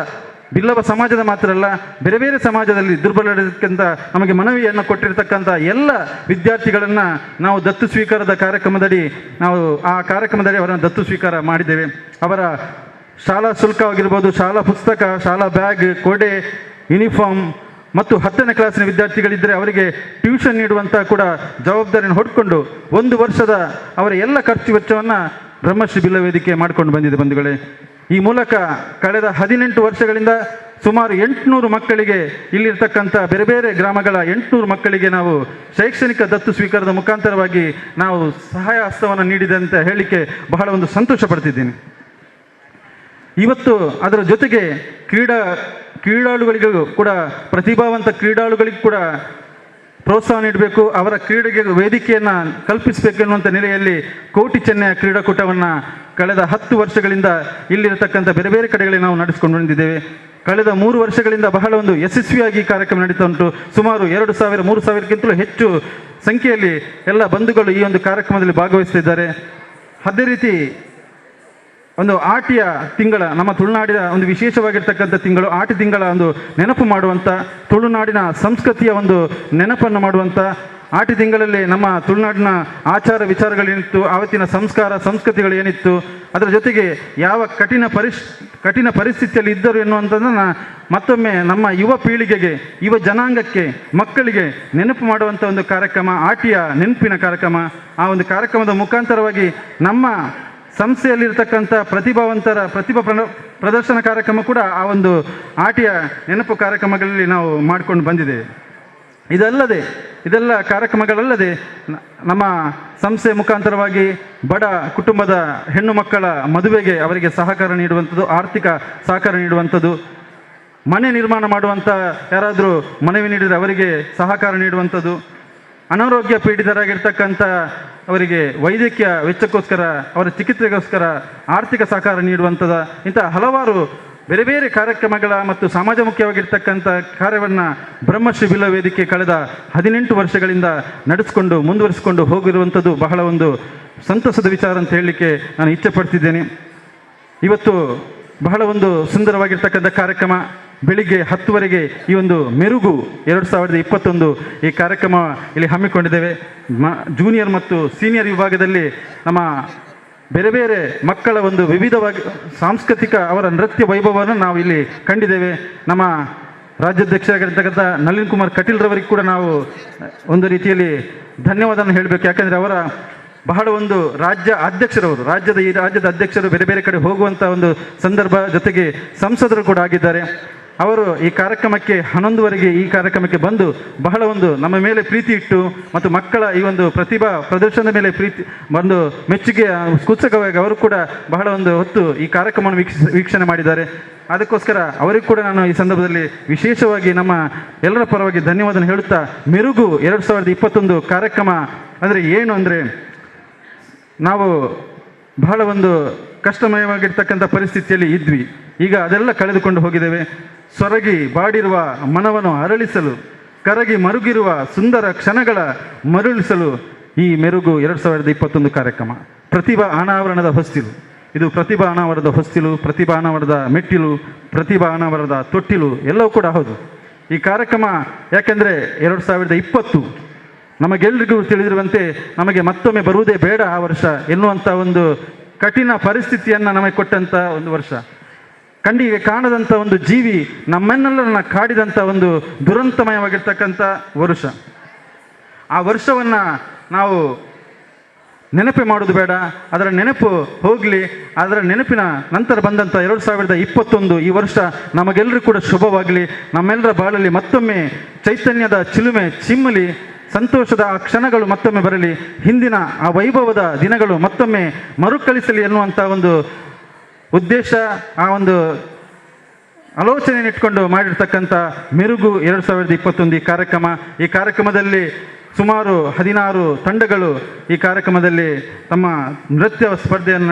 ಬಿಲ್ಲವ ಸಮಾಜದ ಮಾತ್ರ ಅಲ್ಲ, ಬೇರೆ ಬೇರೆ ಸಮಾಜದಲ್ಲಿ ದುರ್ಬಲರಿರ್ತಕ್ಕಂಥ ನಮಗೆ ಮನವಿಯನ್ನು ಕೊಟ್ಟಿರ್ತಕ್ಕಂಥ ಎಲ್ಲ ವಿದ್ಯಾರ್ಥಿಗಳನ್ನು ನಾವು ದತ್ತು ಸ್ವೀಕಾರದ ಕಾರ್ಯಕ್ರಮದಡಿ ಅವರನ್ನು ದತ್ತು ಸ್ವೀಕಾರ ಮಾಡಿದ್ದೇವೆ. ಅವರ ಶಾಲಾ ಶುಲ್ಕವಾಗಿರ್ಬೋದು, ಶಾಲಾ ಪುಸ್ತಕ, ಶಾಲಾ ಬ್ಯಾಗ್, ಕೊಡೆ, ಯೂನಿಫಾರ್ಮ್ ಮತ್ತು 10ನೇ ಕ್ಲಾಸಿನ ವಿದ್ಯಾರ್ಥಿಗಳಿದ್ದರೆ ಅವರಿಗೆ ಟ್ಯೂಷನ್ ನೀಡುವಂಥ ಕೂಡ ಜವಾಬ್ದಾರಿಯನ್ನು ಹೊಡ್ಕೊಂಡು 1 ವರ್ಷದ ಅವರ ಎಲ್ಲ ಖರ್ಚು ವೆಚ್ಚವನ್ನು ಬ್ರಹ್ಮಶ್ರೀ ಬಿಲ್ಲ ವೇದಿಕೆ ಮಾಡಿಕೊಂಡು ಬಂದಿದೆ ಬಂಧುಗಳೇ. ಈ ಮೂಲಕ ಕಳೆದ 18 ವರ್ಷಗಳಿಂದ ಸುಮಾರು 800 ಮಕ್ಕಳಿಗೆ ಇಲ್ಲಿರ್ತಕ್ಕಂಥ ಬೇರೆ ಬೇರೆ ಗ್ರಾಮಗಳ 800 ಮಕ್ಕಳಿಗೆ ನಾವು ಶೈಕ್ಷಣಿಕ ದತ್ತು ಸ್ವೀಕಾರದ ಮುಖಾಂತರವಾಗಿ ನಾವು ಸಹಾಯ ಹಸ್ತವನ್ನು ನೀಡಿದೆ ಅಂತ ಹೇಳಲಿಕ್ಕೆ ಬಹಳ ಒಂದು ಸಂತೋಷ ಪಡ್ತಿದ್ದೀನಿ. ಇವತ್ತು ಅದರ ಜೊತೆಗೆ ಕ್ರೀಡಾಳುಗಳಿಗೂ ಕೂಡ ಪ್ರತಿಭಾವಂತ ಕ್ರೀಡಾಳುಗಳಿಗೂ ಕೂಡ ಪ್ರೋತ್ಸಾಹ ನೀಡಬೇಕು, ಅವರ ಕ್ರೀಡೆಗೆ ವೇದಿಕೆಯನ್ನು ಕಲ್ಪಿಸಬೇಕು ಎನ್ನುವಂಥ ನೆಲೆಯಲ್ಲಿ ಕೋಟಿ ಚೆನ್ನಯ ಕ್ರೀಡಾಕೂಟವನ್ನು ಕಳೆದ 10 ವರ್ಷಗಳಿಂದ ಇಲ್ಲಿರತಕ್ಕಂಥ ಬೇರೆ ಬೇರೆ ಕಡೆಗಳಲ್ಲಿ ನಾವು ನಡೆಸಿಕೊಂಡು ಬಂದಿದ್ದೇವೆ. ಕಳೆದ 3 ವರ್ಷಗಳಿಂದ ಬಹಳ ಒಂದು ಯಶಸ್ವಿಯಾಗಿ ಕಾರ್ಯಕ್ರಮ ನಡೀತಾ ಉಂಟು. ಸುಮಾರು 2000-3000ಕ್ಕಿಂತಲೂ ಹೆಚ್ಚು ಸಂಖ್ಯೆಯಲ್ಲಿ ಎಲ್ಲ ಬಂಧುಗಳು ಈ ಒಂದು ಕಾರ್ಯಕ್ರಮದಲ್ಲಿ ಭಾಗವಹಿಸ್ತಿದ್ದಾರೆ. ಅದೇ ರೀತಿ ಒಂದು ಆಟಿಯ ತಿಂಗಳ, ನಮ್ಮ ತುಳುನಾಡಿನ ಒಂದು ವಿಶೇಷವಾಗಿರ್ತಕ್ಕಂಥ ತಿಂಗಳು, ಆಟಿ ತಿಂಗಳ ಒಂದು ನೆನಪು ಮಾಡುವಂಥ, ತುಳುನಾಡಿನ ಸಂಸ್ಕೃತಿಯ ಒಂದು ನೆನಪನ್ನು ಮಾಡುವಂಥ ಆಟಿ ತಿಂಗಳಲ್ಲಿ ನಮ್ಮ ತುಳುನಾಡಿನ ಆಚಾರ ವಿಚಾರಗಳೇನಿತ್ತು, ಆವತ್ತಿನ ಸಂಸ್ಕೃತಿಗಳು ಏನಿತ್ತು, ಅದರ ಜೊತೆಗೆ ಯಾವ ಕಠಿಣ ಪರಿಸ್ಥಿತಿಯಲ್ಲಿ ಇದ್ದರು ಎನ್ನುವಂಥದ್ದನ್ನು ಮತ್ತೊಮ್ಮೆ ನಮ್ಮ ಯುವ ಪೀಳಿಗೆಗೆ, ಯುವ ಜನಾಂಗಕ್ಕೆ, ಮಕ್ಕಳಿಗೆ ನೆನಪು ಮಾಡುವಂಥ ಒಂದು ಕಾರ್ಯಕ್ರಮ ಆಟಿಯ ನೆನಪಿನ ಕಾರ್ಯಕ್ರಮ. ಆ ಒಂದು ಕಾರ್ಯಕ್ರಮದ ಮುಖಾಂತರವಾಗಿ ನಮ್ಮ ಸಂಸ್ಥೆಯಲ್ಲಿರ್ತಕ್ಕಂಥ ಪ್ರತಿಭಾವಂತರ ಪ್ರದರ್ಶನ ಕಾರ್ಯಕ್ರಮ ಕೂಡ ಆ ಒಂದು ಆಟಿಯ ನೆನಪು ಕಾರ್ಯಕ್ರಮಗಳಲ್ಲಿ ನಾವು ಮಾಡಿಕೊಂಡು ಬಂದಿದ್ದೇವೆ. ಇದೆಲ್ಲ ಕಾರ್ಯಕ್ರಮಗಳಲ್ಲದೆ ನಮ್ಮ ಸಂಸ್ಥೆ ಮುಖಾಂತರವಾಗಿ ಬಡ ಕುಟುಂಬದ ಹೆಣ್ಣು ಮಕ್ಕಳ ಮದುವೆಗೆ ಅವರಿಗೆ ಸಹಕಾರ ನೀಡುವಂಥದ್ದು, ಆರ್ಥಿಕ ಸಹಕಾರ ನೀಡುವಂಥದ್ದು, ಮನೆ ನಿರ್ಮಾಣ ಮಾಡುವಂಥ ಯಾರಾದರೂ ಮನವಿ ನೀಡಿದರೆ ಅವರಿಗೆ ಸಹಕಾರ ನೀಡುವಂಥದ್ದು, ಅನಾರೋಗ್ಯ ಪೀಡಿತರಾಗಿರ್ತಕ್ಕಂಥ ಅವರಿಗೆ ವೈದ್ಯಕೀಯ ವೆಚ್ಚಕ್ಕೋಸ್ಕರ, ಅವರ ಚಿಕಿತ್ಸೆಗೋಸ್ಕರ ಆರ್ಥಿಕ ಸಹಕಾರ ನೀಡುವಂಥದ್ದು, ಇಂಥ ಹಲವಾರು ಬೇರೆ ಬೇರೆ ಕಾರ್ಯಕ್ರಮಗಳ ಮತ್ತು ಸಮಾಜಮುಖಿಯಾಗಿರ್ತಕ್ಕಂಥ ಕಾರ್ಯವನ್ನು ಬ್ರಹ್ಮಶ್ರೀ ಬಿಲ್ಲ ವೇದಿಕೆ ಕಳೆದ 18 ವರ್ಷಗಳಿಂದ ನಡೆಸಿಕೊಂಡು ಮುಂದುವರಿಸಿಕೊಂಡು ಹೋಗಿರುವಂಥದ್ದು ಬಹಳ ಒಂದು ಸಂತಸದ ವಿಚಾರ ಅಂತ ಹೇಳಲಿಕ್ಕೆ ನಾನು ಇಚ್ಛೆ ಪಡ್ತಿದ್ದೇನೆ. ಇವತ್ತು ಬಹಳ ಒಂದು ಸುಂದರವಾಗಿರ್ತಕ್ಕಂಥ ಕಾರ್ಯಕ್ರಮ. ಬೆಳಿಗ್ಗೆ 10ವರೆಗೆ ಈ ಒಂದು ಮೆರುಗು 2021 ಈ ಕಾರ್ಯಕ್ರಮ ಇಲ್ಲಿ ಹಮ್ಮಿಕೊಂಡಿದ್ದೇವೆ. ಜೂನಿಯರ್ ಮತ್ತು ಸೀನಿಯರ್ ವಿಭಾಗದಲ್ಲಿ ನಮ್ಮ ಬೇರೆ ಬೇರೆ ಮಕ್ಕಳ ಒಂದು ವಿವಿಧವಾಗಿ ಸಾಂಸ್ಕೃತಿಕ ಅವರ ನೃತ್ಯ ವೈಭವವನ್ನು ನಾವು ಇಲ್ಲಿ ಕಂಡಿದ್ದೇವೆ. ನಮ್ಮ ರಾಜ್ಯಾಧ್ಯಕ್ಷರಾಗಿರ್ತಕ್ಕಂಥ ನಳಿನ್ ಕುಮಾರ್ ಕಟೀಲ್ರವರಿಗೆ ಕೂಡ ನಾವು ಒಂದು ರೀತಿಯಲ್ಲಿ ಧನ್ಯವಾದವನ್ನು ಹೇಳಬೇಕು. ಯಾಕಂದರೆ ಅವರ ಬಹಳ ಒಂದು ರಾಜ್ಯದ ಅಧ್ಯಕ್ಷರು ಬೇರೆ ಬೇರೆ ಕಡೆ ಹೋಗುವಂಥ ಒಂದು ಸಂದರ್ಭ, ಜೊತೆಗೆ ಸಂಸದರು ಕೂಡ ಆಗಿದ್ದಾರೆ. ಅವರು ಈ ಕಾರ್ಯಕ್ರಮಕ್ಕೆ 11ವರೆಗೆ ಈ ಕಾರ್ಯಕ್ರಮಕ್ಕೆ ಬಂದು ಬಹಳ ಒಂದು ನಮ್ಮ ಮೇಲೆ ಪ್ರೀತಿ ಇಟ್ಟು ಮತ್ತು ಮಕ್ಕಳ ಈ ಒಂದು ಪ್ರತಿಭಾ ಪ್ರದರ್ಶನದ ಮೇಲೆ ಪ್ರೀತಿ ಒಂದು ಮೆಚ್ಚುಗೆ ಉತ್ಸುಕವಾಗಿ ಅವರು ಕೂಡ ಬಹಳ ಒಂದು ಹೊತ್ತು ಈ ಕಾರ್ಯಕ್ರಮವನ್ನು ವೀಕ್ಷಣೆ ಮಾಡಿದ್ದಾರೆ. ಅದಕ್ಕೋಸ್ಕರ ಅವರಿಗೂ ಕೂಡ ನಾನು ಈ ಸಂದರ್ಭದಲ್ಲಿ ವಿಶೇಷವಾಗಿ ನಮ್ಮ ಎಲ್ಲರ ಪರವಾಗಿ ಧನ್ಯವಾದ ಹೇಳುತ್ತಾ, ಮೆರುಗು 2021 ಕಾರ್ಯಕ್ರಮ ಅಂದರೆ ಏನು ಅಂದರೆ, ನಾವು ಬಹಳ ಒಂದು ಕಷ್ಟಮಯವಾಗಿರ್ತಕ್ಕಂಥ ಪರಿಸ್ಥಿತಿಯಲ್ಲಿ ಇದ್ವಿ. ಈಗ ಅದೆಲ್ಲ ಕಳೆದುಕೊಂಡು ಹೋಗಿದ್ದೇವೆ. ಸೊರಗಿ ಬಾಡಿರುವ ಮನವನ್ನು ಅರಳಿಸಲು, ಕರಗಿ ಮರುಗಿರುವ ಸುಂದರ ಕ್ಷಣಗಳ ಮರುಳಿಸಲು ಈ ಮೆರುಗು 2021 ಕಾರ್ಯಕ್ರಮ ಪ್ರತಿಭಾ ಅನಾವರಣದ ಹೊಸ್ತಿಲು. ಇದು ಪ್ರತಿಭಾ ಅನಾವರಣದ ಹೊಸ್ತಿಲು, ಪ್ರತಿಭಾ ಅನಾವರಣದ ಮೆಟ್ಟಿಲು, ಪ್ರತಿಭಾ ಅನಾವರಣದ ತೊಟ್ಟಿಲು ಎಲ್ಲವೂ ಕೂಡ ಹೌದು. ಈ ಕಾರ್ಯಕ್ರಮ ಯಾಕೆಂದರೆ 2020 ನಮಗೆಲ್ಲರಿಗೂ ತಿಳಿದಿರುವಂತೆ ನಮಗೆ ಮತ್ತೊಮ್ಮೆ ಬರುವುದೇ ಬೇಡ ಆ ವರ್ಷ ಎನ್ನುವಂಥ ಒಂದು ಕಠಿಣ ಪರಿಸ್ಥಿತಿಯನ್ನು ನಮಗೆ ಕೊಟ್ಟಂಥ ಒಂದು ವರ್ಷ. ಕಣ್ಣಿಗೆ ಕಾಣದಂಥ ಒಂದು ಜೀವಿ ನಮ್ಮನ್ನೆಲ್ಲರನ್ನ ಕಾಡಿದಂಥ ಒಂದು ದುರಂತಮಯವಾಗಿರ್ತಕ್ಕಂಥ ವರ್ಷ. ಆ ವರ್ಷವನ್ನು ನಾವು ನೆನಪು ಮಾಡೋದು ಬೇಡ, ಅದರ ನೆನಪು ಹೋಗಲಿ. ಅದರ ನೆನಪಿನ ನಂತರ ಬಂದಂಥ 2021 ಈ ವರ್ಷ ನಮಗೆಲ್ಲರೂ ಕೂಡ ಶುಭವಾಗಲಿ. ನಮ್ಮೆಲ್ಲರ ಬಾಳಲ್ಲಿ ಮತ್ತೊಮ್ಮೆ ಚೈತನ್ಯದ ಚಿಲುಮೆ ಚಿಮ್ಮಲಿ, ಸಂತೋಷದ ಆ ಕ್ಷಣಗಳು ಮತ್ತೊಮ್ಮೆ ಬರಲಿ, ಹಿಂದಿನ ಆ ವೈಭವದ ದಿನಗಳು ಮತ್ತೊಮ್ಮೆ ಮರುಕಳಿಸಲಿ ಎನ್ನುವಂಥ ಒಂದು ಉದ್ದೇಶ, ಆ ಒಂದು ಆಲೋಚನೆಯನ್ನಿಟ್ಕೊಂಡು ಮಾಡಿರ್ತಕ್ಕಂಥ ಮೆರುಗು 2021 ಈ ಕಾರ್ಯಕ್ರಮ. ಈ ಕಾರ್ಯಕ್ರಮದಲ್ಲಿ ಸುಮಾರು 16 ತಂಡಗಳು ಈ ಕಾರ್ಯಕ್ರಮದಲ್ಲಿ ತಮ್ಮ ನೃತ್ಯ ಸ್ಪರ್ಧೆಯನ್ನು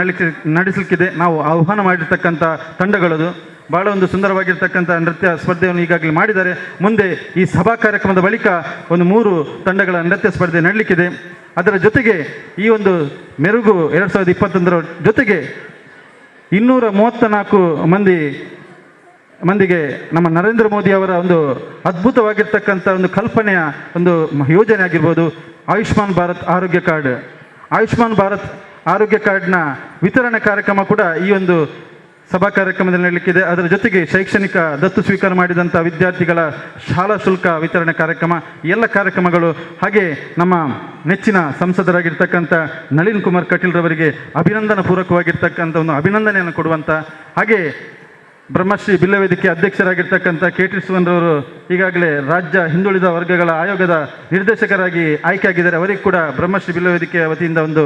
ನಡೆಸಲಿಕ್ಕಿದೆ. ನಾವು ಆಹ್ವಾನ ಮಾಡಿರ್ತಕ್ಕಂಥ ತಂಡಗಳದು ಭಾಳ ಒಂದು ಸುಂದರವಾಗಿರ್ತಕ್ಕಂಥ ನೃತ್ಯ ಸ್ಪರ್ಧೆಯನ್ನು ಈಗಾಗಲೇ ಮಾಡಿದ್ದಾರೆ. ಮುಂದೆ ಈ ಸಭಾ ಕಾರ್ಯಕ್ರಮದ ಬಳಿಕ ಒಂದು 3 ತಂಡಗಳ ನೃತ್ಯ ಸ್ಪರ್ಧೆ ನಡೀಲಿಕ್ಕಿದೆ. ಅದರ ಜೊತೆಗೆ ಈ ಒಂದು ಮೆರುಗು 2021 ಜೊತೆಗೆ 234 ಮಂದಿಗೆ ನಮ್ಮ ನರೇಂದ್ರ ಮೋದಿ ಅವರ ಒಂದು ಅದ್ಭುತವಾಗಿರ್ತಕ್ಕಂಥ ಒಂದು ಕಲ್ಪನೆಯ ಒಂದು ಯೋಜನೆ ಆಗಿರ್ಬೋದು, ಆಯುಷ್ಮಾನ್ ಭಾರತ್ ಆರೋಗ್ಯ ಕಾರ್ಡ್ನ ವಿತರಣೆ ಕಾರ್ಯಕ್ರಮ ಕೂಡ ಈ ಒಂದು ಸಭಾ ಕಾರ್ಯಕ್ರಮದಲ್ಲಿ ನಡೀಲಿಕ್ಕಿದೆ. ಅದರ ಜೊತೆಗೆ ಶೈಕ್ಷಣಿಕ ದತ್ತು ಸ್ವೀಕಾರ ಮಾಡಿದಂಥ ವಿದ್ಯಾರ್ಥಿಗಳ ಶಾಲಾ ಶುಲ್ಕ ವಿತರಣೆ ಕಾರ್ಯಕ್ರಮ, ಎಲ್ಲ ಕಾರ್ಯಕ್ರಮಗಳು. ಹಾಗೆ ನಮ್ಮ ನೆಚ್ಚಿನ ಸಂಸದರಾಗಿರ್ತಕ್ಕಂಥ ನಳಿನ್ ಕುಮಾರ್ ಕಟೀಲ್ರವರಿಗೆ ಅಭಿನಂದನಾ ಪೂರ್ವಕವಾಗಿರ್ತಕ್ಕಂಥ ಒಂದು ಅಭಿನಂದನೆಯನ್ನು ಕೊಡುವಂಥ, ಹಾಗೆ ಬ್ರಹ್ಮಶ್ರೀ ಬಿಲ್ಲವೇದಿಕೆ ಅಧ್ಯಕ್ಷರಾಗಿರ್ತಕ್ಕಂಥ KT ಸುವರ್ಣರವರು ಈಗಾಗಲೇ ರಾಜ್ಯ ಹಿಂದುಳಿದ ವರ್ಗಗಳ ಆಯೋಗದ ನಿರ್ದೇಶಕರಾಗಿ ಆಯ್ಕೆಯಾಗಿದ್ದಾರೆ. ಅವರಿಗೆ ಕೂಡ ಬ್ರಹ್ಮಶ್ರೀ ಬಿಲ್ಲವೇದಿಕೆಯ ವತಿಯಿಂದ ಒಂದು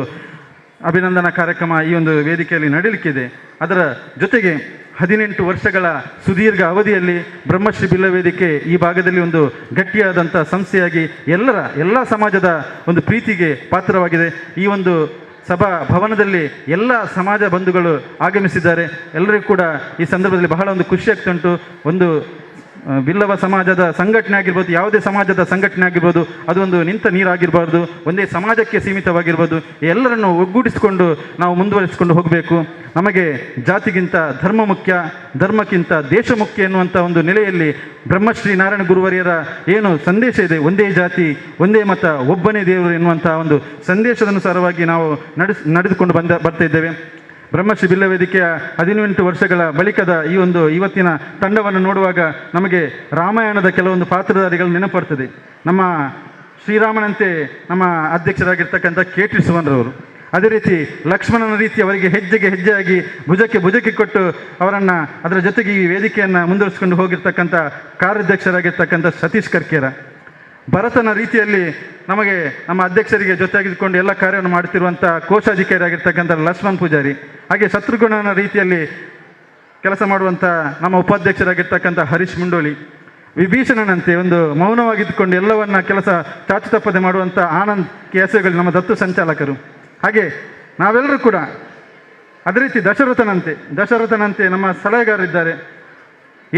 ಅಭಿನಂದನಾ ಕಾರ್ಯಕ್ರಮ ಈ ಒಂದು ವೇದಿಕೆಯಲ್ಲಿ ನಡೀಲಿಕ್ಕಿದೆ. ಅದರ ಜೊತೆಗೆ 18 ವರ್ಷಗಳ ಸುದೀರ್ಘ ಅವಧಿಯಲ್ಲಿ ಬ್ರಹ್ಮಶ್ರೀ ಬಿಲ್ಲವೇದಿಕೆ ಈ ಭಾಗದಲ್ಲಿ ಒಂದು ಗಟ್ಟಿಯಾದಂಥ ಸಂಸ್ಥೆಯಾಗಿ ಎಲ್ಲ ಸಮಾಜದ ಒಂದು ಪ್ರೀತಿಗೆ ಪಾತ್ರವಾಗಿದೆ. ಈ ಒಂದು ಸಭಾ ಭವನದಲ್ಲಿ ಎಲ್ಲ ಸಮಾಜ ಬಂಧುಗಳು ಆಗಮಿಸಿದ್ದಾರೆ. ಎಲ್ಲರಿಗೂ ಕೂಡ ಈ ಸಂದರ್ಭದಲ್ಲಿ ಬಹಳ ಒಂದು ಖುಷಿ ಆಗ್ತುಂಟು. ಒಂದು ಬಿಲ್ಲವ ಸಮಾಜದ ಸಂಘಟನೆ ಆಗಿರ್ಬೋದು, ಯಾವುದೇ ಸಮಾಜದ ಸಂಘಟನೆ ಆಗಿರ್ಬೋದು, ಅದು ಒಂದು ನಿಂತ ನೀರಾಗಿರ್ಬಾರ್ದು, ಒಂದೇ ಸಮಾಜಕ್ಕೆ ಸೀಮಿತವಾಗಿರ್ಬೋದು. ಎಲ್ಲರನ್ನು ಒಗ್ಗೂಡಿಸಿಕೊಂಡು ನಾವು ಮುಂದುವರಿಸಿಕೊಂಡು ಹೋಗಬೇಕು. ನಮಗೆ ಜಾತಿಗಿಂತ ಧರ್ಮ ಮುಖ್ಯ, ಧರ್ಮಕ್ಕಿಂತ ದೇಶ ಮುಖ್ಯ ಎನ್ನುವಂಥ ಒಂದು ನೆಲೆಯಲ್ಲಿ ಬ್ರಹ್ಮಶ್ರೀ ನಾರಾಯಣ ಗುರುವರಿಯರ ಏನು ಸಂದೇಶ ಇದೆ, ಒಂದೇ ಜಾತಿ ಒಂದೇ ಮತ ಒಬ್ಬನೇ ದೇವರು ಎನ್ನುವಂಥ ಒಂದು ಸಂದೇಶದನುಸಾರವಾಗಿ ನಾವು ನಡೆದುಕೊಂಡು ಬರ್ತಾ ಇದ್ದೇವೆ. ಬ್ರಹ್ಮಶ್ರೀ ಬಿಲ್ಲವೇದಿಕೆಯ 18 ವರ್ಷಗಳ ಬಳಿಕದ ಇವತ್ತಿನ ತಂಡವನ್ನು ನೋಡುವಾಗ ನಮಗೆ ರಾಮಾಯಣದ ಕೆಲವೊಂದು ಪಾತ್ರಧಾರಿಗಳು ನೆನಪಡ್ತದೆ. ನಮ್ಮ ಶ್ರೀರಾಮನಂತೆ ನಮ್ಮ ಅಧ್ಯಕ್ಷರಾಗಿರ್ತಕ್ಕಂಥ KT ಸುವರ್ಣರವರು, ಅದೇ ರೀತಿ ಲಕ್ಷ್ಮಣನ ರೀತಿ ಅವರಿಗೆ ಹೆಜ್ಜೆಯಾಗಿ ಭುಜಕ್ಕೆ ಕೊಟ್ಟು ಅವರನ್ನು ಅದರ ಜೊತೆಗೆ ಈ ವೇದಿಕೆಯನ್ನು ಮುಂದುವರಿಸಿಕೊಂಡು ಹೋಗಿರ್ತಕ್ಕಂಥ ಕಾರ್ಯಾಧ್ಯಕ್ಷರಾಗಿರ್ತಕ್ಕಂಥ ಸತೀಶ್ ಕರ್ಕೇರ, ಭರತನ ರೀತಿಯಲ್ಲಿ ನಮಗೆ ನಮ್ಮ ಅಧ್ಯಕ್ಷರಿಗೆ ಜೊತೆಯಾಗಿದ್ದುಕೊಂಡು ಎಲ್ಲ ಕಾರ್ಯವನ್ನು ಮಾಡುತ್ತಿರುವಂಥ ಕೋಶಾಧಿಕಾರಿ ಆಗಿರ್ತಕ್ಕಂಥ ಲಕ್ಷ್ಮಣ್ ಪೂಜಾರಿ, ಹಾಗೆ ಶತ್ರುಘ್ನನ ರೀತಿಯಲ್ಲಿ ಕೆಲಸ ಮಾಡುವಂಥ ನಮ್ಮ ಉಪಾಧ್ಯಕ್ಷರಾಗಿರ್ತಕ್ಕಂಥ ಹರೀಶ್ ಮುಂಡೋಳಿ, ವಿಭೀಷಣನಂತೆ ಒಂದು ಮೌನವಾಗಿದ್ದುಕೊಂಡು ಎಲ್ಲವನ್ನ ಕೆಲಸ ಚಾಚು ತಪ್ಪದೆ ಮಾಡುವಂಥ ಆನಂದ್ ಕೇಸರಿಗಳು ನಮ್ಮ ದತ್ತು ಸಂಚಾಲಕರು. ಹಾಗೆ ನಾವೆಲ್ಲರೂ ಕೂಡ ಅದೇ ರೀತಿ ದಶರಥನಂತೆ ನಮ್ಮ ಸಲಹೆಗಾರರಿದ್ದಾರೆ.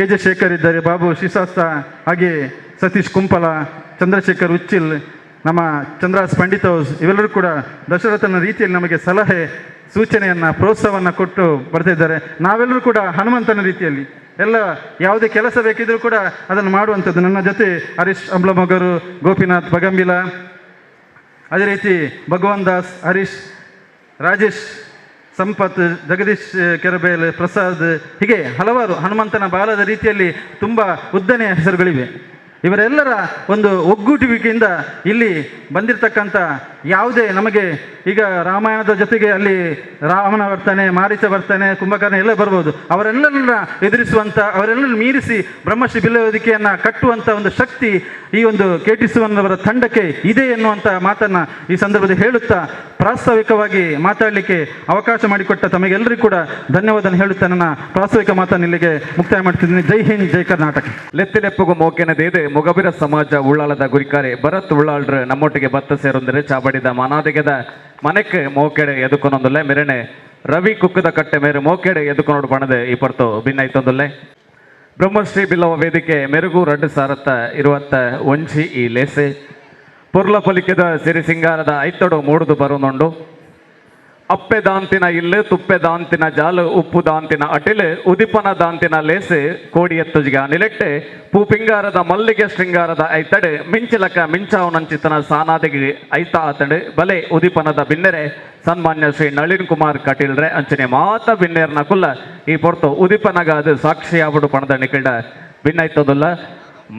AJ ಶೇಖರ್ ಇದ್ದಾರೆ, ಬಾಬು ಶ್ರೀಶಾಸ್ತ್ರ, ಹಾಗೆ ಸತೀಶ್ ಕುಂಪಲ, ಚಂದ್ರಶೇಖರ್ ಉಚ್ಚಿಲ್, ನಮ್ಮ ಚಂದ್ರಾಸ್ ಪಂಡಿತ್ ಹೌಸ್, ಇವೆಲ್ಲರೂ ಕೂಡ ದಶರಥನ ರೀತಿಯಲ್ಲಿ ನಮಗೆ ಸಲಹೆ ಸೂಚನೆಯನ್ನು ಪ್ರೋತ್ಸಾಹವನ್ನು ಕೊಟ್ಟು ಬರ್ತಾ ಇದ್ದಾರೆ. ನಾವೆಲ್ಲರೂ ಕೂಡ ಹನುಮಂತನ ರೀತಿಯಲ್ಲಿ ಎಲ್ಲ ಯಾವುದೇ ಕೆಲಸ ಬೇಕಿದ್ರೂ ಕೂಡ ಅದನ್ನು ಮಾಡುವಂಥದ್ದು. ನನ್ನ ಜೊತೆ ಹರೀಶ್ ಅಂಬ್ಲಮೊಗರು, ಗೋಪಿನಾಥ್ ಬಗಂಬಿಲ, ಅದೇ ರೀತಿ ಭಗವಾನ್ ದಾಸ್, ಹರೀಶ್, ರಾಜೇಶ್, ಸಂಪತ್, ಜಗದೀಶ್ ಕೆರಬೇಲ್, ಪ್ರಸಾದ್, ಹೀಗೆ ಹಲವಾರು ಹನುಮಂತನ ಬಾಲದ ರೀತಿಯಲ್ಲಿ ತುಂಬ ಉದ್ದನೆಯ ಹೆಸರುಗಳಿವೆ. ಇವರೆಲ್ಲರ ಒಂದು ಒಗ್ಗೂಟುವಿಕೆಯಿಂದ ಇಲ್ಲಿ ಬಂದಿರತಕ್ಕಂಥ ಯಾವುದೇ ನಮಗೆ ಈಗ ರಾಮಾಯಣದ ಜೊತೆಗೆ ಅಲ್ಲಿ ರಾಮನ ಬರ್ತಾನೆ, ಮಾರೀಚ ಬರ್ತಾನೆ, ಕುಂಭಕರ್ಣ ಎಲ್ಲ ಬರ್ಬೋದು. ಅವರೆಲ್ಲರನ್ನ ಎದುರಿಸುವಂಥ, ಅವರೆಲ್ಲರನ್ನು ಮೀರಿಸಿ ಬ್ರಹ್ಮಶ್ರೀ ಬಿಲ್ವ ವೇದಿಕೆಯನ್ನು ಕಟ್ಟುವಂಥ ಒಂದು ಶಕ್ತಿ ಈ ಒಂದು KT ಸುವರ್ಣರವರ ತಂಡಕ್ಕೆ ಇದೆ ಎನ್ನುವಂಥ ಮಾತನ್ನು ಈ ಸಂದರ್ಭದಲ್ಲಿ ಹೇಳುತ್ತಾ ಪ್ರಾಸ್ತಾವಿಕವಾಗಿ ಮಾತಾಡಲಿಕ್ಕೆ ಅವಕಾಶ ಮಾಡಿಕೊಟ್ಟ ತಮಗೆಲ್ಲರಿಗೂ ಕೂಡ ಧನ್ಯವಾದ ಹೇಳುತ್ತಾ ನನ್ನ ಪ್ರಾಸ್ತಾವಿಕ ಮಾತನ್ನು ಇಲ್ಲಿಗೆ ಮುಕ್ತಾಯ ಮಾಡ್ತಿದ್ದೀನಿ. ಜೈ ಹಿಂದ್, ಜೈ ಕರ್ನಾಟಕ. ಲೆತ್ತಿನೆಪ್ಪುಗು ಮೋಕೆನದೇದು ಮುಗಬಿರ ಸಮಾಜ ಉಳ್ಳಾಳದ ಗುರಿಕಾರೆ ಭರತ್ ಉಳ್ಳಾಳ್ರ ನಮ್ಮೊಟ್ಟಿಗೆ ಬತ್ತ ಸೇರೊಂದರೆ ಚಾಬಡಿದ ಮಾನಾದಿಗೆದ ಮನೆಕ್ಕೆ ಮೋಕೆಡೆ ಎದುಕೊನೊಂದುಲ್ಲೆ ಮೆರೆನೆ ರವಿ ಕುಕ್ಕದ ಕಟ್ಟೆ ಮೇರೆ ಮೋಕೆಡೆ ಎದುಕೊನೋಡು ಬಣದೆ ಈ ಪರ್ತು ಭಿನ್ನೈತೊಂದುಲ್ಲೆ ಬ್ರಹ್ಮಶ್ರೀ ಬಿಲ್ಲವ ವೇದಿಕೆ ಮೆರುಗು ರಡ್ಡು ಸಾರತ್ತ ಇರುವತ್ತ ಒಂಜಿ ಈ ಲೇಸೆ ಪುರ್ಲ ಪಲಿಕೆದ ಸಿರಿ ಸಿಂಗಾರದ ಐತೊಡು ಮೂಡುದು ಬರುನುಂಡು ಅಪ್ಪೆ ದಾಂತಿನ ಇಲ್ಲು ತುಪ್ಪೆ ದಾಂತಿನ ಜಾಲು ಉಪ್ಪು ದಾಂತಿನ ಅಟಿಲು ಉದಿಪನ ದಾಂತಿನ ಲೇಸು ಕೋಡಿ ಎತ್ತುಜಿಗ ನಿಲೆಟ್ಟೆ ಪೂಪಿಂಗಾರದ ಮಲ್ಲಿಗೆ ಶೃಂಗಾರದ ಐತಡು ಮಿಂಚಲಕ ಮಿಂಚಾವನಂಚಿತನ ಸಾನಾದಿಗೆ ಐತ ಆತಡು ಬಲೆ ಉದಿಪನದ ಬಿನ್ನೆರೆ ಸನ್ಮಾನ್ಯ ಶ್ರೀ ನಳಿನ್ ಕುಮಾರ್ ಕಟೀಲ್ರೆ ಅಂಚನೆ ಮಾತ ಬಿನ್ನೇರ್ನ ಕುಲ್ಲ ಈ ಪೊರ್ತು ಉದಿಪನಗ ಅದು ಸಾಕ್ಷಿಯಾಬುಡು ಪಣದ ನಿಕಲ್ಡ ಭಿನ್ನೈತದುಲ್ಲ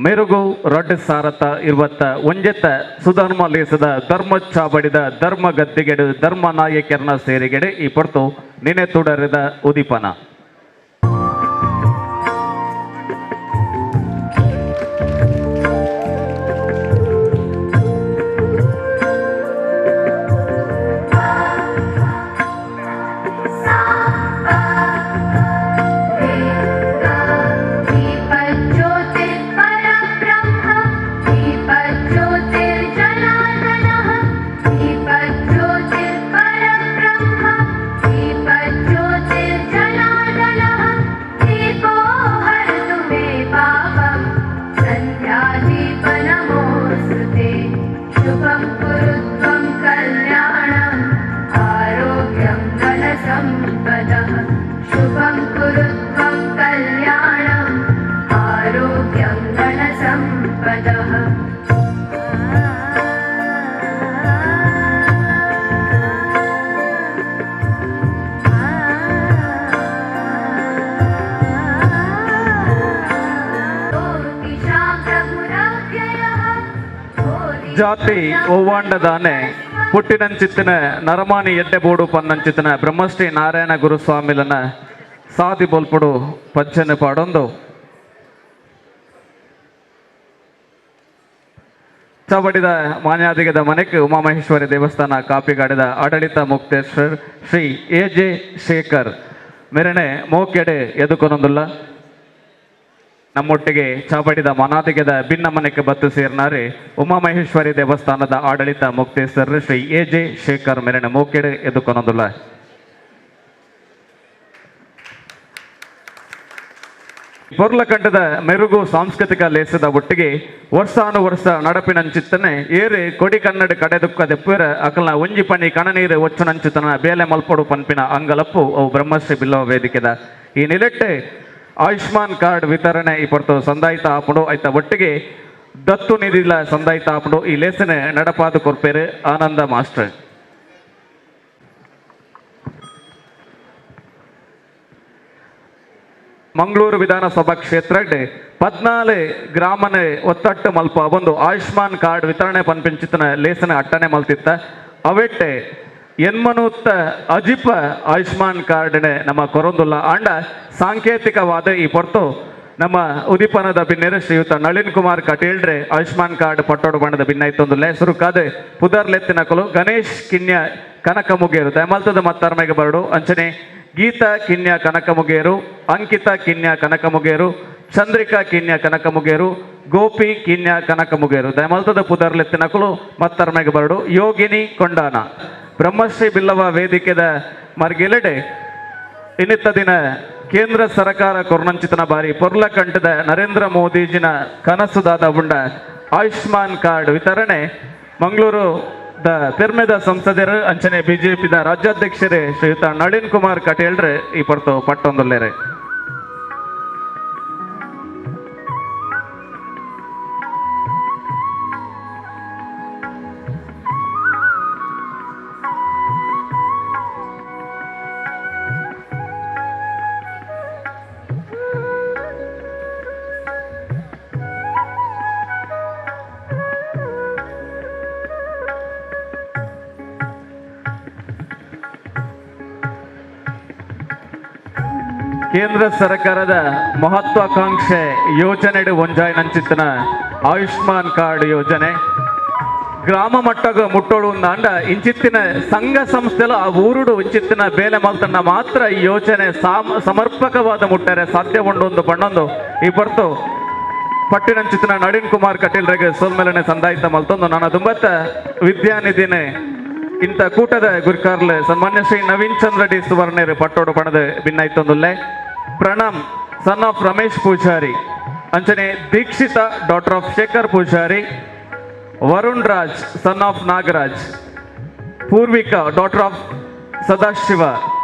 ಮೆರುಗು ರೊಡ್ಡ ಸಾರತ ಇರುವತ್ತ ಒಂಜೆತ್ತ ಸುಧರ್ಮ ಲೇಸದ ಧರ್ಮ ಚಾಬಡಿದ ಧರ್ಮ ಗದ್ದಿಗೆಡು ಧರ್ಮ ನಾಯಕರನ ಸೇರಿಗೆಡೆ ಈ ಪೊರ್ತು ನಿನೆ ತುಡರಿದ ಉದಿಪನ ಜಾತಿ ಒವ್ವಾಂಡದಾನೆ ಪುಟ್ಟಿನಂಚಿತ್ತಿನ ನರಮಾನಿ ಎಡ್ಡೆಬೋಡು ಪನ್ನಂಚಿತ್ತಿನ ಬ್ರಹ್ಮಶ್ರೀ ನಾರಾಯಣ ಗುರುಸ್ವಾಮಿಲನ ಸಾದಿ ಬೊಲ್ಪುಡು ಪಂಚನೆ ಪಾಡೊಂದು ಚಬಡಿದ ಮಾನ್ಯಾದಿಗದ ಮನೆಗೆ ಉಮಾಮಹೇಶ್ವರಿ ದೇವಸ್ಥಾನ ಕಾಪಿಗಾಡಿದ ಆಡಳಿತ ಮುಕ್ತೇಶ್ವರ್ ಶ್ರೀ AJ ಶೇಖರ್ ಮೆರಣೆ ಮೋಕೆಡೆ ಎದುಕೊನೊಂದುಲ್ಲ ನಮ್ಮೊಟ್ಟಿಗೆ ಚಾಬಡಿದ ಮನಾದಿಗೆದ ಭಿನ್ನ ಮನೆಗೆ ಬತ್ತು ಸೇರ್ನಾರೆ ಉಮಾಮಹೇಶ್ವರಿ ದೇವಸ್ಥಾನದ ಆಡಳಿತ ಮುಕ್ತೇಶ್ವರ ಶ್ರೀ AJ ಶೇಖರ್ ಮೆರಣ ಮೋಕೆಡೆ ಎದುಕೊನೊಂದುಲ್ಲ ಪೊರ್ಲಕಂಡದ ಮೆರುಗು ಸಾಂಸ್ಕೃತಿಕ ಲೇಸದ ಒಟ್ಟಿಗೆ ವರ್ಷಾನುವರ್ಷ ನಡಪಿನಂಚಿತ್ತನೆ ಏರು ಕೊಡಿ ಕನ್ನಡ ಕಡೆದುಕ್ಕದೆ ಪೂರ ಅಕಲ್ನ ಒಂಜಿ ಪಣಿ ಕಣನೀರು ಒಚ್ಚುನಂಚಿತನ ಬೇಲೆ ಮಲ್ಪಡು ಪನ್ಪಿನ ಅಂಗಲಪ್ಪು ಅವು ಬ್ರಹ್ಮಶ್ರೀ ಬಿಲ್ಲವ ವೇದಿಕೆದ ಈ ನಿಲೆಟ್ಟೆ ಆಯುಷ್ಮಾನ್ ಕಾರ್ಡ್ ವಿತರಣೆ ಈ ಪೊರ್ತು ಸಂದಾಯಿತ ಆಪುಡು ಐತ ಒಟ್ಟಿಗೆ ದತ್ತು ನಿಧಿಲ ಸಂದಾಯಿತ ಆಪುಡು ಈ ಲೇಸನೆ ನಡಪಾದು ಕೊರ್ಪೇರು ಆನಂದ ಮಾಸ್ಟರ್ ಮಂಗಳೂರು ವಿಧಾನಸಭಾ ಕ್ಷೇತ್ರ 14 ಗ್ರಾಮನ ಒತ್ತಟ್ಟು ಮಲ್ಪ ಒಂದು ಆಯುಷ್ಮಾನ್ ಕಾರ್ಡ್ ವಿತರಣೆ ಪನ್ಪಿಂಚಿತನ ಲೇಸನ ಅಟ್ಟನೆ ಮಲ್ತಿತ್ತ ಅವೆಟ್ಟೆ ಎನ್ಮನೂತ್ತ ಅಜಿಪ ಆಯುಷ್ಮಾನ್ ಕಾರ್ಡ್ನೆ ನಮ್ಮ ಕೊರೊಂದುಲ್ಲ ಆಂಡ ಸಾಂಕೇತಿಕವಾದ ಈ ಪೊರ್ತು ನಮ್ಮ ಉದಿಪನದ ಭಿನ್ನೆರು ಶ್ರೀಯುತ ನಳಿನ್ ಕುಮಾರ್ ಕಟೀಲ್ರೆ ಆಯುಷ್ಮಾನ್ ಕಾರ್ಡ್ ಪಟ್ಟೋಡು ಬಣ್ಣದ ಭಿನ್ನ ಇತ್ತೊಂದುಲ್ಲೆ ಸುರುಕಾದ ಪುದರ್ಲೆತ್ತಿನಕಲು ಗಣೇಶ್ ಕಿನ್ಯ ಕನಕ ಮುಗೇರು ದಯಮಲ್ತದ ಮತ್ತಾರ್ಮೆಗೆ ಬರಡು ಅಂಚನೆ ಗೀತಾ ಕಿನ್ಯ ಕನಕ ಮುಗೇರು ಅಂಕಿತ ಕಿನ್ಯ ಕನಕ ಮುಗೇರು ಚಂದ್ರಿಕಾ ಕಿನ್ಯ ಕನಕ ಮುಗೇರು ಗೋಪಿ ಕಿನ್ಯ ಕನಕ ಮುಗೇರು ದಯಮಲ್ತದ ಪುದರ್ಲೆತ್ತಿನಕಲು ಮತ್ತರ್ಮೆಗೆ ಬರಡು ಯೋಗಿನಿ ಕೊಂಡಾನ ಬ್ರಹ್ಮಶ್ರೀ ಬಿಲ್ಲವ ವೇದಿಕೆದ ಮರ್ಗೆಲೆಡೆ ಇನ್ನಿತ್ತ ದಿನ ಕೇಂದ್ರ ಸರ್ಕಾರ ಕೊರ್ನಂಚಿತನ ಬಾರಿ ಪೊರ್ಲಕಂಠದ ನರೇಂದ್ರ ಮೋದಿಜಿನ ಕನಸುದಾದ ಉಂಡ ಆಯುಷ್ಮಾನ್ ಕಾರ್ಡ್ ವಿತರಣೆ ಮಂಗಳೂರು ದ ಪೆರ್ಮೆದ ಸಂಸದರು ಅಂಚನೆ ಬಿಜೆಪಿದ ರಾಜ್ಯಾಧ್ಯಕ್ಷರೇ ಶ್ರೀಯುತ ನಳಿನ್ ಕುಮಾರ್ ಕಟೀಲ್ರೆ ಈ ಪೊರ್ತು ಪಟ್ಟೊಂದುಲ್ಲೇರೆ ಕೇಂದ್ರ ಸರ್ಕಾರದ ಮಹತ್ವಾಕಾಂಕ್ಷೆ ಯೋಜನೆ ಒಂಜಾಯ್ನಂಚಿತ್ತಿನ ಆಯುಷ್ಮಾನ್ ಕಾರ್ಡ್ ಯೋಜನೆ ಗ್ರಾಮ ಮಟ್ಟಗ ಮುಟ್ಟೋಳು ಅಂಡ ಇಂಚಿತ್ತಿನ ಸಂಘ ಸಂಸ್ಥೆಲು ಆ ಊರುಡು ಇಂಚಿತ್ತಿನ ಬೇಲೆ ಮಲ್ತನ್ನ ಮಾತ್ರ ಈ ಯೋಜನೆ ಸಮರ್ಪಕವಾದ ಮುಟ್ಟರೆ ಸಾಧ್ಯ ಉಂಡು ಬಣ್ಣೊಂದು ಈ ಬರ್ತು ಪಟ್ಟಿನಂಚಿತ್ತಿನ ನಳಿನ್ ಕುಮಾರ್ ಕಟೀಲ್ರಿಗೆ ಸೋಲ್ಮೇಲನೆ ಸಂದಾಯಿತ ಮಲ್ತೊಂದು ನಾನು ದುಂಬತ್ತ ವಿದ್ಯಾನಿಧಿನೇ ಇಂಥ ಕೂಟದ ಗುರಿಕಾರ್ಲೆ ಸನ್ಮಾನ್ಯ ಶ್ರೀ ನವೀನ್ ಚಂದ್ರ ಡಿ ಸುವರ್ಣೇರು ಪಟ್ಟೋಡು ಪಣದ ಭಿನ್ನಾಯ್ತೊಂದುಲ್ಲೆ ಪ್ರಣಮ್ ಸನ್ ಆಫ್ ರಮೇಶ್ ಪೂಜಾರಿ ಅಂಚನೆ Dikshitha daughter of Shekhar Poojari Varun Raj son of Nagaraj Poorvika daughter of Sadashiva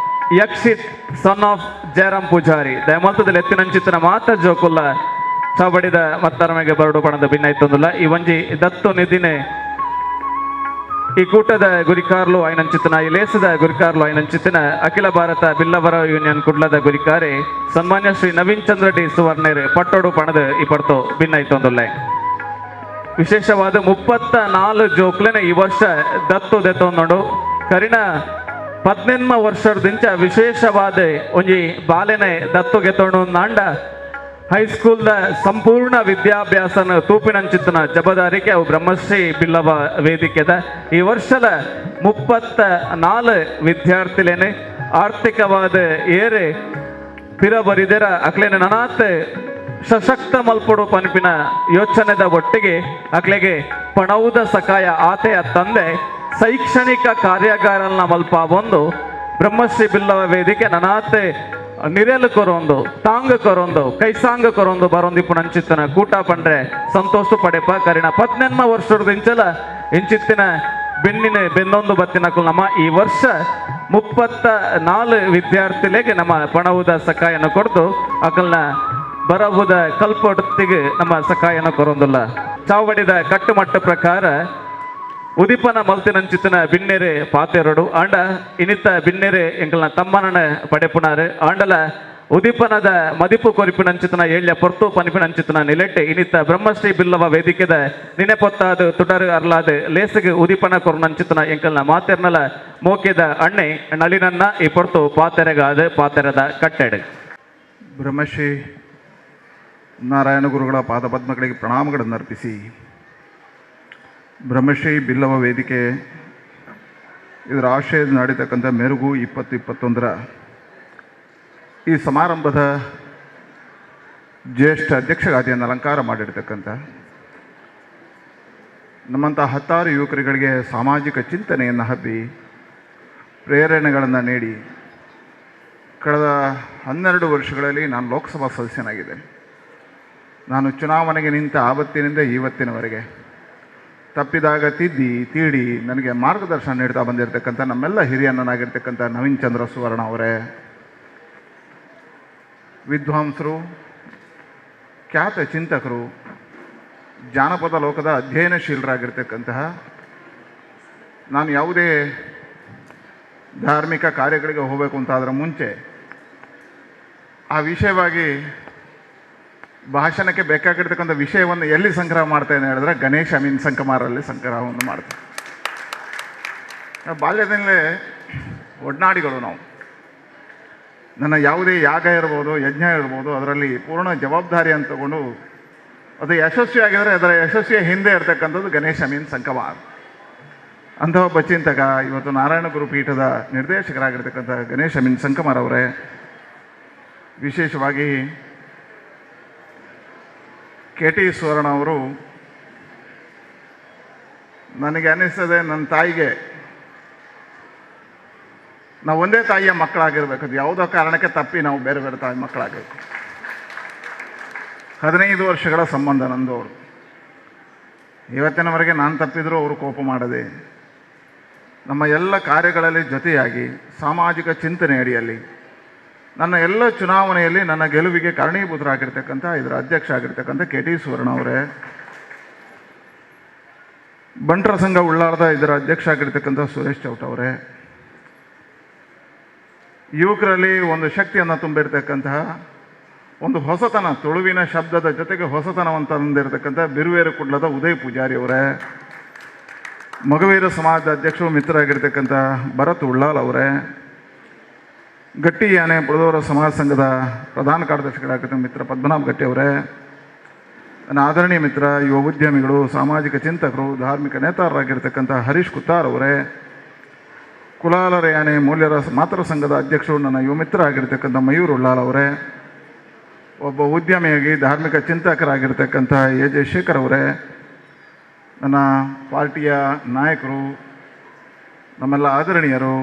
Yakshith son of Jayaram Poojari ದಯಮಲ್ತದಲ್ಲಿ ಎತ್ತಿನಂಚಿತ್ತಿನ ಮಾತ ಜೋಕುಲ್ಲ ಚಾಬಡಿದ ಮತ್ತರಮೆಗೆ ಬರಡು ಪಣದ ಭಿನ್ನಾಯ್ತೊಂದುಲ್ಲ ಈ ಒಂಜಿ ದತ್ತು ನಿಧಿನೆ ಈ ಕೂಟದ ಗುರಿಕಾರ್ಲು ಐನಂಚಿತ್ತಿನ ಈ ಲೇಸದ ಗುರಿಕಾರ್ಲು ಐನಂಚಿತ್ತಿನ ಅಖಿಲ ಭಾರತ ಬಿಲ್ಲವರ ಯೂನಿಯನ್ ಕುಡ್ಲದ ಗುರಿಕಾರೆ ಸನ್ಮಾನ್ಯ ಶ್ರೀ ನವೀನ್ ಚಂದ್ರ ಡಿ ಸುವರ್ಣೇರು ಪಟ್ಟೋಡು ಪಣದ ಈ ಪಡ್ತು ಭಿನ್ನಾಯ್ತೊಂದುಲ್ಲೆ ವಿಶೇಷವಾದ 34 ಜೋಕ್ಲೆನ ಈ ವರ್ಷ ದತ್ತು ದೆತ್ತೊಂದು ಕರಿಣ 18 ವರ್ಷದಿಂದ ವಿಶೇಷವಾದ ಒಂಜಿ ಬಾಲೆನೆ ದತ್ತು ಗೆತ್ತೊಂಡು ನಾಂಡ ಹೈಸ್ಕೂಲ್ದ ಸಂಪೂರ್ಣ ವಿದ್ಯಾಭ್ಯಾಸನ ತೂಪಿನಂಚಿತ್ತಿನ ಜವಾಬ್ದಾರಿಗೆ ಅವು ಬ್ರಹ್ಮಶ್ರೀ ಬಿಲ್ಲವ ವೇದಿಕೆದ ಈ ವರ್ಷದ 34 ವಿದ್ಯಾರ್ಥಿಲೇನೆ ಆರ್ಥಿಕವಾದ ಏರೆ ಪಿರ ಬರಿದರ ಅಕ್ಲೇನೆ ನನಾತ್ ಸಶಕ್ತ ಮಲ್ಪಡು ಪನ್ಪಿನ ಯೋಚನೆದ ಒಟ್ಟಿಗೆ ಅಕ್ಲೆಗೆ ಪಣವುದ ಸಕಾಯ ಆತೆಯ ತಂದೆ ಶೈಕ್ಷಣಿಕ ಕಾರ್ಯಾಗಾರನ ಮಲ್ಪ ಒಂದು ಬ್ರಹ್ಮಶ್ರೀ ಬಿಲ್ಲವ ವೇದಿಕೆ ನನಾತೆ ನಿರೆಲು ಕೊರೊಂದು ತಾಂಗ್ ಕೊರೊಂದು ಕೈಸಾಂಗ್ ಕೊರೊಂದು ಬರೊಂದಿಪ್ಪು ಅಂಚಿತ್ತಿನ ಕೂಟ ಪಂಡ್ರೆ ಸಂತೋಷ ಪಡೆಪ ಕರಿಣ 18 ವರ್ಷದ ಇಂಚಲ ಇಂಚಿತ್ತಿನ ಬೆನ್ನಿನ ಬೆನ್ನೊಂದು ಬತ್ತಿನಕು ನಮ್ಮ ಈ ವರ್ಷ 34 ವಿದ್ಯಾರ್ಥಿಗಳಿಗೆ ನಮ್ಮ ಪಣವುದ ಸಕಾಯನ ಕೊಡ್ದು ಅಕಲ್ನ ಬರವುದ ಕಲ್ಪೊಟ್ಟಿಗೆ ನಮ್ಮ ಸಕಾಯನ ಕೊರೊಂದಿಲ್ಲ ಚಾವಡಿದ ಕಟ್ಟುಮಟ್ಟ ಪ್ರಕಾರ ಉದಿಪನ ಮಲ್ತಿನಂಚಿತ್ತಿನ ಬಿನ್ನೆರೆ ಪಾತೆರಡು ಆಂಡ ಇನಿತ ಬಿನ್ನೆರೆ ಎಂಕಲ್ನ ತಮ್ಮನ ಪಡೆಪುನಾರು ಆಂಡಲ ಉದಿಪನದ ಮದಿಪು ಕೊರಿಪಿನಂಚಿತ್ತಿನ ಏಳ್ಯ ಪೊರ್ತು ಪನಿಪಿನಂಚಿತ್ತಿನ ನಿಲೆಟ್ಟೆ ಇನಿತ ಬ್ರಹ್ಮಶ್ರೀ ಬಿಲ್ಲವ ವೇದಿಕೆದ ನಿನೆಪೊತ್ತಾದು ತುಡರು ಅರ್ಲಾದ ಲೇಸಿಗೆ ಉದಿಪನ ಕೊರನಂಚಿತ್ತಿನ ಎಂಕಲ್ನ ಮಾತೆರ್ನಲ ಮೋಕೆದ ಅಣ್ಣೆ ನಳಿನನ್ನ ಈ ಪೊರ್ತು ಪಾತೆರೆಗಾದ ಪಾತೆರದ ಕಟ್ಟೆಡು ಬ್ರಹ್ಮಶ್ರೀ ನಾರಾಯಣ ಗುರುಗಳ ಪಾದಪದ್ಮಗಳಿಗೆ ಪ್ರಣಾಮಗಳನ್ನು ಅರ್ಪಿಸಿ ಬ್ರಹ್ಮಶ್ರೀ ಬಿಲ್ಲವ ವೇದಿಕೆ ಇದರ ಆಶ್ರಯದ ನಡೀತಕ್ಕಂಥ ಮೆರುಗು 2021 ಈ ಸಮಾರಂಭದ ಜ್ಯೇಷ್ಠ ಅಧ್ಯಕ್ಷಗಾದಿಯನ್ನು ಅಲಂಕಾರ ಮಾಡಿರ್ತಕ್ಕಂಥ ನಮ್ಮಂಥ 10 ಯುವಕರುಗಳಿಗೆ ಸಾಮಾಜಿಕ ಚಿಂತನೆಯನ್ನು ಹಬ್ಬಿ ಪ್ರೇರಣೆಗಳನ್ನು ನೀಡಿ ಕಳೆದ 12 ವರ್ಷಗಳಲ್ಲಿ ನಾನು ಲೋಕಸಭಾ ಸದಸ್ಯನಾಗಿದ್ದೇನೆ. ನಾನು ಚುನಾವಣೆಗೆ ನಿಂತ ಆವತ್ತಿನಿಂದ ಇವತ್ತಿನವರೆಗೆ ತಪ್ಪಿದಾಗ ತಿದ್ದಿ ತೀಡಿ ನನಗೆ ಮಾರ್ಗದರ್ಶನ ನೀಡ್ತಾ ಬಂದಿರತಕ್ಕಂಥ ನಮ್ಮೆಲ್ಲ ಹಿರಿಯಣ್ಣನಾಗಿರ್ತಕ್ಕಂಥ ನವೀನ್ ಚಂದ್ರ ಸುವರ್ಣ ಅವರೇ, ವಿದ್ವಾಂಸರು, ಖ್ಯಾತ ಚಿಂತಕರು, ಜಾನಪದ ಲೋಕದ ಅಧ್ಯಯನಶೀಲರಾಗಿರ್ತಕ್ಕಂತಹ, ನಾನು ಯಾವುದೇ ಧಾರ್ಮಿಕ ಕಾರ್ಯಗಳಿಗೆ ಹೋಗಬೇಕು ಅಂತಾದರೆ ಮುಂಚೆ ಆ ವಿಷಯವಾಗಿ ಭಾಷಣಕ್ಕೆ ಬೇಕಾಗಿರ್ತಕ್ಕಂಥ ವಿಷಯವನ್ನು ಎಲ್ಲಿ ಸಂಗ್ರಹ ಮಾಡ್ತೇನೆ ಹೇಳಿದ್ರೆ ಗಣೇಶ ಮೀನ್ ಸಂಕಮಾರಲ್ಲಿ ಸಂಗ್ರಹವನ್ನು ಮಾಡ್ತೇವೆ. ಬಾಲ್ಯದಲ್ಲೇ ಒಡನಾಡಿಗಳು ನಾವು. ನನ್ನ ಯಾವುದೇ ಯಾಗ ಇರ್ಬೋದು, ಯಜ್ಞ ಇರ್ಬೋದು, ಅದರಲ್ಲಿ ಪೂರ್ಣ ಜವಾಬ್ದಾರಿ ಅಂತ ತಗೊಂಡು ಅದು ಯಶಸ್ವಿಯಾಗಿದ್ದರೆ ಅದರ ಯಶಸ್ವಿಯ ಹಿಂದೆ ಇರ್ತಕ್ಕಂಥದ್ದು ಗಣೇಶ ಮೀನ್ ಸಂಕಮಾರ. ಅಂಥ ಒಬ್ಬ ಚಿಂತಕ, ಇವತ್ತು ನಾರಾಯಣ ಗುರುಪೀಠದ ನಿರ್ದೇಶಕರಾಗಿರ್ತಕ್ಕಂಥ ಗಣೇಶ ಮೀನ್ ಸಂಕಮಾರ್ ಅವರೇ, ವಿಶೇಷವಾಗಿ KT ಸುವರ್ಣ ಅವರು, ನನಗೆ ಅನ್ನಿಸ್ತದೆ ನನ್ನ ತಾಯಿಗೆ ನಾವು ಒಂದೇ ತಾಯಿಯ ಮಕ್ಕಳಾಗಿರ್ಬೇಕು. ಅದು ಯಾವುದೋ ಕಾರಣಕ್ಕೆ ತಪ್ಪಿ ನಾವು ಬೇರೆ ಬೇರೆ ತಾಯಿ ಮಕ್ಕಳಾಗಬೇಕು. 15 ವರ್ಷಗಳ ಸಂಬಂಧ ನಂದು ಅವರು. ಇವತ್ತಿನವರೆಗೆ ನಾನು ತಪ್ಪಿದರೂ ಅವರು ಕೋಪ ಮಾಡದೆ ನಮ್ಮ ಎಲ್ಲ ಕಾರ್ಯಗಳಲ್ಲಿ ಜೊತೆಯಾಗಿ ಸಾಮಾಜಿಕ ಚಿಂತನೆ ಅಡಿಯಲ್ಲಿ ನನ್ನ ಎಲ್ಲ ಚುನಾವಣೆಯಲ್ಲಿ ನನ್ನ ಗೆಲುವಿಗೆ ಕಾರಣೀಭೂತರಾಗಿರ್ತಕ್ಕಂಥ ಇದರ ಅಧ್ಯಕ್ಷ ಆಗಿರ್ತಕ್ಕಂಥ KT ಸುವರ್ಣ ಅವರೇ, ಬಂಟರ ಸಂಘ ಉಳ್ಳಾಳದ ಇದರ ಅಧ್ಯಕ್ಷ ಆಗಿರ್ತಕ್ಕಂಥ ಸುರೇಶ್ ಚೌಟ ಅವರೇ, ಯುವಕರಲ್ಲಿ ಒಂದು ಶಕ್ತಿಯನ್ನು ತುಂಬಿರ್ತಕ್ಕಂತಹ, ಒಂದು ಹೊಸತನ, ತುಳುವಿನ ಶಬ್ದದ ಜೊತೆಗೆ ಹೊಸತನವನ್ನು ತಂದಿರತಕ್ಕಂಥ ಬಿರುವೇರು ಕುಡ್ಲದ ಉದಯ್ ಪೂಜಾರಿ ಅವರೇ, ಮೊಗವೀರ ಸಮಾಜದ ಅಧ್ಯಕ್ಷರು ಮಿತ್ರರಾಗಿರ್ತಕ್ಕಂಥ ಭರತ್ ಉಳ್ಳಾಲ್ ಅವರೇ, ಗಟ್ಟಿ ಯಾನೆ ಬುಡದವರ ಸಮಾಜ ಸಂಘದ ಪ್ರಧಾನ ಕಾರ್ಯದರ್ಶಿಗಳಾಗಿರ್ತಕ್ಕಂಥ ಮಿತ್ರ ಪದ್ಮನಾಭ ಗಟ್ಟಿ ಅವರೇ, ನನ್ನ ಆದರಣೀಯ ಮಿತ್ರ ಯುವ ಉದ್ಯಮಿಗಳು, ಸಾಮಾಜಿಕ ಚಿಂತಕರು, ಧಾರ್ಮಿಕ ನೇತಾರರಾಗಿರ್ತಕ್ಕಂಥ ಹರೀಶ್ ಕುತ್ತಾರ್ ಅವರೇ, ಕುಲಾಲರ ಯಾನೆ ಮೌಲ್ಯರ ಮಾತೃ ಸಂಘದ ಅಧ್ಯಕ್ಷರು ನನ್ನ ಯುವ ಮಿತ್ರ ಆಗಿರ್ತಕ್ಕಂಥ ಮಯೂರ್ ಉಳ್ಳಾಲ್ ಅವರೇ, ಒಬ್ಬ ಉದ್ಯಮಿಯಾಗಿ ಧಾರ್ಮಿಕ ಚಿಂತಕರಾಗಿರ್ತಕ್ಕಂಥ ಎ ಜೆ ಶೇಖರ್ ಅವರೇ, ನನ್ನ ಪಾರ್ಟಿಯ ನಾಯಕರು, ನಮ್ಮೆಲ್ಲ ಆದರಣೀಯರು,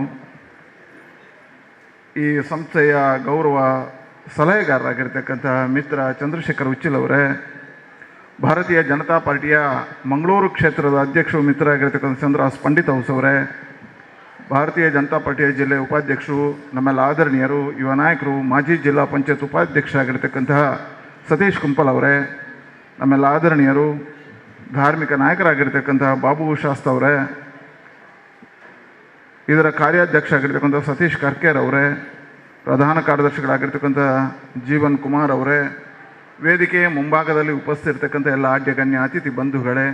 ಈ ಸಂಸ್ಥೆಯ ಗೌರವ ಸಲಹೆಗಾರರಾಗಿರ್ತಕ್ಕಂಥ ಮಿತ್ರ ಚಂದ್ರಶೇಖರ್ ಉಚ್ಚಿಲ್ ಅವರೇ, ಭಾರತೀಯ ಜನತಾ ಪಾರ್ಟಿಯ ಮಂಗಳೂರು ಕ್ಷೇತ್ರದ ಅಧ್ಯಕ್ಷರು ಮಿತ್ರ ಆಗಿರ್ತಕ್ಕಂಥ ಚಂದ್ರಾಸ್ ಪಂಡಿತ್ ಹೌಸ್ ಅವರೇ, ಭಾರತೀಯ ಜನತಾ ಪಾರ್ಟಿಯ ಜಿಲ್ಲೆ ಉಪಾಧ್ಯಕ್ಷರು, ನಮ್ಮೆಲ್ಲ ಆದರಣೀಯರು, ಯುವ ನಾಯಕರು, ಮಾಜಿ ಜಿಲ್ಲಾ ಪಂಚಾಯತ್ ಉಪಾಧ್ಯಕ್ಷರಾಗಿರ್ತಕ್ಕಂತಹ ಸತೀಶ್ ಕುಂಪಲ್ ಅವರೇ, ನಮ್ಮೆಲ್ಲ ಆದರಣೀಯರು, ಧಾರ್ಮಿಕ ನಾಯಕರಾಗಿರ್ತಕ್ಕಂತಹ ಬಾಬು ಶಾಸ್ತ ಅವರೇ, ಇದರ ಕಾರ್ಯಾಧ್ಯಕ್ಷ ಆಗಿರ್ತಕ್ಕಂಥ ಸತೀಶ್ ಕರ್ಕೇರ್ ಅವರೇ, ಪ್ರಧಾನ ಕಾರ್ಯದರ್ಶಿಗಳಾಗಿರ್ತಕ್ಕಂಥ ಜೀವನ್ ಕುಮಾರ್ ಅವರೇ, ವೇದಿಕೆಯ ಮುಂಭಾಗದಲ್ಲಿ ಉಪಸ್ಥಿತಿರ್ತಕ್ಕಂಥ ಎಲ್ಲ ಆಡ್ಯಗಣ್ಯ ಅತಿಥಿ ಬಂಧುಗಳೇ,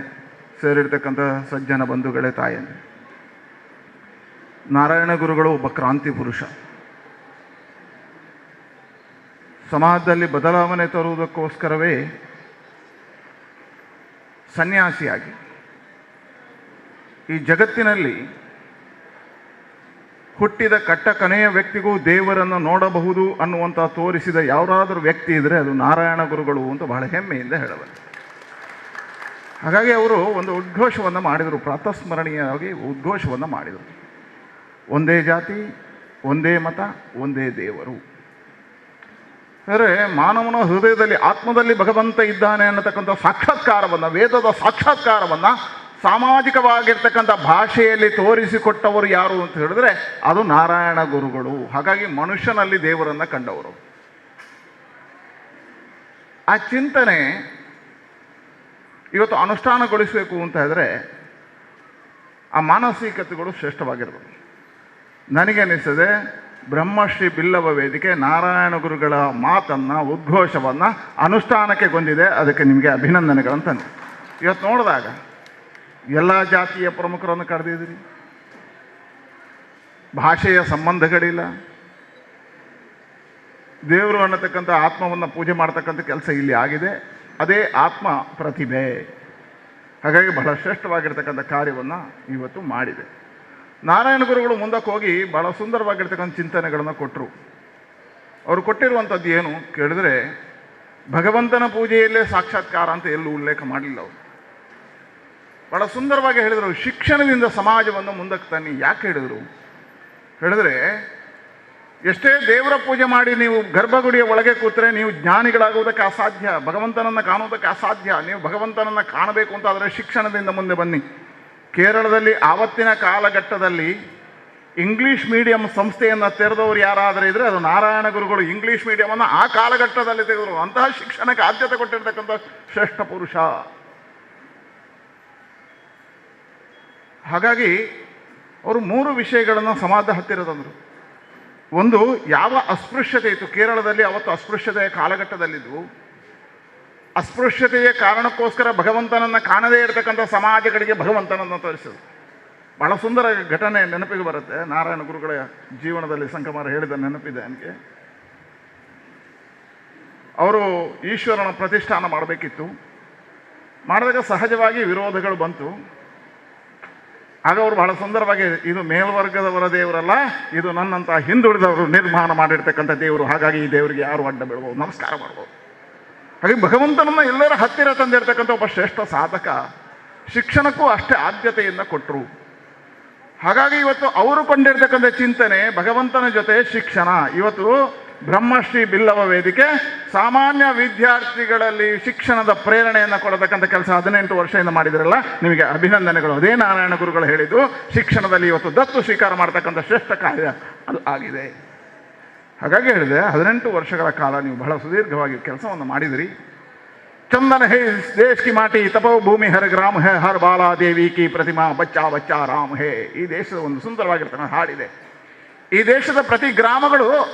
ಸೇರಿರ್ತಕ್ಕಂಥ ಸಜ್ಜನ ಬಂಧುಗಳೇ, ತಾಯಂದಿರು, ನಾರಾಯಣ ಗುರುಗಳು ಒಬ್ಬ ಕ್ರಾಂತಿ ಪುರುಷ. ಸಮಾಜದಲ್ಲಿ ಬದಲಾವಣೆ ತರುವುದಕ್ಕೋಸ್ಕರವೇ ಸನ್ಯಾಸಿಯಾಗಿ ಈ ಜಗತ್ತಿನಲ್ಲಿ ಹುಟ್ಟಿದ ಕಟ್ಟ ಕನೆಯ ವ್ಯಕ್ತಿಗೂ ದೇವರನ್ನು ನೋಡಬಹುದು ಅನ್ನುವಂಥ ತೋರಿಸಿದ ಯಾರಾದರೂ ವ್ಯಕ್ತಿ ಇದ್ದರೆ ಅದು ನಾರಾಯಣ ಗುರುಗಳು ಅಂತ ಬಹಳ ಹೆಮ್ಮೆಯಿಂದ ಹೇಳಬಲ್ಲೆ. ಹಾಗಾಗಿ ಅವರು ಒಂದು ಉದ್ಘೋಷವನ್ನು ಮಾಡಿದರು, ಪ್ರಾತಸ್ಮರಣೀಯವಾಗಿ ಉದ್ಘೋಷವನ್ನು ಮಾಡಿದರು. ಒಂದೇ ಜಾತಿ, ಒಂದೇ ಮತ, ಒಂದೇ ದೇವರು. ಅಂದರೆ ಮಾನವನ ಹೃದಯದಲ್ಲಿ, ಆತ್ಮದಲ್ಲಿ ಭಗವಂತ ಇದ್ದಾನೆ ಅನ್ನತಕ್ಕಂಥ ಸಾಕ್ಷಾತ್ಕಾರವನ್ನು, ವೇದದ ಸಾಕ್ಷಾತ್ಕಾರವನ್ನು ಸಾಮಾಜಿಕವಾಗಿರ್ತಕ್ಕಂಥ ಭಾಷೆಯಲ್ಲಿ ತೋರಿಸಿಕೊಟ್ಟವರು ಯಾರು ಅಂತ ಹೇಳಿದ್ರೆ ಅದು ನಾರಾಯಣ ಗುರುಗಳು. ಹಾಗಾಗಿ ಮನುಷ್ಯನಲ್ಲಿ ದೇವರನ್ನು ಕಂಡವರು. ಆ ಚಿಂತನೆ ಇವತ್ತು ಅನುಷ್ಠಾನಗೊಳಿಸಬೇಕು ಅಂತ ಹೇಳಿದ್ರೆ ಆ ಮಾನಸಿಕತೆಗಳು ಶ್ರೇಷ್ಠವಾಗಿರ್ಬೇಕು. ನನಗೆ ಅನಿಸ್ತದೆ ಬ್ರಹ್ಮಶ್ರೀ ಬಿಲ್ಲವ ವೇದಿಕೆ ನಾರಾಯಣ ಗುರುಗಳ ಮಾತನ್ನು, ಉದ್ಘೋಷವನ್ನು ಅನುಷ್ಠಾನಕ್ಕೆ ಗೊಂದಿದೆ. ಅದಕ್ಕೆ ನಿಮಗೆ ಅಭಿನಂದನೆಗಳಂತಂದು ಇವತ್ತು ನೋಡಿದಾಗ ಎಲ್ಲ ಜಾತಿಯ ಪ್ರಮುಖರನ್ನು ಕರೆದಿದ್ದೀರಿ, ಭಾಷೆಯ ಸಂಬಂಧಗಳಿಲ್ಲ, ದೇವರು ಅನ್ನತಕ್ಕಂಥ ಆತ್ಮವನ್ನು ಪೂಜೆ ಮಾಡ್ತಕ್ಕಂಥ ಕೆಲಸ ಇಲ್ಲಿ ಆಗಿದೆ. ಅದೇ ಆತ್ಮ ಪ್ರತಿಭೆ. ಹಾಗಾಗಿ ಬಹಳ ಶ್ರೇಷ್ಠವಾಗಿರ್ತಕ್ಕಂಥ ಕಾರ್ಯವನ್ನು ಇವತ್ತು ಮಾಡಿದೆ. ನಾರಾಯಣ ಗುರುಗಳು ಮುಂದಕ್ಕೆ ಹೋಗಿ ಬಹಳ ಸುಂದರವಾಗಿರ್ತಕ್ಕಂಥ ಚಿಂತನೆಗಳನ್ನು ಕೊಟ್ಟರು. ಅವರು ಕೊಟ್ಟಿರುವಂಥದ್ದು ಏನು ಕೇಳಿದ್ರೆ, ಭಗವಂತನ ಪೂಜೆಯಲ್ಲೇ ಸಾಕ್ಷಾತ್ಕಾರ ಅಂತ ಎಲ್ಲೂ ಉಲ್ಲೇಖ ಮಾಡಲಿಲ್ಲ. ಅವರು ಬಹಳ ಸುಂದರವಾಗಿ ಹೇಳಿದರು, ಶಿಕ್ಷಣದಿಂದ ಸಮಾಜವನ್ನು ಮುಂದಕ್ಕೆ ತನ್ನಿ. ಯಾಕೆ ಹೇಳಿದರು ಹೇಳಿದ್ರೆ, ಎಷ್ಟೇ ದೇವರ ಪೂಜೆ ಮಾಡಿ ನೀವು ಗರ್ಭಗುಡಿಯ ಒಳಗೆ ಕೂತ್ರೆ ನೀವು ಜ್ಞಾನಿಗಳಾಗುವುದಕ್ಕೆ ಅಸಾಧ್ಯ, ಭಗವಂತನನ್ನು ಕಾಣುವುದಕ್ಕೆ ಅಸಾಧ್ಯ. ನೀವು ಭಗವಂತನನ್ನು ಕಾಣಬೇಕು ಅಂತ ಆದರೆ ಶಿಕ್ಷಣದಿಂದ ಮುಂದೆ ಬನ್ನಿ. ಕೇರಳದಲ್ಲಿ ಆವತ್ತಿನ ಕಾಲಘಟ್ಟದಲ್ಲಿ ಇಂಗ್ಲೀಷ್ ಮೀಡಿಯಂ ಸಂಸ್ಥೆಯನ್ನು ತೆರೆದವರು ಯಾರಾದರೂ ಇದ್ದರೆ ಅದು ನಾರಾಯಣ ಗುರುಗಳು. ಇಂಗ್ಲೀಷ್ ಮೀಡಿಯಮನ್ನು ಆ ಕಾಲಘಟ್ಟದಲ್ಲಿ ತೆಗೆದರು. ಅಂತಹ ಶಿಕ್ಷಣಕ್ಕೆ ಆದ್ಯತೆ ಕೊಟ್ಟಿರ್ತಕ್ಕಂಥ ಶ್ರೇಷ್ಠ ಪುರುಷ. ಹಾಗಾಗಿ ಅವರು 3 ವಿಷಯಗಳನ್ನು ಸಮಾಜದ ಹತ್ತಿರ ತಂದರು. ಒಂದು, ಯಾವ ಅಸ್ಪೃಶ್ಯತೆ ಇತ್ತು ಕೇರಳದಲ್ಲಿ ಅವತ್ತು, ಅಸ್ಪೃಶ್ಯತೆಯ ಕಾಲಘಟ್ಟದಲ್ಲಿದ್ದು, ಅಸ್ಪೃಶ್ಯತೆಯ ಕಾರಣಕ್ಕೋಸ್ಕರ ಭಗವಂತನನ್ನು ಕಾಣದೇ ಇರತಕ್ಕಂಥ ಸಮಾಜಗಳಿಗೆ ಭಗವಂತನನ್ನು ತೋರಿಸಿದರು. ಬಹಳ ಸುಂದರ ಘಟನೆ ನೆನಪಿಗೆ ಬರುತ್ತೆ. ನಾರಾಯಣ ಗುರುಗಳ ಜೀವನದಲ್ಲಿ ಸಂಕಮಾರ ಹೇಳಿದ ನೆನಪಿದೆ ನನಗೆ. ಅವರು ಈಶ್ವರನ ಪ್ರತಿಷ್ಠಾನ ಮಾಡಬೇಕಿತ್ತು. ಮಾಡಿದಾಗ ಸಹಜವಾಗಿ ವಿರೋಧಗಳು ಬಂತು. ಆಗ ಅವರು ಬಹಳ ಸುಂದರವಾಗಿ, ಇದು ಮೇಲ್ವರ್ಗದವರ ದೇವರಲ್ಲ, ಇದು ನನ್ನಂಥ ಹಿಂದುಳಿದವರು ನಿರ್ಮಾಣ ಮಾಡಿರ್ತಕ್ಕಂಥ ದೇವರು. ಹಾಗಾಗಿ ಈ ದೇವರಿಗೆ ಯಾರು ಅಡ್ಡ ಬೀಳ್ಬೋದು, ನಮಸ್ಕಾರ ಮಾಡ್ಬೋದು. ಹಾಗೆ ಭಗವಂತನನ್ನು ಎಲ್ಲರ ಹತ್ತಿರ ತಂದಿರತಕ್ಕಂಥ ಒಬ್ಬ ಶ್ರೇಷ್ಠ ಸಾಧಕ. ಶಿಕ್ಷಣಕ್ಕೂ ಅಷ್ಟೇ ಆದ್ಯತೆಯನ್ನು ಕೊಟ್ಟರು. ಹಾಗಾಗಿ ಇವತ್ತು ಅವರು ಕೊಂಡಿರ್ತಕ್ಕಂಥ ಚಿಂತನೆ ಭಗವಂತನ ಜೊತೆ ಶಿಕ್ಷಣ. ಇವತ್ತು ಬ್ರಹ್ಮಶ್ರೀ ಬಿಲ್ಲವ ವೇದಿಕೆ ಸಾಮಾನ್ಯ ವಿದ್ಯಾರ್ಥಿಗಳಲ್ಲಿ ಶಿಕ್ಷಣದ ಪ್ರೇರಣೆಯನ್ನು ಕೊಡತಕ್ಕಂಥ ಕೆಲಸ 18 ವರ್ಷದಿಂದ ಮಾಡಿದ್ರಲ್ಲ, ನಿಮಗೆ ಅಭಿನಂದನೆಗಳು. ಅದೇ ನಾರಾಯಣ ಗುರುಗಳು ಹೇಳಿದ್ದು, ಶಿಕ್ಷಣದಲ್ಲಿ ಇವತ್ತು ದತ್ತು ಸ್ವೀಕಾರ ಮಾಡ್ತಕ್ಕಂಥ ಶ್ರೇಷ್ಠ ಕಾರ್ಯ ಅದು ಆಗಿದೆ. ಹಾಗಾಗಿ ಹೇಳಿದೆ, 18 ವರ್ಷಗಳ ಕಾಲ ನೀವು ಬಹಳ ಸುದೀರ್ಘವಾಗಿ ಕೆಲಸವನ್ನು ಮಾಡಿದಿರಿ. ಚಂದನ ಹೇ ದೇಶ್ ಕಿ ಮಾಟಿ, ತಪೋ ಭೂಮಿ ಹರ ಗ್ರಾಮ ಹೇ, ಹರ್ ಬಾಲಾ ದೇವಿ ಕಿ ಪ್ರತಿಮಾ ಬಚ್ಚಾ ಬಚ್ಚಾ ರಾಮ್ ಹೇ. ಈ ದೇಶದ ಒಂದು ಸುಂದರವಾಗಿರ್ತಕ್ಕಂಥ ಹಾಡಿದೆ. ಈ ದೇಶದ ಪ್ರತಿ ಗ್ರಾಮಗಳು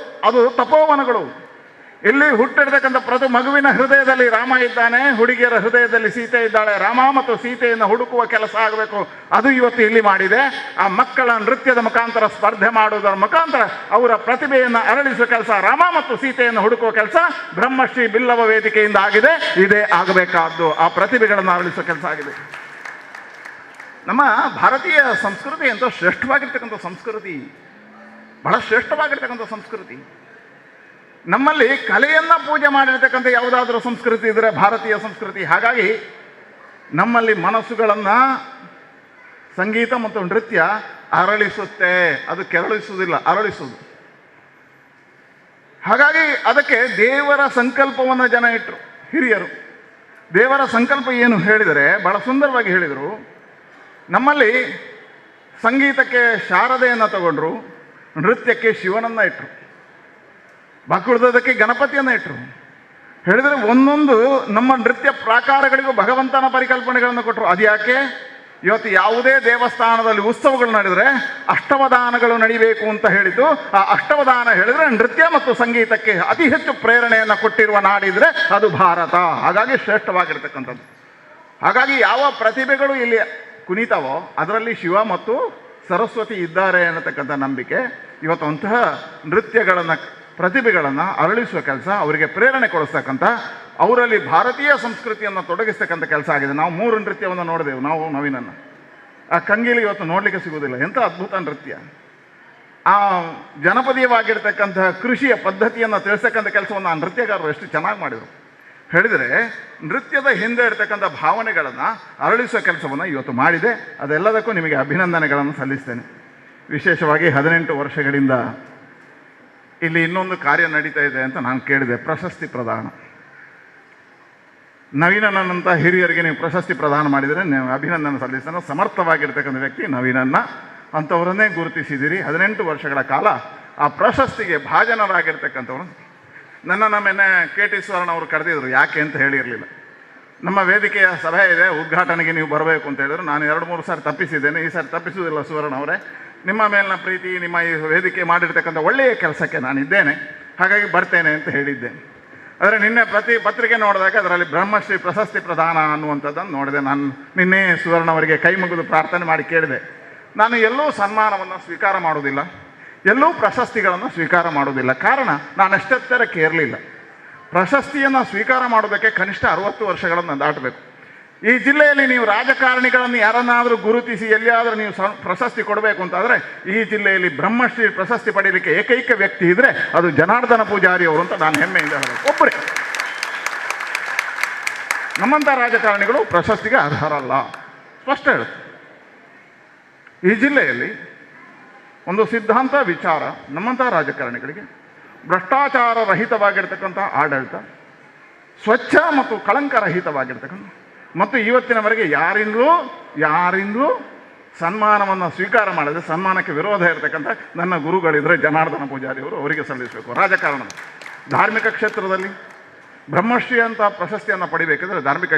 ಅದು ತಪೋವನಗಳು. ಇಲ್ಲಿ ಹುಟ್ಟಿರ್ತಕ್ಕಂಥ ಪ್ರತಿ ಮಗುವಿನ ಹೃದಯದಲ್ಲಿ ರಾಮ ಇದ್ದಾನೆ, ಹುಡುಗಿಯರ ಹೃದಯದಲ್ಲಿ ಸೀತೆ ಇದ್ದಾಳೆ. ರಾಮ ಮತ್ತು ಸೀತೆಯನ್ನು ಹುಡುಕುವ ಕೆಲಸ ಆಗಬೇಕು, ಅದು ಇವತ್ತು ಇಲ್ಲಿ ಮಾಡಿದೆ. ಆ ಮಕ್ಕಳ ನೃತ್ಯದ ಮುಖಾಂತರ ಸ್ಪರ್ಧೆ ಮಾಡುವುದರ ಮುಖಾಂತರ ಅವರ ಪ್ರತಿಭೆಯನ್ನು ಅರಳಿಸುವ ಕೆಲಸ, ರಾಮ ಮತ್ತು ಸೀತೆಯನ್ನು ಹುಡುಕುವ ಕೆಲಸ ಬ್ರಹ್ಮಶ್ರೀ ಬಿಲ್ಲವ ವೇದಿಕೆಯಿಂದ ಆಗಿದೆ. ಇದೇ ಆಗಬೇಕಾದ್ದು, ಆ ಪ್ರತಿಭೆಗಳನ್ನು ಅರಳಿಸುವ ಕೆಲಸ ಆಗಿದೆ. ನಮ್ಮ ಭಾರತೀಯ ಸಂಸ್ಕೃತಿ ಅಂತ ಶ್ರೇಷ್ಠವಾಗಿರ್ತಕ್ಕಂಥ ಸಂಸ್ಕೃತಿ, ಬಹಳ ಶ್ರೇಷ್ಠವಾಗಿರ್ತಕ್ಕಂಥ ಸಂಸ್ಕೃತಿ. ನಮ್ಮಲ್ಲಿ ಕಲೆಯನ್ನು ಪೂಜೆ ಮಾಡಿರ್ತಕ್ಕಂಥ ಯಾವುದಾದ್ರೂ ಸಂಸ್ಕೃತಿ ಇದ್ದರೆ ಭಾರತೀಯ ಸಂಸ್ಕೃತಿ. ಹಾಗಾಗಿ ನಮ್ಮಲ್ಲಿ ಮನಸ್ಸುಗಳನ್ನು ಸಂಗೀತ ಮತ್ತು ನೃತ್ಯ ಅರಳಿಸುತ್ತೆ, ಅದು ಕೆರಳಿಸುವುದಿಲ್ಲ, ಅರಳಿಸುವುದು. ಹಾಗಾಗಿ ಅದಕ್ಕೆ ದೇವರ ಸಂಕಲ್ಪವನ್ನು ಜನ ಇಟ್ಟರು, ಹಿರಿಯರು. ದೇವರ ಸಂಕಲ್ಪ ಏನು ಹೇಳಿದರೆ ಬಹಳ ಸುಂದರವಾಗಿ ಹೇಳಿದರು. ನಮ್ಮಲ್ಲಿ ಸಂಗೀತಕ್ಕೆ ಶಾರದೆಯನ್ನು ತಗೊಂಡ್ರು, ನೃತ್ಯಕ್ಕೆ ಶಿವನನ್ನು ಇಟ್ಟರು, ಬಾಕುಳಿದೋದಕ್ಕೆ ಗಣಪತಿಯನ್ನು ಇಟ್ಟರು. ಹೇಳಿದರೆ ಒಂದೊಂದು ನಮ್ಮ ನೃತ್ಯ ಪ್ರಾಕಾರಗಳಿಗೂ ಭಗವಂತನ ಪರಿಕಲ್ಪನೆಗಳನ್ನು ಕೊಟ್ಟರು. ಅದು ಯಾಕೆ? ಇವತ್ತು ಯಾವುದೇ ದೇವಸ್ಥಾನದಲ್ಲಿ ಉತ್ಸವಗಳು ನಡೆದರೆ ಅಷ್ಟವಧಾನಗಳು ನಡಿಬೇಕು ಅಂತ ಹೇಳಿದ್ದು. ಆ ಅಷ್ಟವಧಾನ ಹೇಳಿದರೆ ನೃತ್ಯ ಮತ್ತು ಸಂಗೀತಕ್ಕೆ ಅತಿ ಹೆಚ್ಚು ಪ್ರೇರಣೆಯನ್ನು ಕೊಟ್ಟಿರುವ ನಾಡಿದರೆ ಅದು ಭಾರತ. ಹಾಗಾಗಿ ಶ್ರೇಷ್ಠವಾಗಿರ್ತಕ್ಕಂಥದ್ದು. ಹಾಗಾಗಿ ಯಾವ ಪ್ರತಿಭೆಗಳು ಇಲ್ಲಿ ಕುಣಿತಾವೋ ಅದರಲ್ಲಿ ಶಿವ ಮತ್ತು ಸರಸ್ವತಿ ಇದ್ದಾರೆ ಅನ್ನತಕ್ಕಂಥ ನಂಬಿಕೆ. ಇವತ್ತು ಅಂತಹ ನೃತ್ಯಗಳನ್ನು, ಪ್ರತಿಭೆಗಳನ್ನು ಅರಳಿಸುವ ಕೆಲಸ, ಅವರಿಗೆ ಪ್ರೇರಣೆ ಕೊಡಿಸ್ತಕ್ಕಂಥ, ಅವರಲ್ಲಿ ಭಾರತೀಯ ಸಂಸ್ಕೃತಿಯನ್ನು ತೊಡಗಿಸ್ತಕ್ಕಂಥ ಕೆಲಸ ಆಗಿದೆ. ನಾವು 3 ನೃತ್ಯವನ್ನು ನೋಡಿದೆವು, ನಾವು ನವೀನನ್ನು. ಆ ಕಂಗೀಲಿ ಇವತ್ತು ನೋಡಲಿಕ್ಕೆ ಸಿಗುವುದಿಲ್ಲ, ಎಂಥ ಅದ್ಭುತ ನೃತ್ಯ. ಆ ಜನಪದೀಯವಾಗಿರ್ತಕ್ಕಂಥ ಕೃಷಿಯ ಪದ್ಧತಿಯನ್ನು ತಿಳಿಸ್ತಕ್ಕಂಥ ಕೆಲಸವನ್ನು ಆ ನೃತ್ಯಗಾರರು ಎಷ್ಟು ಚೆನ್ನಾಗಿ ಮಾಡಿದರು ಹೇಳಿದರೆ, ನೃತ್ಯದ ಹಿಂದೆ ಇರ್ತಕ್ಕಂಥ ಭಾವನೆಗಳನ್ನು ಅರಳಿಸುವ ಕೆಲಸವನ್ನು ಇವತ್ತು ಮಾಡಿದೆ. ಅದೆಲ್ಲದಕ್ಕೂ ನಿಮಗೆ ಅಭಿನಂದನೆಗಳನ್ನು ಸಲ್ಲಿಸ್ತೇನೆ. ವಿಶೇಷವಾಗಿ 18 ವರ್ಷಗಳಿಂದ ಇಲ್ಲಿ ಇನ್ನೊಂದು ಕಾರ್ಯ ನಡೀತಾ ಇದೆ ಅಂತ ನಾನು ಕೇಳಿದೆ, ಪ್ರಶಸ್ತಿ ಪ್ರದಾನ. ನವೀನನ್ನಂಥ ಹಿರಿಯರಿಗೆ ನೀವು ಪ್ರಶಸ್ತಿ ಪ್ರದಾನ ಮಾಡಿದರೆ ನೀವು ಅಭಿನಂದನೆ ಸಲ್ಲಿಸ್ತೇನೆ. ಸಮರ್ಥವಾಗಿರ್ತಕ್ಕಂಥ ವ್ಯಕ್ತಿ ನವೀನನ್ನ, ಅಂಥವರನ್ನೇ ಗುರುತಿಸಿದ್ದೀರಿ. 18 ವರ್ಷಗಳ ಕಾಲ ಆ ಪ್ರಶಸ್ತಿಗೆ ಭಾಜನರಾಗಿರ್ತಕ್ಕಂಥವ್ರು. ನಮ್ಮನ್ನೇ KT ಸುವರ್ಣ ಅವರು ಕರೆದಿದ್ರು, ಯಾಕೆ ಅಂತ ಹೇಳಿರಲಿಲ್ಲ. ನಮ್ಮ ವೇದಿಕೆಯ ಸಭೆ ಇದೆ, ಉದ್ಘಾಟನೆಗೆ ನೀವು ಬರಬೇಕು ಅಂತ ಹೇಳಿದ್ರು. ನಾನು 2-3 ಸಾರಿ ತಪ್ಪಿಸಿದ್ದೇನೆ, ಈ ಸಾರಿ ತಪ್ಪಿಸುವುದಿಲ್ಲ ಸುವರ್ಣ ಅವರೇ. ನಿಮ್ಮ ಮೇಲಿನ ಪ್ರೀತಿ, ನಿಮ್ಮ ಈ ವೇದಿಕೆ ಮಾಡಿರ್ತಕ್ಕಂಥ ಒಳ್ಳೆಯ ಕೆಲಸಕ್ಕೆ ನಾನಿದ್ದೇನೆ, ಹಾಗಾಗಿ ಬರ್ತೇನೆ ಅಂತ ಹೇಳಿದ್ದೆ. ಆದರೆ ನಿನ್ನೆ ಪತ್ರಿಕೆ ನೋಡಿದಾಗ ಅದರಲ್ಲಿ ಬ್ರಹ್ಮಶ್ರೀ ಪ್ರಶಸ್ತಿ ಪ್ರದಾನ ಅನ್ನುವಂಥದ್ದನ್ನು ನೋಡಿದೆ. ನಾನು ನಿನ್ನೆ ಸುವರ್ಣ ಅವರಿಗೆ ಕೈ ಮುಗಿದು ಪ್ರಾರ್ಥನೆ ಮಾಡಿ ಕೇಳಿದೆ, ನಾನು ಎಲ್ಲೂ ಸನ್ಮಾನವನ್ನು ಸ್ವೀಕಾರ ಮಾಡುವುದಿಲ್ಲ, ಎಲ್ಲೂ ಪ್ರಶಸ್ತಿಗಳನ್ನು ಸ್ವೀಕಾರ ಮಾಡುವುದಿಲ್ಲ. ಕಾರಣ, ನಾನು ಎಷ್ಟೆತ್ತರಕ್ಕೆ ಇರಲಿಲ್ಲ. ಪ್ರಶಸ್ತಿಯನ್ನು ಸ್ವೀಕಾರ ಮಾಡೋದಕ್ಕೆ ಕನಿಷ್ಠ 60 ವರ್ಷಗಳನ್ನು ದಾಟಬೇಕು. ಈ ಜಿಲ್ಲೆಯಲ್ಲಿ ನೀವು ರಾಜಕಾರಣಿಗಳನ್ನು ಯಾರನ್ನಾದರೂ ಗುರುತಿಸಿ ಎಲ್ಲಿಯಾದರೂ ನೀವು ಪ್ರಶಸ್ತಿ ಕೊಡಬೇಕು ಅಂತಾದರೆ ಈ ಜಿಲ್ಲೆಯಲ್ಲಿ ಬ್ರಹ್ಮಶ್ರೀ ಪ್ರಶಸ್ತಿ ಪಡೀಲಿಕ್ಕೆ ಏಕೈಕ ವ್ಯಕ್ತಿ ಇದ್ದರೆ ಅದು ಜನಾರ್ದನ ಪೂಜಾರಿ ಅವರು ಅಂತ ನಾನು ಹೆಮ್ಮೆಯಿಂದ ಹೇಳಬೇಕು. ಒಬ್ಬರೇ. ನಮ್ಮಂಥ ರಾಜಕಾರಣಿಗಳು ಪ್ರಶಸ್ತಿಗೆ ಅರ್ಹರಲ್ಲ, ಸ್ಪಷ್ಟ ಹೇಳುತ್ತೆ. ಈ ಜಿಲ್ಲೆಯಲ್ಲಿ ಒಂದು ಸಿದ್ಧಾಂತ ವಿಚಾರ, ನಮ್ಮಂಥ ರಾಜಕಾರಣಿಗಳಿಗೆ ಭ್ರಷ್ಟಾಚಾರ ರಹಿತವಾಗಿರ್ತಕ್ಕಂಥ ಆಡಳಿತ, ಸ್ವಚ್ಛ ಮತ್ತು ಕಳಂಕರಹಿತವಾಗಿರ್ತಕ್ಕಂಥ, ಮತ್ತು ಇವತ್ತಿನವರೆಗೆ ಯಾರಿಂದಲೂ ಸನ್ಮಾನವನ್ನು ಸ್ವೀಕಾರ ಮಾಡಿದ್ರೆ ಸನ್ಮಾನಕ್ಕೆ ವಿರೋಧ ಇರತಕ್ಕಂಥ ನನ್ನ ಗುರುಗಳಿದ್ರೆ ಜನಾರ್ದನ ಪೂಜಾರಿಯವರು, ಅವರಿಗೆ ಸಲ್ಲಿಸಬೇಕು. ರಾಜಕಾರಣ, ಧಾರ್ಮಿಕ ಕ್ಷೇತ್ರದಲ್ಲಿ ಬ್ರಹ್ಮಶ್ರೀ ಅಂತ ಪ್ರಶಸ್ತಿಯನ್ನು ಪಡಿಬೇಕಿದ್ರೆ ಧಾರ್ಮಿಕ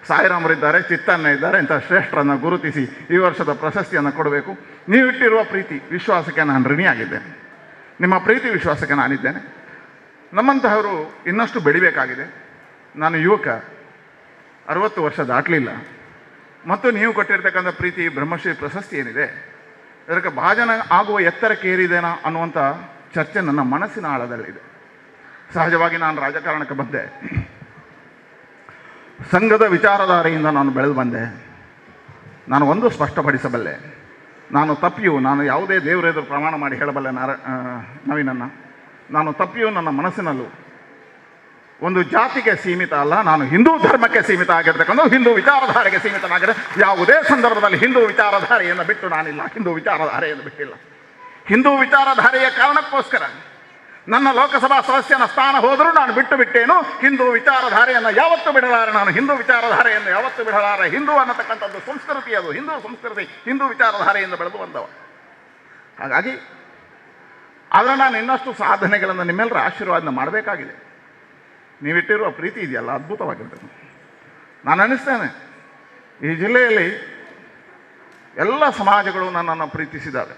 ಸಾಯಿರಾಮರಿದ್ದಾರೆ, ಚಿತ್ತನ್ನ ಇದ್ದಾರೆ, ಇಂಥ ಶ್ರೇಷ್ಠರನ್ನು ಗುರುತಿಸಿ ಈ ವರ್ಷದ ಪ್ರಶಸ್ತಿಯನ್ನು ಕೊಡಬೇಕು. ನೀವಿಟ್ಟಿರುವ ಪ್ರೀತಿ ವಿಶ್ವಾಸಕ್ಕೆ ನಾನು ಋಣಿಯಾಗಿದ್ದೇನೆ. ನಿಮ್ಮ ಪ್ರೀತಿ ವಿಶ್ವಾಸಕ್ಕೆ ನಾನಿದ್ದೇನೆ. ನಮ್ಮಂತಹವರು ಇನ್ನಷ್ಟು ಬೆಳಿಬೇಕಾಗಿದೆ. ನಾನು ಯುವಕ, 60 ವರ್ಷ ದಾಟಲಿಲ್ಲ. ಮತ್ತು ನೀವು ಕೊಟ್ಟಿರ್ತಕ್ಕಂಥ ಪ್ರೀತಿ ಬ್ರಹ್ಮಶ್ರೀ ಪ್ರಶಸ್ತಿ ಏನಿದೆ ಇದಕ್ಕೆ ಭಾಜನ ಆಗುವ ಎತ್ತರಕ್ಕೆ ಏರಿದೇನಾ ಅನ್ನುವಂಥ ಚರ್ಚೆ ನನ್ನ ಮನಸ್ಸಿನ ಆಳದಲ್ಲಿದೆ. ಸಹಜವಾಗಿ ನಾನು ರಾಜಕಾರಣಕ್ಕೆ ಬಂದೆ, ಸಂಘದ ವಿಚಾರಧಾರೆಯಿಂದ ನಾನು ಬೆಳೆದು ಬಂದೆ. ನಾನು ಒಂದು ಸ್ಪಷ್ಟಪಡಿಸಬಲ್ಲೆ, ನಾನು ತಪ್ಪಿಯು, ನಾನು ಯಾವುದೇ ದೇವರೆದುರು ಪ್ರಮಾಣ ಮಾಡಿ ಹೇಳಬಲ್ಲೆ ನವೀನನ್ನ, ನಾನು ತಪ್ಪಿಯು ನನ್ನ ಮನಸ್ಸಿನಲ್ಲೂ ಒಂದು ಜಾತಿಗೆ ಸೀಮಿತ ಅಲ್ಲ, ನಾನು ಹಿಂದೂ ಧರ್ಮಕ್ಕೆ ಸೀಮಿತ ಆಗಿರ್ತಕ್ಕಂಥ ಹಿಂದೂ ವಿಚಾರಧಾರೆಗೆ ಸೀಮಿತನಾಗಿದೆ. ಯಾವುದೇ ಸಂದರ್ಭದಲ್ಲಿ ಹಿಂದೂ ವಿಚಾರಧಾರೆಯನ್ನು ಬಿಟ್ಟು ನಾನಿಲ್ಲ, ಹಿಂದೂ ವಿಚಾರಧಾರೆಯನ್ನು ಬಿಟ್ಟಿಲ್ಲ. ಹಿಂದೂ ವಿಚಾರಧಾರೆಯ ಕಾರಣಕ್ಕೋಸ್ಕರ ನನ್ನ ಲೋಕಸಭಾ ಸದಸ್ಯನ ಸ್ಥಾನ ಹೋದರೂ ನಾನು ಬಿಟ್ಟೇನು. ಹಿಂದೂ ವಿಚಾರಧಾರೆಯನ್ನು ಯಾವತ್ತೂ ಬಿಡಲಾರೆ, ನಾನು ಹಿಂದೂ ವಿಚಾರಧಾರೆಯನ್ನು ಯಾವತ್ತೂ ಬಿಡಲಾರೆ. ಹಿಂದೂ ಅನ್ನತಕ್ಕಂಥದ್ದು ಸಂಸ್ಕೃತಿ, ಅದು ಹಿಂದೂ ಸಂಸ್ಕೃತಿ, ಹಿಂದೂ ವಿಚಾರಧಾರೆಯಿಂದ ಬೆಳೆದು ಬಂದವ. ಹಾಗಾಗಿ ಆದರೆ ನಾನು ಇನ್ನಷ್ಟು ಸಾಧನೆಗಳನ್ನು ನಿಮ್ಮೆಲ್ಲರ ಆಶೀರ್ವಾದನ ಮಾಡಬೇಕಾಗಿದೆ. ನೀವಿಟ್ಟಿರುವ ಪ್ರೀತಿ ಇದೆಯಲ್ಲ, ಅದ್ಭುತವಾಗಿರ್ತದೆ. ನಾನು ಅನ್ನಿಸ್ತೇನೆ ಈ ಜಿಲ್ಲೆಯಲ್ಲಿ ಎಲ್ಲ ಸಮಾಜಗಳು ನನ್ನನ್ನು ಪ್ರೀತಿಸಿದ್ದಾವೆ.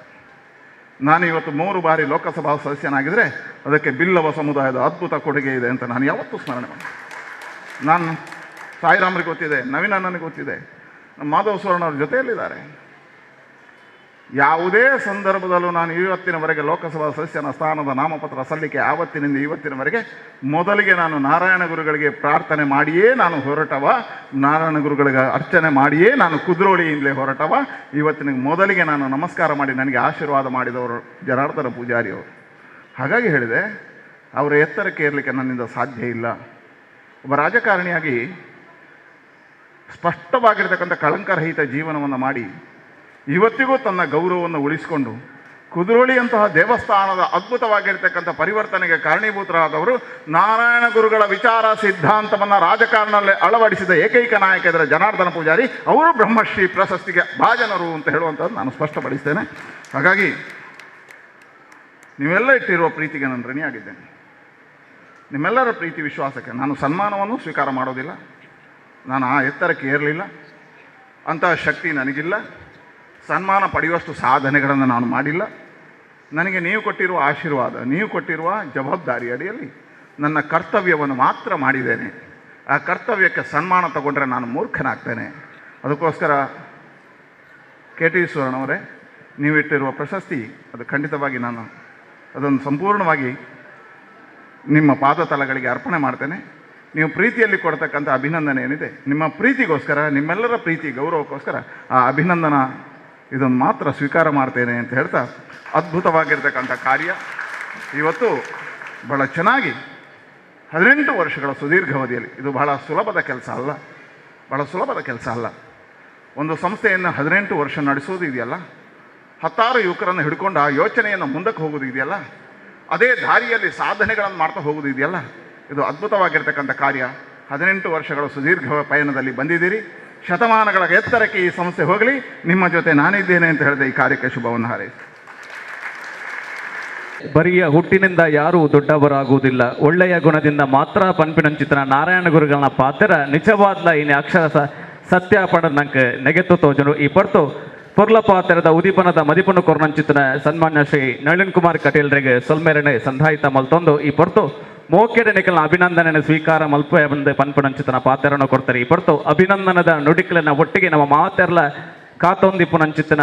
ನಾನು ಇವತ್ತು 3 ಬಾರಿ ಲೋಕಸಭಾ ಸದಸ್ಯನಾಗಿದ್ದರೆ ಅದಕ್ಕೆ ಬಿಲ್ಲವ ಸಮುದಾಯದ ಅದ್ಭುತ ಕೊಡುಗೆ ಇದೆ ಅಂತ ನಾನು ಯಾವತ್ತೂ ಸ್ಮರಣೆ ಮಾಡಿ. ನಾನು ಸಾಯಿರಾಮ್ರಿಗೆ ಗೊತ್ತಿದೆ, ನವೀನ್ ನನಗೆ ಗೊತ್ತಿದೆ, ನಮ್ಮ ಮಾಧವ ಸುವರ್ಣ ಅವ್ರ ಜೊತೆಯಲ್ಲಿದ್ದಾರೆ. ಯಾವುದೇ ಸಂದರ್ಭದಲ್ಲೂ ನಾನು ಇವತ್ತಿನವರೆಗೆ ಲೋಕಸಭಾ ಸದಸ್ಯನ ಸ್ಥಾನದ ನಾಮಪತ್ರ ಸಲ್ಲಿಕೆ ಆವತ್ತಿನಿಂದ ಇವತ್ತಿನವರೆಗೆ ಮೊದಲಿಗೆ ನಾನು ನಾರಾಯಣ ಗುರುಗಳಿಗೆ ಪ್ರಾರ್ಥನೆ ಮಾಡಿಯೇ ನಾನು ಹೊರಟವ, ನಾರಾಯಣ ಗುರುಗಳಿಗೆ ಅರ್ಚನೆ ಮಾಡಿಯೇ ನಾನು ಕುದ್ರೋಳಿಯಿಂದಲೇ ಹೊರಟವ. ಇವತ್ತಿನ ಮೊದಲಿಗೆ ನಾನು ನಮಸ್ಕಾರ ಮಾಡಿ ನನಗೆ ಆಶೀರ್ವಾದ ಮಾಡಿದವರು ಜನಾರ್ದನ ಪೂಜಾರಿ ಅವರು. ಹಾಗಾಗಿ ಹೇಳಿದೆ, ಅವರ ಎತ್ತರಕ್ಕೆ ಏರಲಿಕ್ಕೆ ನನ್ನಿಂದ ಸಾಧ್ಯ ಇಲ್ಲ. ಒಬ್ಬ ರಾಜಕಾರಣಿಯಾಗಿ ಸ್ಪಷ್ಟವಾಗಿರ್ತಕ್ಕಂಥ ಕಳಂಕರಹಿತ ಜೀವನವನ್ನು ಮಾಡಿ ಇವತ್ತಿಗೂ ತನ್ನ ಗೌರವವನ್ನು ಉಳಿಸಿಕೊಂಡು ಕುದ್ರೋಳಿಯಂತಹ ದೇವಸ್ಥಾನದ ಅದ್ಭುತವಾಗಿರ್ತಕ್ಕಂಥ ಪರಿವರ್ತನೆಗೆ ಕಾರಣೀಭೂತರಾದವರು ನಾರಾಯಣ ಗುರುಗಳ ವಿಚಾರ ಸಿದ್ಧಾಂತವನ್ನು ರಾಜಕಾರಣದಲ್ಲಿ ಅಳವಡಿಸಿದ ಏಕೈಕ ನಾಯಕ ಇದರ ಜನಾರ್ದನ ಪೂಜಾರಿ. ಅವರು ಬ್ರಹ್ಮಶ್ರೀ ಪ್ರಶಸ್ತಿಗೆ ಭಾಜನರು ಅಂತ ಹೇಳುವಂಥದ್ದು ನಾನು ಸ್ಪಷ್ಟಪಡಿಸ್ತೇನೆ. ಹಾಗಾಗಿ ನೀವೆಲ್ಲ ಇಟ್ಟಿರುವ ಪ್ರೀತಿಗೆ ನಾನು ಋಣಿಯಾಗಿದ್ದೇನೆ. ನಿಮ್ಮೆಲ್ಲರ ಪ್ರೀತಿ ವಿಶ್ವಾಸಕ್ಕೆ ನಾನು ಸನ್ಮಾನವನ್ನು ಸ್ವೀಕಾರ ಮಾಡೋದಿಲ್ಲ. ನಾನು ಆ ಎತ್ತರಕ್ಕೆ ಏರಲಿಲ್ಲ, ಅಂತಹ ಶಕ್ತಿ ನನಗಿಲ್ಲ, ಸನ್ಮಾನ ಪಡೆಯುವಷ್ಟು ಸಾಧನೆಗಳನ್ನು ನಾನು ಮಾಡಿಲ್ಲ. ನನಗೆ ನೀವು ಕೊಟ್ಟಿರುವ ಆಶೀರ್ವಾದ, ನೀವು ಕೊಟ್ಟಿರುವ ಜವಾಬ್ದಾರಿ ಅಡಿಯಲ್ಲಿ ನನ್ನ ಕರ್ತವ್ಯವನ್ನು ಮಾತ್ರ ಮಾಡಿದ್ದೇನೆ. ಆ ಕರ್ತವ್ಯಕ್ಕೆ ಸನ್ಮಾನ ತಗೊಂಡ್ರೆ ನಾನು ಮೂರ್ಖನಾಗ್ತೇನೆ. ಅದಕ್ಕೋಸ್ಕರ ಕೆ ಟಿ ಸುವರ್ಣವರೇ, ನೀವಿಟ್ಟಿರುವ ಪ್ರಶಸ್ತಿ ಅದು ಖಂಡಿತವಾಗಿ ನಾನು ಅದನ್ನು ಸಂಪೂರ್ಣವಾಗಿ ನಿಮ್ಮ ಪಾದತಲಗಳಿಗೆ ಅರ್ಪಣೆ ಮಾಡ್ತೇನೆ. ನೀವು ಪ್ರೀತಿಯಲ್ಲಿ ಕೊಡ್ತಕ್ಕಂಥ ಅಭಿನಂದನೆ ಏನಿದೆ, ನಿಮ್ಮ ಪ್ರೀತಿಗೋಸ್ಕರ, ನಿಮ್ಮೆಲ್ಲರ ಪ್ರೀತಿ ಗೌರವಕ್ಕೋಸ್ಕರ ಆ ಅಭಿನಂದನ ಇದನ್ನು ಮಾತ್ರ ಸ್ವೀಕಾರ ಮಾಡ್ತೇನೆ ಅಂತ ಹೇಳ್ತಾ, ಅದ್ಭುತವಾಗಿರ್ತಕ್ಕಂಥ ಕಾರ್ಯ ಇವತ್ತು ಬಹಳ ಚೆನ್ನಾಗಿ 18 ವರ್ಷಗಳ ಸುದೀರ್ಘ ಅವಧಿಯಲ್ಲಿ, ಇದು ಬಹಳ ಸುಲಭದ ಕೆಲಸ ಅಲ್ಲ, ಬಹಳ ಸುಲಭದ ಕೆಲಸ ಅಲ್ಲ. ಒಂದು ಸಂಸ್ಥೆಯನ್ನು 18 ವರ್ಷ ನಡೆಸೋದು ಇದೆಯಲ್ಲ, 10 ಯುವಕರನ್ನು ಹಿಡ್ಕೊಂಡು ಆ ಯೋಚನೆಯನ್ನು ಮುಂದಕ್ಕೆ ಹೋಗೋದು ಇದೆಯಲ್ಲ, ಅದೇ ದಾರಿಯಲ್ಲಿ ಸಾಧನೆಗಳನ್ನು ಮಾಡ್ತಾ ಹೋಗೋದು ಇದೆಯಲ್ಲ, ಇದು ಅದ್ಭುತವಾಗಿರ್ತಕ್ಕಂಥ ಕಾರ್ಯ. 18 ವರ್ಷಗಳ ಸುದೀರ್ಘ ಪಯಣದಲ್ಲಿ ಬಂದಿದ್ದೀರಿ. ಶತಮಾನಗಳ ಎತ್ತರಕ್ಕೆ ಈ ಸಂಸ್ಥೆ ಹೋಗಲಿ, ನಿಮ್ಮ ಜೊತೆ ನಾನಿದ್ದೇನೆ ಅಂತ ಹೇಳಿದೆ ಈ ಕಾರ್ಯಕ್ಕೆ ಶುಭವನ್ನು ಹಾರೈಸಿ. ಬರಿಯ ಹುಟ್ಟಿನಿಂದ ಯಾರೂ ದೊಡ್ಡವರಾಗುವುದಿಲ್ಲ, ಒಳ್ಳೆಯ ಗುಣದಿಂದ ಮಾತ್ರ ಪನ್ಪಿನಂಚಿತನ ನಾರಾಯಣ ಗುರುಗಳನ್ನ ಪಾತ್ರ ನಿಜವಾದ್ಲ ಇನ್ನು ಅಕ್ಷರ ಸತ್ಯ ಪಡ ನಂಗೆ ನೆಗೆತ್ತು ತೋಜನು ಈ ಪೊರ್ತು ಪೊರ್ಲ ಪಾತ್ರದ ಉದೀಪನದ ಮದಿಪನು ಕೊರ್ನಂಚಿತನ ಸನ್ಮಾನ್ಯ ಶ್ರೀ ನಳಿನ್ ಕುಮಾರ್ ಕಟೀಲ್ರಿಗೆ ಸೊಲ್ಮೇರನೆ ಸಂಧಾಯಿತ ಮಲ್ತೊಂದು ಈ ಪೊರ್ತು ಮೋಕೆಡೆ ನಿಕಲ್ನ ಅಭಿನಂದನೆ ಸ್ವೀಕಾರ ಮಲ್ಪ ಬಂದು ಪನ್ಪುನಂಚಿತನ ಪಾತ್ರವನ್ನು ಕೊಡ್ತಾರೆ. ಈ ಪೊರ್ತು ಅಭಿನಂದನದ ನುಡಿಕಲನ್ನ ಒಟ್ಟಿಗೆ ನಮ್ಮ ಮಾತೆರ್ಲ ಕಾತೊಂದಿಪುನಂಚಿತನ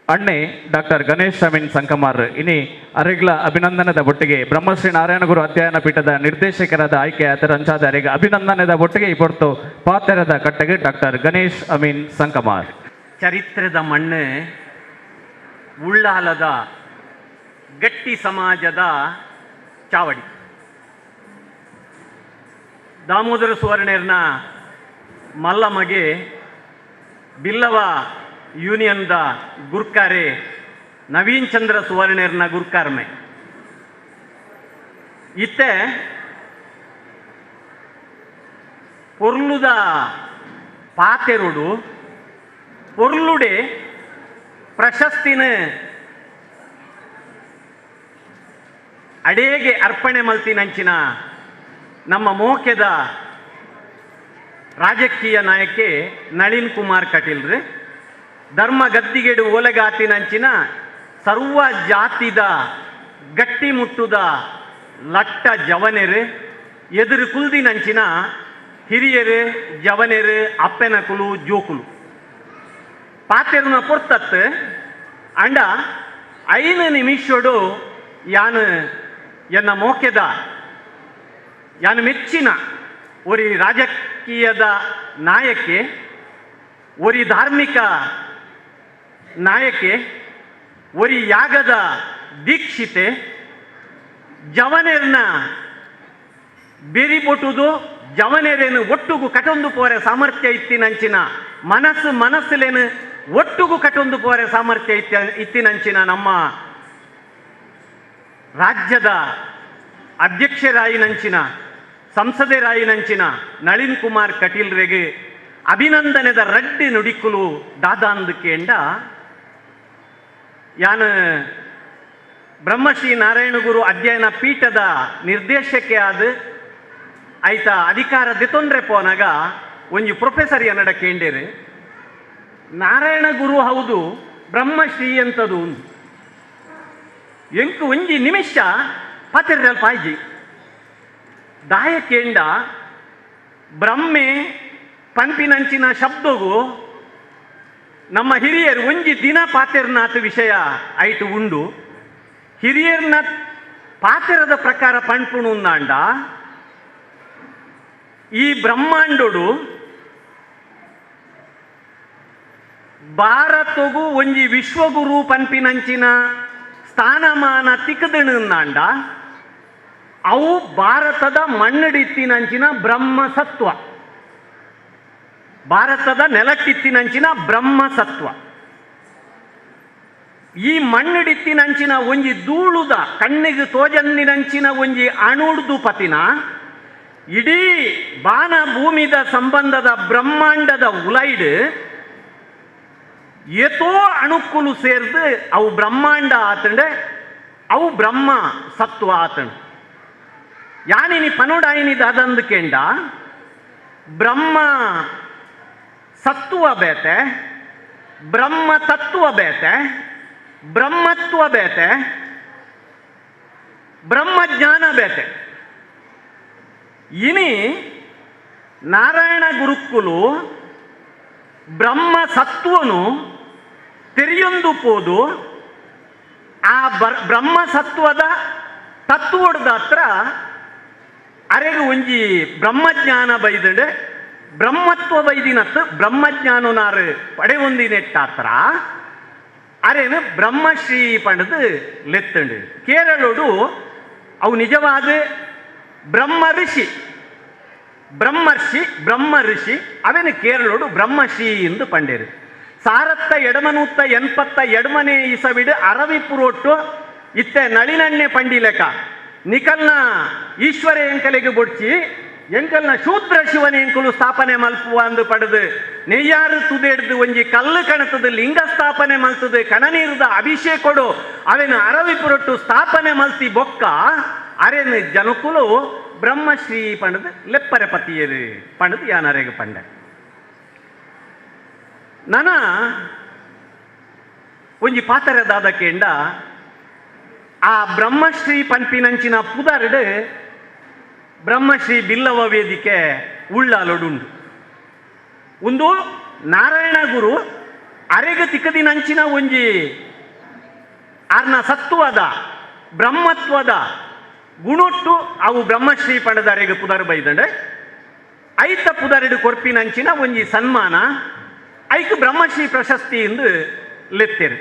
ಅಣ್ಣೆ ಡಾಕ್ಟರ್ ಗಣೇಶ್ ಅಮೀನ್ ಸಂಕಮಾರ್ ಇನಿ ಅರೆಗ್ಲ ಅಭಿನಂದನದ ಒಟ್ಟಿಗೆ ಬ್ರಹ್ಮಶ್ರೀ ನಾರಾಯಣ ಗುರು ಅಧ್ಯಯನ ಪೀಠದ ನಿರ್ದೇಶಕರಾದ ಆಯ್ಕೆ ಅದರಂಚಾದರಿಗೆ ಅಭಿನಂದನದ ಒಟ್ಟಿಗೆ ಈ ಪೊರ್ತು ಪಾತೆರದ ಕಟ್ಟೆಗೆ ಡಾಕ್ಟರ್ ಗಣೇಶ್ ಅಮೀನ್ ಸಂಕಮಾರ್. ಚರಿತ್ರದ ಮಣ್ಣು ಉಳ್ಳಾಲದ ಗಟ್ಟಿ ಸಮಾಜದ ಚಾವಡಿ. ದಾಮೋದರ ಸುವರ್ಣರ್ನ ಮಲ್ಲಮಗೆ ಬಿಲ್ಲವ ಯೂನಿಯನ್ದ ಗುರ್ಕಾರೆ ನವೀನ್ ಚಂದ್ರ ಸುವರ್ಣರ್ನ ಗುರ್ಕಾರ್ಮೆ ಇತ್ತೆ ಪೊರ್ಲುದ ಪಾತೆರುಡು ಪೊರ್ಲುಡೆ ಪ್ರಶಸ್ತಿನ ಅಡೇಗೆ ಅರ್ಪಣೆ ಮಲ್ತಿನಂಚಿನ ನಮ್ಮ ಮೋಕೆದ ರಾಜಕೀಯ ನಾಯಕಿ ನಳಿನ್ ಕುಮಾರ್ ಕಟೀಲ್ ರೀ ಧರ್ಮ ಗದ್ದಿಗೆಡು ಓಲೆಗಾತಿನಂಚಿನ ಸರ್ವ ಜಾತಿದ ಗಟ್ಟಿ ಮುಟ್ಟುದ ಲಟ್ಟ ಜವನೆರು ಎದುರು ಕುಲ್ದಿನಂಚಿನ ಹಿರಿಯರು ಜವನೆರು ಅಪ್ಪೆನಕುಲು ಜೋಕುಲು ಪಾತೆರುನ ಪೊರ್ತತ್ ಅಂಡ 5 ನಿಮಿಷಡು ಯಾನು ಎನ್ನ ಮೋಕೆದ ಯಾನು ಮೆಚ್ಚಿನ ಒರಿ ರಾಜಕೀಯದ ನಾಯಕಿ ಒರಿ ಧಾರ್ಮಿಕ ನಾಯಕಿ ಒರಿ ಯಾಗದ ದೀಕ್ಷಿತೆ ಜವನೇರ್ನ ಬೆರಿಬೊಟ್ಟುದು ಜವನೇರೇನು ಒಟ್ಟುಗು ಕಟೊಂದು ಪೋರೆ ಸಾಮರ್ಥ್ಯ ಇತ್ತಿನಂಚಿನ ಮನಸ್ಸುಲೇನು ಒಟ್ಟುಗು ಕಟೊಂದು ಪೋರೆ ಸಾಮರ್ಥ್ಯ ಇತ್ತಿನಂಚಿನ ನಮ್ಮ ರಾಜ್ಯದ ಅಧ್ಯಕ್ಷರಾಯಿನಂಚಿನ ಸಂಸದರಾಯಿನಂಚಿನ ನಳಿನ್ ಕುಮಾರ್ ಕಟೀಲ್ರಿಗೆ ಅಭಿನಂದನೆದ ರಡ್ಡಿ ನುಡಿಕುಲು ದಾದಾಂದಕ್ಕೆಂಡ ಯಾನು ಬ್ರಹ್ಮಶ್ರೀ ನಾರಾಯಣ ಗುರು ಅಧ್ಯಯನ ಪೀಠದ ನಿರ್ದೇಶಕ್ಕೆ ಆದ ಐತ ಅಧಿಕಾರ ದೆತೊಂದ್ರೆ ಪೋನಾಗ ಒಂಜಿ ಪ್ರೊಫೆಸರ್ ಎನ್ನಡ ಕೇಂಡೇರು ನಾರಾಯಣ ಗುರು ಹೌದು ಬ್ರಹ್ಮಶ್ರೀ ಅಂತದು ಎಂಕು ಒಂಜಿ ನಿಮಿಷ ಪಾತಿರಲ್ ಪಾಯ್ಜಿ ದಾಯಕೇಂಡ ಬ್ರಹ್ಮೆ ಪಂಪಿನಂಚಿನ ಶಬ್ದಗೂ ನಮ್ಮ ಹಿರಿಯರು ಒಂಜಿ ದಿನ ಪಾತಿರ್ನಾಥ ವಿಷಯ ಆಯ್ತು ಉಂಡು ಹಿರಿಯರ್ನ ಪಾತಿರದ ಪ್ರಕಾರ ಪಂಪುಣು ಉಂದಾಂಡ ಈ ಬ್ರಹ್ಮಾಂಡೋಡು ಭಾರತಗೂ ಒಂಜಿ ವಿಶ್ವಗುರು ಪಂಪಿನಂಚಿನ ಸ್ಥಾನಮಾನ ತಿಕ್ಕದಣಂದಾಂಡ ಅವು ಭಾರತದ ಮಣ್ಣಡಿತ್ತಿನಂಚಿನ ಬ್ರಹ್ಮಸತ್ವ, ಭಾರತದ ನೆಲಕ್ಕಿತ್ತಿನಂಚಿನ ಬ್ರಹ್ಮಸತ್ವ. ಈ ಮಣ್ಣಡಿತ್ತಿನಂಚಿನ ಒಂಜಿ ಧೂಳುದ ಕಣ್ಣಿಗೆ ತೋಜಂದಿನಂಚಿನ ಒಂಜಿ ಅಣುಡ್ದು ಪತಿನ ಇಡೀ ಬಾನ ಭೂಮಿದ ಸಂಬಂಧದ ಬ್ರಹ್ಮಾಂಡದ ಉಲೈಡ್ ಏತೋ ಅಣುಕ್ಕುಲು ಸೇರ್ದು ಅವು ಬ್ರಹ್ಮಾಂಡ ಆತಂಡೆ ಅವು ಬ್ರಹ್ಮ ಸತ್ವ ಆತಂಡು. ಯಾನಿನಿ ಪನೋಡಾಯಿನಿದ ಅದಂದು ಕೆಂಡ ಬ್ರಹ್ಮ ಸತ್ವ ಬೇತೆ, ಬ್ರಹ್ಮ ತತ್ವ ಬೇತೆ, ಬ್ರಹ್ಮತ್ವ ಬೇತೆ, ಬ್ರಹ್ಮಜ್ಞಾನ ಬೇತೆ. ಇನಿ ನಾರಾಯಣ ಗುರುಕ್ಕುಲು ಬ್ರಹ್ಮ ಸತ್ವನು ತೆರೆಯೊಂದು ಪೋದು ಆ ಬ್ರಹ್ಮ ಸತ್ವದ ತತ್ವದ ಹತ್ರ ಅರೆಗೆ ಒಂಜಿ ಬ್ರಹ್ಮಜ್ಞಾನ ಬೈದಂಡೆ ಬ್ರಹ್ಮತ್ವ ಬೈದಿನತ್ತು ಬ್ರಹ್ಮಜ್ಞಾನನಾರು ಪಡೆ ಹೊಂದಿನೆಟ್ಟಾತ್ರ ಅರೇನು ಬ್ರಹ್ಮಶ್ರೀ ಪಂಡದು ಲೆತ್ತಂಡು ಕೇರಳೋಡು ಅವು ನಿಜವಾದ ಬ್ರಹ್ಮ ಋಷಿ ಬ್ರಹ್ಮರ್ಷಿ ಬ್ರಹ್ಮ ಋಷಿ ಅವೇನು ಕೇರಳೋಡು ಬ್ರಹ್ಮಶ್ರೀ ಎಂದು ಪಂಡೇರು. ಸಾರತ್ತ ಎಡಮನೂತ್ತ ಎನ್ಪತ್ತ ಎಡಮನೆ ಇಸವಿಡು ಅರವಿ ಪುರೋಟ್ಟು ಇತ್ತೆ ನಳಿನಣ್ಣೆ ಪಂಡಿಲೆಕ ನಿಕಲ್ನ ಈಶ್ವರ ಎಂಕಲೆಗೆ ಬೊಡ್ಚಿ ಎಂಕಲ್ನ ಶೂದ್ರ ಶಿವನ ಎಂಕುಲು ಸ್ಥಾಪನೆ ಮಲ್ಪುವ ಅಂದು ಪಡೆದು ನೆಯ್ಯಾರು ತುದೇಡ್ದು ಒಂಜಿ ಕಲ್ಲು ಕಣತದ ಲಿಂಗ ಸ್ಥಾಪನೆ ಮಲ್ತದು ಕಣನೀರದ ಅಭಿಷೇಕೊಡು ಅವೇನು ಅರವಿ ಪುರೊಟ್ಟು ಸ್ಥಾಪನೆ ಮಲ್ತಿ ಬೊಕ್ಕ ಅರೇನು ಜನಕುಲು ಬ್ರಹ್ಮಶ್ರೀ ಪಂಡದು ಲೆಪ್ಪರೆ ಪತಿಯರು ಪಂಡದು ಯಾನರೆಗೆ ಪಂಡೆ. ನನ ಒಂಜಿ ಪಾತರದಾದಕ್ಕೆಂಡ ಆ ಬ್ರಹ್ಮಶ್ರೀ ಪಂಪಿನಂಚಿನ ಪುದರ್ಡು ಬ್ರಹ್ಮಶ್ರೀ ಬಿಲ್ಲವ ವೇದಿಕೆ ಉಳ್ಳಾಲೊಡುಂಡು. ಒಂದು ನಾರಾಯಣ ಗುರು ಅರೆಗ ತಿಕ್ಕದಿನಂಚಿನ ಒಂಜಿ ಆರ್ನ ಸತ್ವದ ಬ್ರಹ್ಮತ್ವದ ಗುಣೊಟ್ಟು ಅವು ಬ್ರಹ್ಮಶ್ರೀ ಪಂಡದ ಅರೆಗೆ ಪುದರ್ ಬೈದಂಡೆ ಐತ ಪುದರ್ಡು ಕೊರ್ಪಿನಂಚಿನ ಒಂಜಿ ಸನ್ಮಾನ ಐಕ್ ಬ್ರಹ್ಮಶ್ರೀ ಪ್ರಶಸ್ತಿ ಎಂದು ಲೆತ್ತೇರು.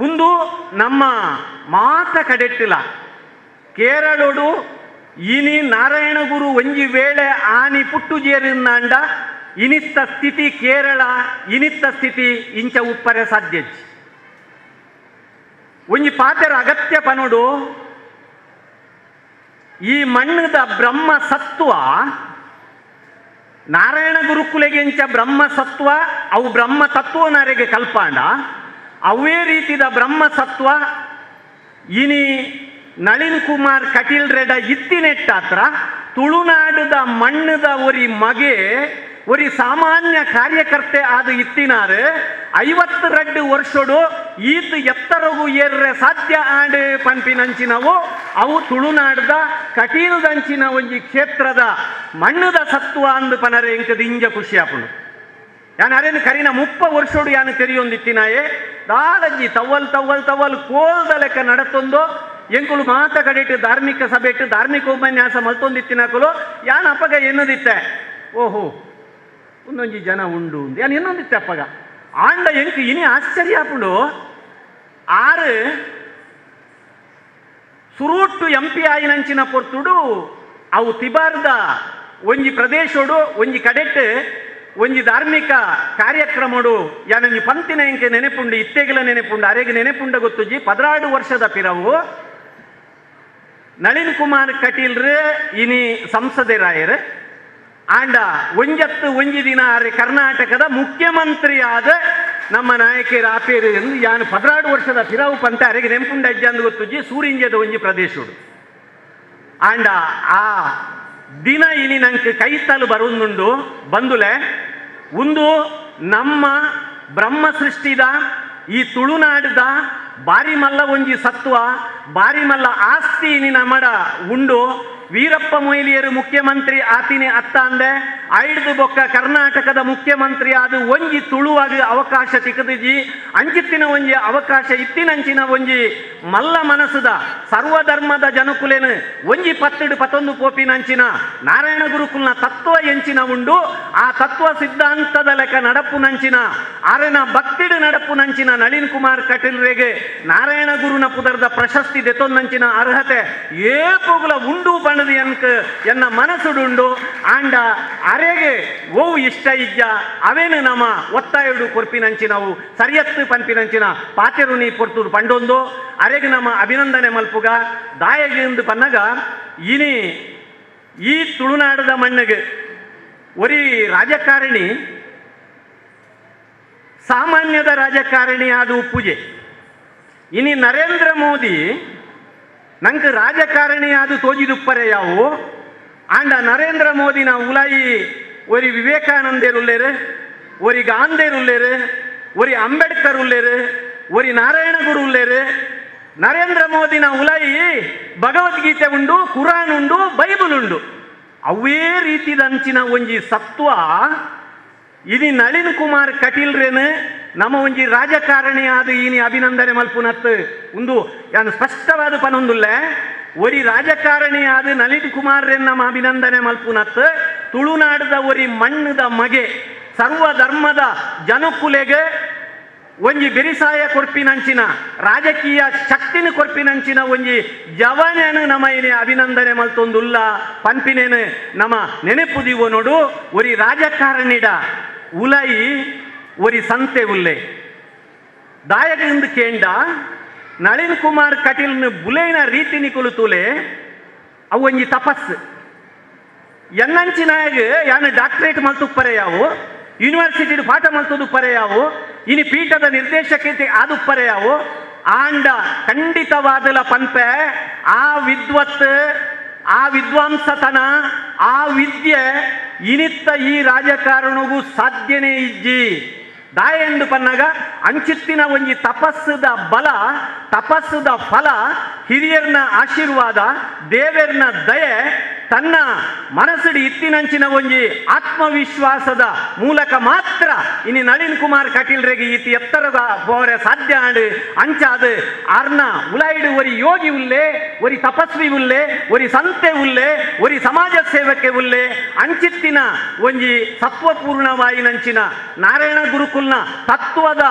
ಒಂದು ನಮ್ಮ ಮಾತ ಕಡೆಟ್ಟಿಲ್ಲ ಕೇರಳೋಡು ಇನಿ ನಾರಾಯಣ ಗುರು ಒಂಜಿ ವೇಳೆ ಆನಿ ಪುಟ್ಟು ಜೇರಿಂದಾಂಡ ಇನಿತ್ತ ಸ್ಥಿತಿ ಕೇರಳ ಇನಿತ್ತ ಸ್ಥಿತಿ ಇಂಚ ಉಪ್ಪರೆ ಸಾಧ್ಯ ಒಂಜಿ ಪಾತೆರ ಅಗತ್ಯ ಪನೋಡು ಈ ಮಣ್ಣದ ಬ್ರಹ್ಮ ಸತ್ವ ನಾರಾಯಣ ಗುರುಕುಲೆಗೆ ಇಂಚ ಬ್ರಹ್ಮ ಸತ್ವ ಅವು ಬ್ರಹ್ಮ ತತ್ವನರೆಗೆ ಕಲ್ಪಾಂಡ ಅವೇ ರೀತಿದ ಬ್ರಹ್ಮ ಸತ್ವ ಇನಿ ನಳಿನ್ ಕುಮಾರ್ ಕಟೀಲ್ ರೆಡ ಇತ್ತಿನೆಟ್ಟಾತ್ರ ತುಳುನಾಡದ ಮಣ್ಣದ ಒರಿ ಮಗೆ ಒರಿ ಸಾಮಾನ್ಯ ಕಾರ್ಯಕರ್ತೆ ಆದ ಇತ್ತಿನಾರು 52 ವರ್ಷಡು ಈತ್ ಎತ್ತರಗು ಏರ್ರೆ ಸಾಧ್ಯ ಆಂಡ್ ಪಂಪಿನಂಚಿನವು ಅವು ತುಳುನಾಡದ ಕಟೀಲ್ದಂಚಿನ ಒಂಜಿ ಕ್ಷೇತ್ರದ ಮಣ್ಣದ ಸತ್ವ ಅಂದು ಪನರೆ ಇಂಕದ ಇಂಜ ಖುಷಿ ಆಪುಂಡು. ಯಾನ್ ಅರೇನು ಕರಿನ 30 ವರ್ಷೋಡು ಯಾನು ತೆರೆಯೊಂದಿತ್ತಿನಾಯೇ ದಾಳಜ್ಜಿ ತವ್ವಲ್ ಕೋಲ್ದ ಲೆಕ್ಕ ನಡತೊಂದು ಎಂಕುಲು ಮಾತ ಕಡೆಟ್ಟು ಧಾರ್ಮಿಕ ಸಭೆ ಇಟ್ಟು ಧಾರ್ಮಿಕ ಉಪನ್ಯಾಸ ಮಲ್ತೊಂದಿತ್ತಿನಕುಲು ಯಾನ್ ಅಪ್ಪಗ ಎನ್ನದಿತ್ತೆ ಓಹೋ ಒಂದೊಂಜಿ ಜನ ಉಂಡು ಯಾನ್ ಇನ್ನೊಂದಿತ್ತೆ ಅಪ್ಪಗ ಆಂಡ ಎಂಕು ಇನಿ ಆಶ್ಚರ್ಯ ಆಪುಂಡು ಆರು ಸುರೂಟ್ಟು MP ಆಯಿನಂಚಿನ ಪೊರ್ತುಡು ಅವು ತಿಬಾರ್ದ ಒಂಜಿ ಪ್ರದೇಶೋಡು ಒಂಜಿ ಕಡೆಟ್ಟು ಒಂಜಿ ಧಾರ್ಮಿಕ ಕಾರ್ಯಕ್ರಮಡು ಯಾನೊಂಜಿ ಪಂತಿನ ಎಂಕೆ ನೆನೆಪುಂಡು ಇತ್ತೆಗಲ ನೆನೆಪುಂಡು ಅರೆಗೆ ನೆನೆಪುಂಡ ಗೊತ್ತುಜಿ 16 ವರ್ಷದ ಪಿರವು ನಳಿನ್ ಕುಮಾರ್ ಕಟೀಲ್ರು ಇನಿ ಸಂಸದರಾಯರು ಆಂಡ ಒಂಜಿ ದಿನ ಅರೆ ಕರ್ನಾಟಕದ ಮುಖ್ಯಮಂತ್ರಿ ಆದ ನಮ್ಮ ನಾಯಕರ ಆಪೇರು ಎಂದು ಯಾನು 16 ವರ್ಷದ ಪಿರವು ಪಂತ ಅರೆಗೆ ನೆಂಪುಂಡ ಅಜ್ಜ ಅಂದು ಗೊತ್ತುಜಿ ಸೂರಿಂಜದ ಒಂಜಿ ಪ್ರದೇಶಡು ಆಂಡ ಆ ದಿನ ಇನಿ ನಂಗೆ ಕೈತಲು ಬರುವುದುಂಡು ಬಂದುಲೆ ಒಂದು ನಮ್ಮ ಬ್ರಹ್ಮ ಸೃಷ್ಟಿದ ಈ ತುಳುನಾಡದ ಬಾರಿ ಮಲ್ಲ ಒಂಜಿ ಸತ್ವ ಬಾರಿ ಮಲ್ಲ ಆಸ್ತಿ ಇನಿ ನಮ್ಮಡ ಉಂಡು ವೀರಪ್ಪ ಮೊಯ್ಲಿಯರು ಮುಖ್ಯಮಂತ್ರಿ ಆತಿನಿ ಅತ್ತ ಅಂದೆ ಐಡ್ದು ಬೊಕ್ಕ ಕರ್ನಾಟಕದ ಮುಖ್ಯಮಂತ್ರಿ ಅದು ಒಂಜಿ ತುಳುವಾಗಿ ಅವಕಾಶ ಸಿಕ್ಕದಿಜಿ ಅಂಚಿತ್ತಿನ ಒಂಜಿ ಅವಕಾಶ ಇತ್ತಿನಂಚಿನ ಒಂಜಿ ಮಲ್ಲ ಮನಸ್ಸುದ ಸರ್ವಧರ್ಮದ ಜನಕುಲೇನು ಒಂಜಿ 10-11 ಪೋಪಿನಂಚಿನ ನಾರಾಯಣ ಗುರುಕುಲ್ನ ತತ್ವ ಎಂಚಿನ ಉಂಡು ಆ ತತ್ವ ಸಿದ್ಧಾಂತದ ಲೆಕ್ಕ ನಡಪುನಂಚಿನ ಆರನ ಭಕ್ತಿಡು ನಡಪುನಂಚಿನ ನಳಿನ್ ಕುಮಾರ್ ಕಟೀಲ್ರೆಗೆ ನಾರಾಯಣ ಗುರುನ ಪುದರದ ಪ್ರಶಸ್ತಿ ದೆತೊಂದಂಚಿನ ಅರ್ಹತೆ ಏಪುಗಳ ಉಂಡು ಬಣ್ಣದಿ ಎನ್ನ ಮನಸ್ಸುಡುಂಡು ಆಂಡ ಅರೆಗೆ ಓವು ಇಷ್ಟ ಇಜ್ಜ ಅವೇನು ನಮ್ಮ ಒತ್ತಾಯಡು ಕೊರ್ಪಿನಂಚಿನವು ಸರಿಯತ್ತು ಪಂಪಿನಂಚಿನ ಪಾತೆರು ನೀ ಪೊರ್ತುಡು ಪಂಡೊಂದು ಅರೆಗೆ ನಮ್ಮ ಅಭಿನಂದನೆ ಮಲ್ಪುಗ ದಾಯಗಿಂದು ಪನ್ನಗ ಇನಿ ಈ ತುಳುನಾಡದ ಮಣ್ಣಿಗೆ ಒರಿ ರಾಜಕಾರಣಿ ಸಾಮಾನ್ಯದ ರಾಜಕಾರಣಿ ಅದು ಪೂಜೆ ಇನಿ ನರೇಂದ್ರ ಮೋದಿ ನಂಗೆ ರಾಜಕಾರಣಿ ಅದು ತೋಜಿದುಪ್ಪರೆ ಯಾವು ಆಂಡ ನರೇಂದ್ರ ಮೋದಿನ ಉಲಾಯಿ ಒರಿ ವಿವೇಕಾನಂದೇರುಲ್ಲೇರು ಒರಿ ಗಾಂಧೇರುಲ್ಲೇರು ಒರಿ ಅಂಬೇಡ್ಕರ್ ಉಲ್ಲೇರು ಒರಿ ನಾರಾಯಣ ಗುರು ಉಲ್ಲೇರು ನರೇಂದ್ರ ಮೋದಿನ ಉಲಾಯಿ ಭಗವದ್ಗೀತೆ ಉಂಡು ಕುರಾನ್ ಉಂಡು ಬೈಬಲ್ ಉಂಡು ಅವೇ ರೀತಿದಂಚಿನ ಒಂಜಿ ಸತ್ವ ಇನಿ ನಳಿನ್ ಕುಮಾರ್ ಕಟೀಲ್ರೇನು ನಮ್ಮ ಒಂಜಿ ರಾಜಕಾರಣಿ ಆದ ಇನಿ ಅಭಿನಂದನೆ ಮಲ್ಪುನತ್ತು ಒಂದು ಯಾನು ಸ್ಪಷ್ಟವಾದ ಪನೊಂದುಲ್ಲೆ ಒರಿ ರಾಜಕಾರಣಿ ಆದ ನಳಿನ್ ಕುಮಾರ್ ನಮ್ಮ ಅಭಿನಂದನೆ ಮಲ್ಪುನತ್ತು ತುಳುನಾಡದ ಒರಿ ಮಣ್ಣದ ಮಗೆ ಸರ್ವ ಧರ್ಮದ ಜನಕುಲೆಗೆ ಒಂಜಿ ಬೆರಿಸಾಯ ಕೊರ್ಪಿನಂಚಿನ ರಾಜಕೀಯ ಶಕ್ತಿನ ಕೊರ್ಪಿನಂಚಿನ ಒಂಜಿ ಜವನೇನು ನಮ್ಮ ಇನಿ ಅಭಿನಂದನೆ ಮಲ್ತೊಂದುಲ್ಲ ಪಂಪಿನೇನು ನಮ್ಮ ನೆನಪುದಿವೋ ನೋಡು ಒರಿ ರಾಜಕಾರಣಿಡ ಉಲೈ ಒರಿ ಸಂತೆ ಉಲ್ಲೆ ದಾಯದಿಂದ ಕೇಂಡ ನಳಿನ್ ಕುಮಾರ್ ಕಟೀಲ್ನ ಬುಲೈನ ರೀತಿ ನಿಕುಲುತುಲೆ ಅವು ಒಂಜಿ ತಪಸ್ಸು ಎನ್ನಂಚಿನಾಗ ಯಾನು ಡಾಕ್ಟರೇಟ್ ಮಲ್ತುಪ್ಪರೆ ಯಾವು ಯೂನಿವರ್ಸಿಟಿ ಪಾಠ ಮಲ್ತುದುಪ್ಪರೆ ಯಾವು ಇನಿ ಪೀಠದ ನಿರ್ದೇಶಕತೆ ಆದುಪ್ಪರೆ ಯಾವು ಆಂಡ ಖಂಡಿತವಾದಲ ಪಂಪೆ ಆ ವಿದ್ವತ್ ಆ ವಿದ್ವಾಂಸತನ ಆ ವಿದ್ಯೆ ಇನಿತ್ತ ಈ ರಾಜಕಾರಣಗೂ ಸಾಧ್ಯನೇ ಇಜ್ಜಿ ದಾಯ ಎಂದು ಪನ್ನಗ ಅಂಚಿತ್ತಿನ ಒಂಜಿ ತಪಸ್ಸದ ಬಲ ತಪಸ್ಸದ ಫಲ ಹಿರಿಯರ್ನ ಆಶೀರ್ವಾದ ದೇವರ್ನ ದಯೆ ತನ್ನ ಮನಸ್ಸಿಡಿ ಇತ್ತಿನಂಚಿನ ಒಂಜಿ ಆತ್ಮವಿಶ್ವಾಸದ ಮೂಲಕ ಮಾತ್ರ ಇನಿ ನಳಿನ್ ಕುಮಾರ್ ಕಟೀಲ್ರೆಗೆ ಈತಿ ಎತ್ತರದ ಪೋರೆ ಸಾಧ್ಯ ಆಂಡು ಅಂಚಾದು ಆರ್ನ ಉಲಾಯಿಡು ಒರಿ ಯೋಗಿ ಉಲ್ಲೆ ಒರಿ ತಪಸ್ವಿ ಉಲ್ಲೆ ಒರಿ ಸಂತೆ ಉಲ್ಲೆ ಒರಿ ಸಮಾಜ ಸೇವಕ್ಕೆ ಉಲ್ಲೆ ಅಂಚಿತ್ತಿನ ಒಂಜಿ ಸತ್ವಪೂರ್ಣವಾಯಿನಂಚಿನ ನಾರಾಯಣ ಗುರುಕುಲ್ನ ತತ್ವದ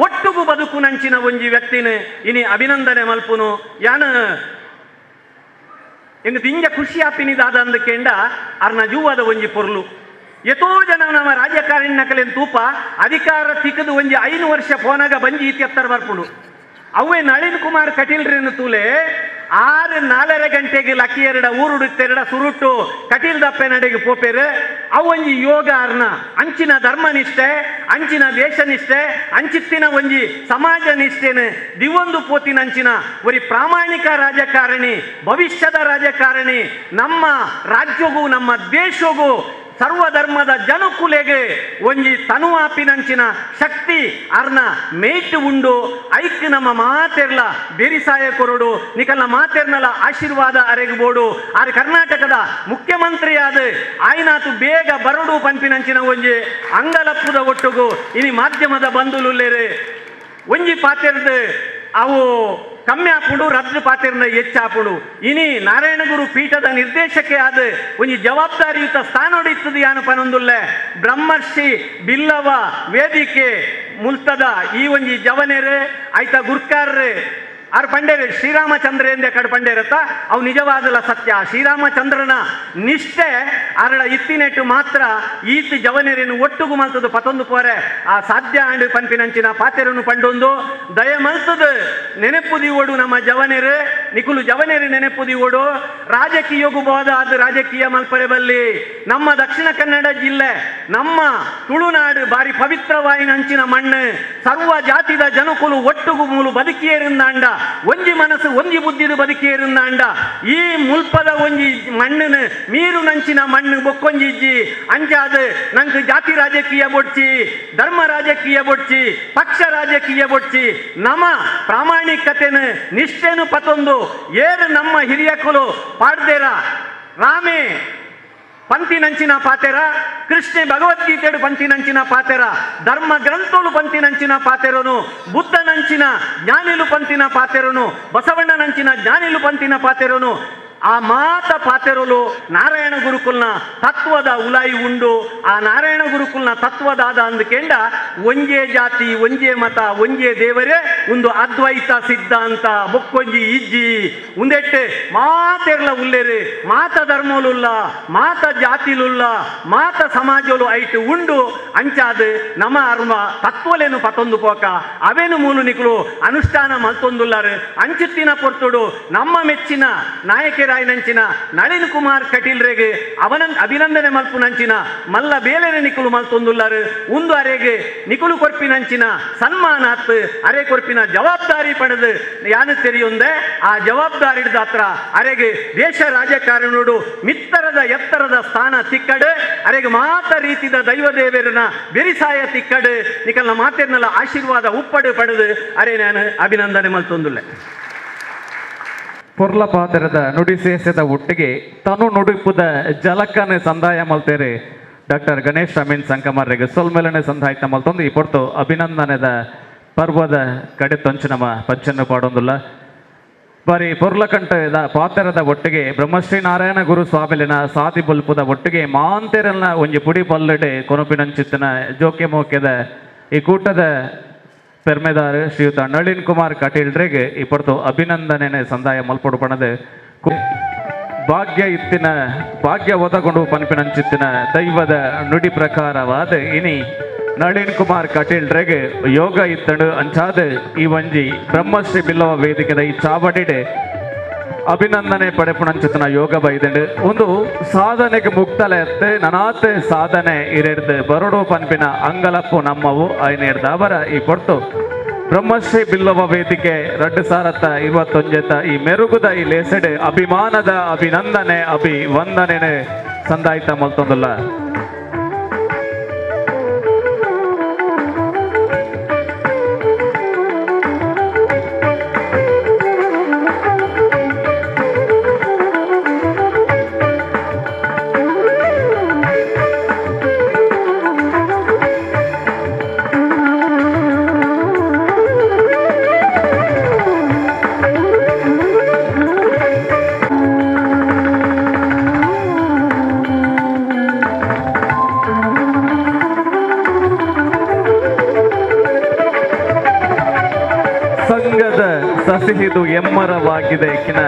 ಒಟ್ಟುಗು ಬದುಕುನಂಚಿನ ಒಂಜಿ ವ್ಯಕ್ತಿನ ಇನಿ ಅಭಿನಂದನೆ ಮಲ್ಪುನು ಯಾನು ಎಂಗ್ ತಿಂಜ ಖುಷಿ ಆಪಿನಿದಾದ ಅಂದಕೇಂಡ ಅರ್ನ ಜೂವಾದ ಒಂಜಿ ಪೊರ್ಲು ಎಷ್ಟೋ ಜನ ನಮ್ಮ ರಾಜಕಾರಣಿ ನಕಲೆನ್ ತೂಪ ಅಧಿಕಾರ ಸಿಕ್ಕದು ಒಂಜಿ 5 ವರ್ಷ ಪೋನಾಗ ಬಂಜಿ ಇತ್ಯತ್ತರ ಬರ್ಪುಡು ಅವೇ ನಳಿನ್ ಕುಮಾರ್ ಕಟೀಲ್ರೇನು ತೂಲೆ 6-4 ಗಂಟೆಗೆ ಲಕ್ಕಿಯರಡ ಊರುಡುತ್ತೆರಡ ಸುರುಟ್ಟು ಕಟೀಲ್ ದಪ್ಪೆ ನಡೆಗೆ ಪೋಪೇರು ಅವೊಂಜಿ ಯೋಗ ಅರ್ನ ಅಂಚಿನ ಧರ್ಮನಿಷ್ಠೆ ಅಂಚಿನ ದೇಶನಿಷ್ಠೆ ಅಂಚಿತ್ತಿನ ಒಂಜಿ ಸಮಾಜ ನಿಷ್ಠೆನು ದಿವೊಂದು ಪೋತಿನಂಚಿನ ಒರಿ ಪ್ರಾಮಾಣಿಕ ರಾಜಕಾರಣಿ ಭವಿಷ್ಯದ ರಾಜಕಾರಣಿ ನಮ್ಮ ರಾಜ್ಯಗೂ ನಮ್ಮ ದೇಶಗೂ ಸರ್ವಧರ್ಮದ ಜನಕುಲೆಗೆ ಒಂಜಿ ತನುವಾಪಿನಂಚಿನ ಶಕ್ತಿ ಅರ್ನ ಮೇಯ್ಟ್ ಉಂಡು ಐಕ್ ನಮ್ಮ ಮಾತೆರ್ಲ ಬೇರಿಸಾಯ ಕೊರಡು ನಿಕಲ್ನ ಮಾತೆರ್ನಲ ಆಶೀರ್ವಾದ ಅರೆಗಬೋಡು ಆರು ಕರ್ನಾಟಕದ ಮುಖ್ಯಮಂತ್ರಿ ಆದ ಆಯ್ನಾತು ಬೇಗ ಬರಡು ಪಂಪಿನಂಚಿನ ಒಂಜಿ ಅಂಗಲಪ್ಪುದ ಒಟ್ಟುಗು ಇನಿ ಮಾಧ್ಯಮದ ಬಂಧುಲುಲ್ಲೇರು ಒಂಜಿ ಪಾತೆರ್ದು ಅವು ಕಮ್ಮಿ ಹಾಪುಂಡು ರದ್ದು ಪಾತೆರ್ನ ಹೆಚ್ಚಾಪುಂಡು ಇನಿ ನಾರಾಯಣ ಗುರು ಪೀಠದ ನಿರ್ದೇಶಕ್ಕೆ ಆದ ಒಂಜಿ ಜವಾಬ್ದಾರಿಯುತ ಸ್ಥಾನ ಹೊಡಿತದೆ ಯಾನು ಪನೊಂದುಲ್ಲೆ ಬ್ರಹ್ಮರ್ಷಿ ಬಿಲ್ಲವ ವೇದಿಕೆ ಮುಲ್ತದ ಈ ಒಂಜಿ ಜವನೇರು ಆಯ್ತ ಗುರ್ಕಾರ್ರೆ ಆರು ಪಂಡೇರು ಶ್ರೀರಾಮಚಂದ್ರ ಎಂದೇ ಕಡೆ ಪಂಡೇರತ್ತ ಅವು ನಿಜವಾದಲ್ಲ ಸತ್ಯ ಶ್ರೀರಾಮಚಂದ್ರನ ನಿಷ್ಠೆ ಅರಳ ಇತ್ತಿನೆಟ್ಟು ಮಾತ್ರ ಈತ್ ಜವನೇರೇನು ಒಟ್ಟುಗು ಮಲ್ತದು ಪತೊಂದು ಪೋರೆ ಆ ಸಾಧ್ಯ ಆಂಡು ಪಂಪಿನಂಚಿನ ಪಾತೆರನ್ನು ಪಂಡೊಂದು ದಯ ಮಲ್ತದು ನೆನಪುದಿ ಓಡು ನಮ್ಮ ಜವನೇರು ನಿಕುಲು ಜವನೇರು ನೆನಪುದಿ ಓಡು ರಾಜಕೀಯಗೂ ಬೋದ ಅದು ರಾಜಕೀಯ ಮಲ್ಪರೆ ಬಲ್ಲಿ ನಮ್ಮ ದಕ್ಷಿಣ ಕನ್ನಡ ಜಿಲ್ಲೆ ನಮ್ಮ ತುಳುನಾಡು ಬಾರಿ ಪವಿತ್ರವಾಯಿನಂಚಿನ ಮಣ್ಣು ಸರ್ವ ಜಾತಿದ ಜನಕುಲು ಒಟ್ಟುಗು ಮೂಲು ಬದುಕಿಯರಿಂದಾಂಡ ಒಂಜಿ ಮನಸ್ಸು ಒಂಜಿ ಬುದ್ಧಿದು ಬದುಕೇರುಂದಾಂಡ ಈ ಮುಲ್ಪದ ಒಂಜಿ ಮಣ್ಣನ್ನು ಮೀರು ನಂಚಿನ ಮಣ್ಣು ಬೊಕ್ಕೊಂಜಿಜ್ಜಿ ಅಂಚಾದ ನಂಗೆ ಜಾತಿ ರಾಜಕೀಯ ಬೊಡ್ಚಿ ಧರ್ಮ ರಾಜಕೀಯ ಬೊಡ್ಚಿ ಪಕ್ಷ ರಾಜಕೀಯ ಬೊಡ್ಚಿ ನಮ್ಮ ಪ್ರಾಮಾಣಿಕತೆನು ನಿಷ್ಠೆನು ಪತೊಂದು ಏರು ನಮ್ಮ ಹಿರಿಯಕಲು ಪಾಡ್ದೇರ ರಾಮೇ పంతి నంచిన పాతెరా కృష్ణ భగవద్గీతడు పంతి నంచిన పాతెరా ధర్మ గ్రంథులు పంతి నంచిన పాతెరను బుద్ధ నంచిన జ్ఞానిలు పంతిన పాతెరను బసవಣ್ಣ నంచిన జ్ఞానిలు పంతిన పాతెరను ಆ ಮಾತ ಪಾತೆರಲು ನಾರಾಯಣ ಗುರುಕುಲ್ನ ತತ್ವದ ಉಲಾಯಿ ಉಂಡು ಆ ನಾರಾಯಣ ಗುರುಕುಲ್ನ ತತ್ವದಾದ ಅಂದ್ಕೆಂಡ ಒಂಜೇ ಜಾತಿ ಒಂಜೇ ಮತ ಒಂಜೇ ದೇವರೇ ಒಂದು ಅದ್ವೈತ ಸಿದ್ಧಾಂತ ಬೊಕ್ಕೊಂಜಿ ಇಜ್ಜಿ ಉಂದೆಟ್ಟೆ ಮಾತೆರ್ಲ ಉಲ್ಲೆರು ಮಾತ ಧರ್ಮಲುಲ್ಲ ಮಾತ ಜಾತಿಲುಲ್ಲ ಮಾತ ಸಮಾಜಲು ಐಟು ಉಂಡು ಅಂಚಾದು ನಮ್ಮ ಅರ್ಮ ತತ್ವಲೇನು ಪತೊಂದು ಪೋಕ ಅವೇನು ಮೂಲು ನಿಕಲು ಅನುಷ್ಠಾನ ಮಲ್ತೊಂದುಲ್ಲಾರು ಅಂಚುತ್ತಿನ ಪೊರ್ತುಡು ನಮ್ಮ ಮೆಚ್ಚಿನ ನಾಯಕ ನಂಚಿನ ನಳಿನ್ ಕುಮಾರ್ ಕಟೀಲ್ ರೇಗೆ ಅಭಿನಂದನೆ ಮಲ್ಪು ನಂಚಿನ ಮಲ್ಲ ಬೇಲೆನೆ ನಿಕುಲು ಮಲ್ತೊಂದುಲ್ಲಾರು ಉಂದು ಅರೆಗೆ ನಿಕುಲು ಕೊರ್ಪಿನಂಚಿನ ಸನ್ಮಾನಾತ್ ಅರೆ ಕೊರ್ಪಿನ ಜವಾಬ್ದಾರಿ ಪಡೆದು ಯಾನು ತೆರೆಯೊಂದೆ ಆ ಜವಾಬ್ದಾರಿ ಹಿಡಿದ ಹತ್ರ ಅರೆಗೆ ದೇಶ ರಾಜಕಾರಣೋಡು ಮಿತ್ತರದ ಎತ್ತರದ ಸ್ಥಾನ ತಿಕ್ಕಡು ಅರೆಗೆ ಮಾತ ರೀತಿದ ದೈವ ದೇವರನ್ನ ಬೆರಿಸಾಯ ತಿಕ್ಕಡು ನಿಕಲ್ನ ಮಾತೇರ್ನಲ್ಲ ಆಶೀರ್ವಾದ ಉಪ್ಪಡು ಪಡೆದು ಅರೆ ನಾನು ಅಭಿನಂದನೆ ಮಲ್ತೊಂದುಲ್ಲೆ ಪೊರ್ಲ ಪಾತೆರದ ನುಡಿ ಸೇಸದ ಒಟ್ಟಿಗೆ ತನು ನುಡಿಪುದ ಜಲಕನೆ ಸಂದಾಯ ಮಲ್ತೇರೆ ಡಾಕ್ಟರ್ ಗಣೇಶ್ ಅಮೀನ್ ಸಂಕಮರ್ರಿಗೆ ಸೊಲ್ಮೆಲನೆ ಸಂದಾಯಿತ ಮಲ್ತೊಂದು ಈ ಪೊರ್ತು ಅಭಿನಂದನೆದ ಪರ್ವದ ಕಡೆ ತೊಂಚು ನಮ್ಮ ಪಂಚನ್ನು ಪಾಡೊಂದುಲ್ಲ ಬಾರಿ ಪೊರ್ಲಕಂಠದ ಪಾತೆರದ ಒಟ್ಟಿಗೆ ಬ್ರಹ್ಮಶ್ರೀ ನಾರಾಯಣ ಗುರು ಸ್ವಾಮಿಲಿನ ಸಾದಿ ಬಲ್ಪುದ ಒಟ್ಟಿಗೆ ಮಾಂತೆರಲ್ನ ಒಂಜಿ ಪುಡಿ ಪಲ್ಲಡೆ ಕೊನಪಿನಂಚಿತ್ತಿನ ಜೋಕೆ ಮೋಕೆದ ಈ ಕೂಟದ ಪೆರ್ಮೆದಾರ್ ಶ್ರೀಯುತ ನಳಿನ್ ಕುಮಾರ್ ಕಟೀಲ್ರಿಗೆ ಈ ಪೊರ್ತು ಅಭಿನಂದನೆ ಸಂದಾಯ ಮಲ್ಪೊಡು ಪಣದು ಭಾಗ್ಯ ಇತ್ತಿನ ಭಾಗ್ಯ ಒದಗೊಂಡು ಪನ್ಪಿನಂಚಿತ್ತಿನ ದೈವದ ನುಡಿ ಪ್ರಕಾರವಾದ ಇನಿ ನಳಿನ್ ಕುಮಾರ್ ಕಟೀಲ್ರಿಗೆ ಯೋಗ ಇತ್ತಡು ಅಂಚಾದ ಈ ಒಂಜಿ ಬ್ರಹ್ಮಶ್ರೀ ಬಿಲ್ಲವ ವೇದಿಕೆದ ಈ ಚಾವಡಿಡೆ ಅಭಿನಂದನೆ ಪಡೆಪುಣಂಚಿತನ ಯೋಗ ಬೈದಂಡು ಒಂದು ಸಾಧನೆಗೆ ಮುಕ್ತಲೆತ್ತೆ ನನಾತ್ ಸಾಧನೆ ಇರೆಡ್ದು ಬರಡು ಪನ್ಪಿನ ಅಂಗಲಪ್ಪು ನಮ್ಮವು ಐನೇರ್ದ ಅವರ ಈ ಕೊಡ್ತು ಬ್ರಹ್ಮಶ್ರೀ ಬಿಲ್ಲವ ವೇದಿಕೆ 2021 ಈ ಮೆರುಗುದ ಈ ಲೇಸೆಡ್ ಅಭಿಮಾನದ ಅಭಿನಂದನೆ ಅಭಿವಂದನೆ ಸಂದಾಯಿತ ಮಲ್ತೊಂದುಲ್ಲ ಸಸಿಹಿದು ಎಮ್ಮರವಾಗಿದೆ ಕಿನ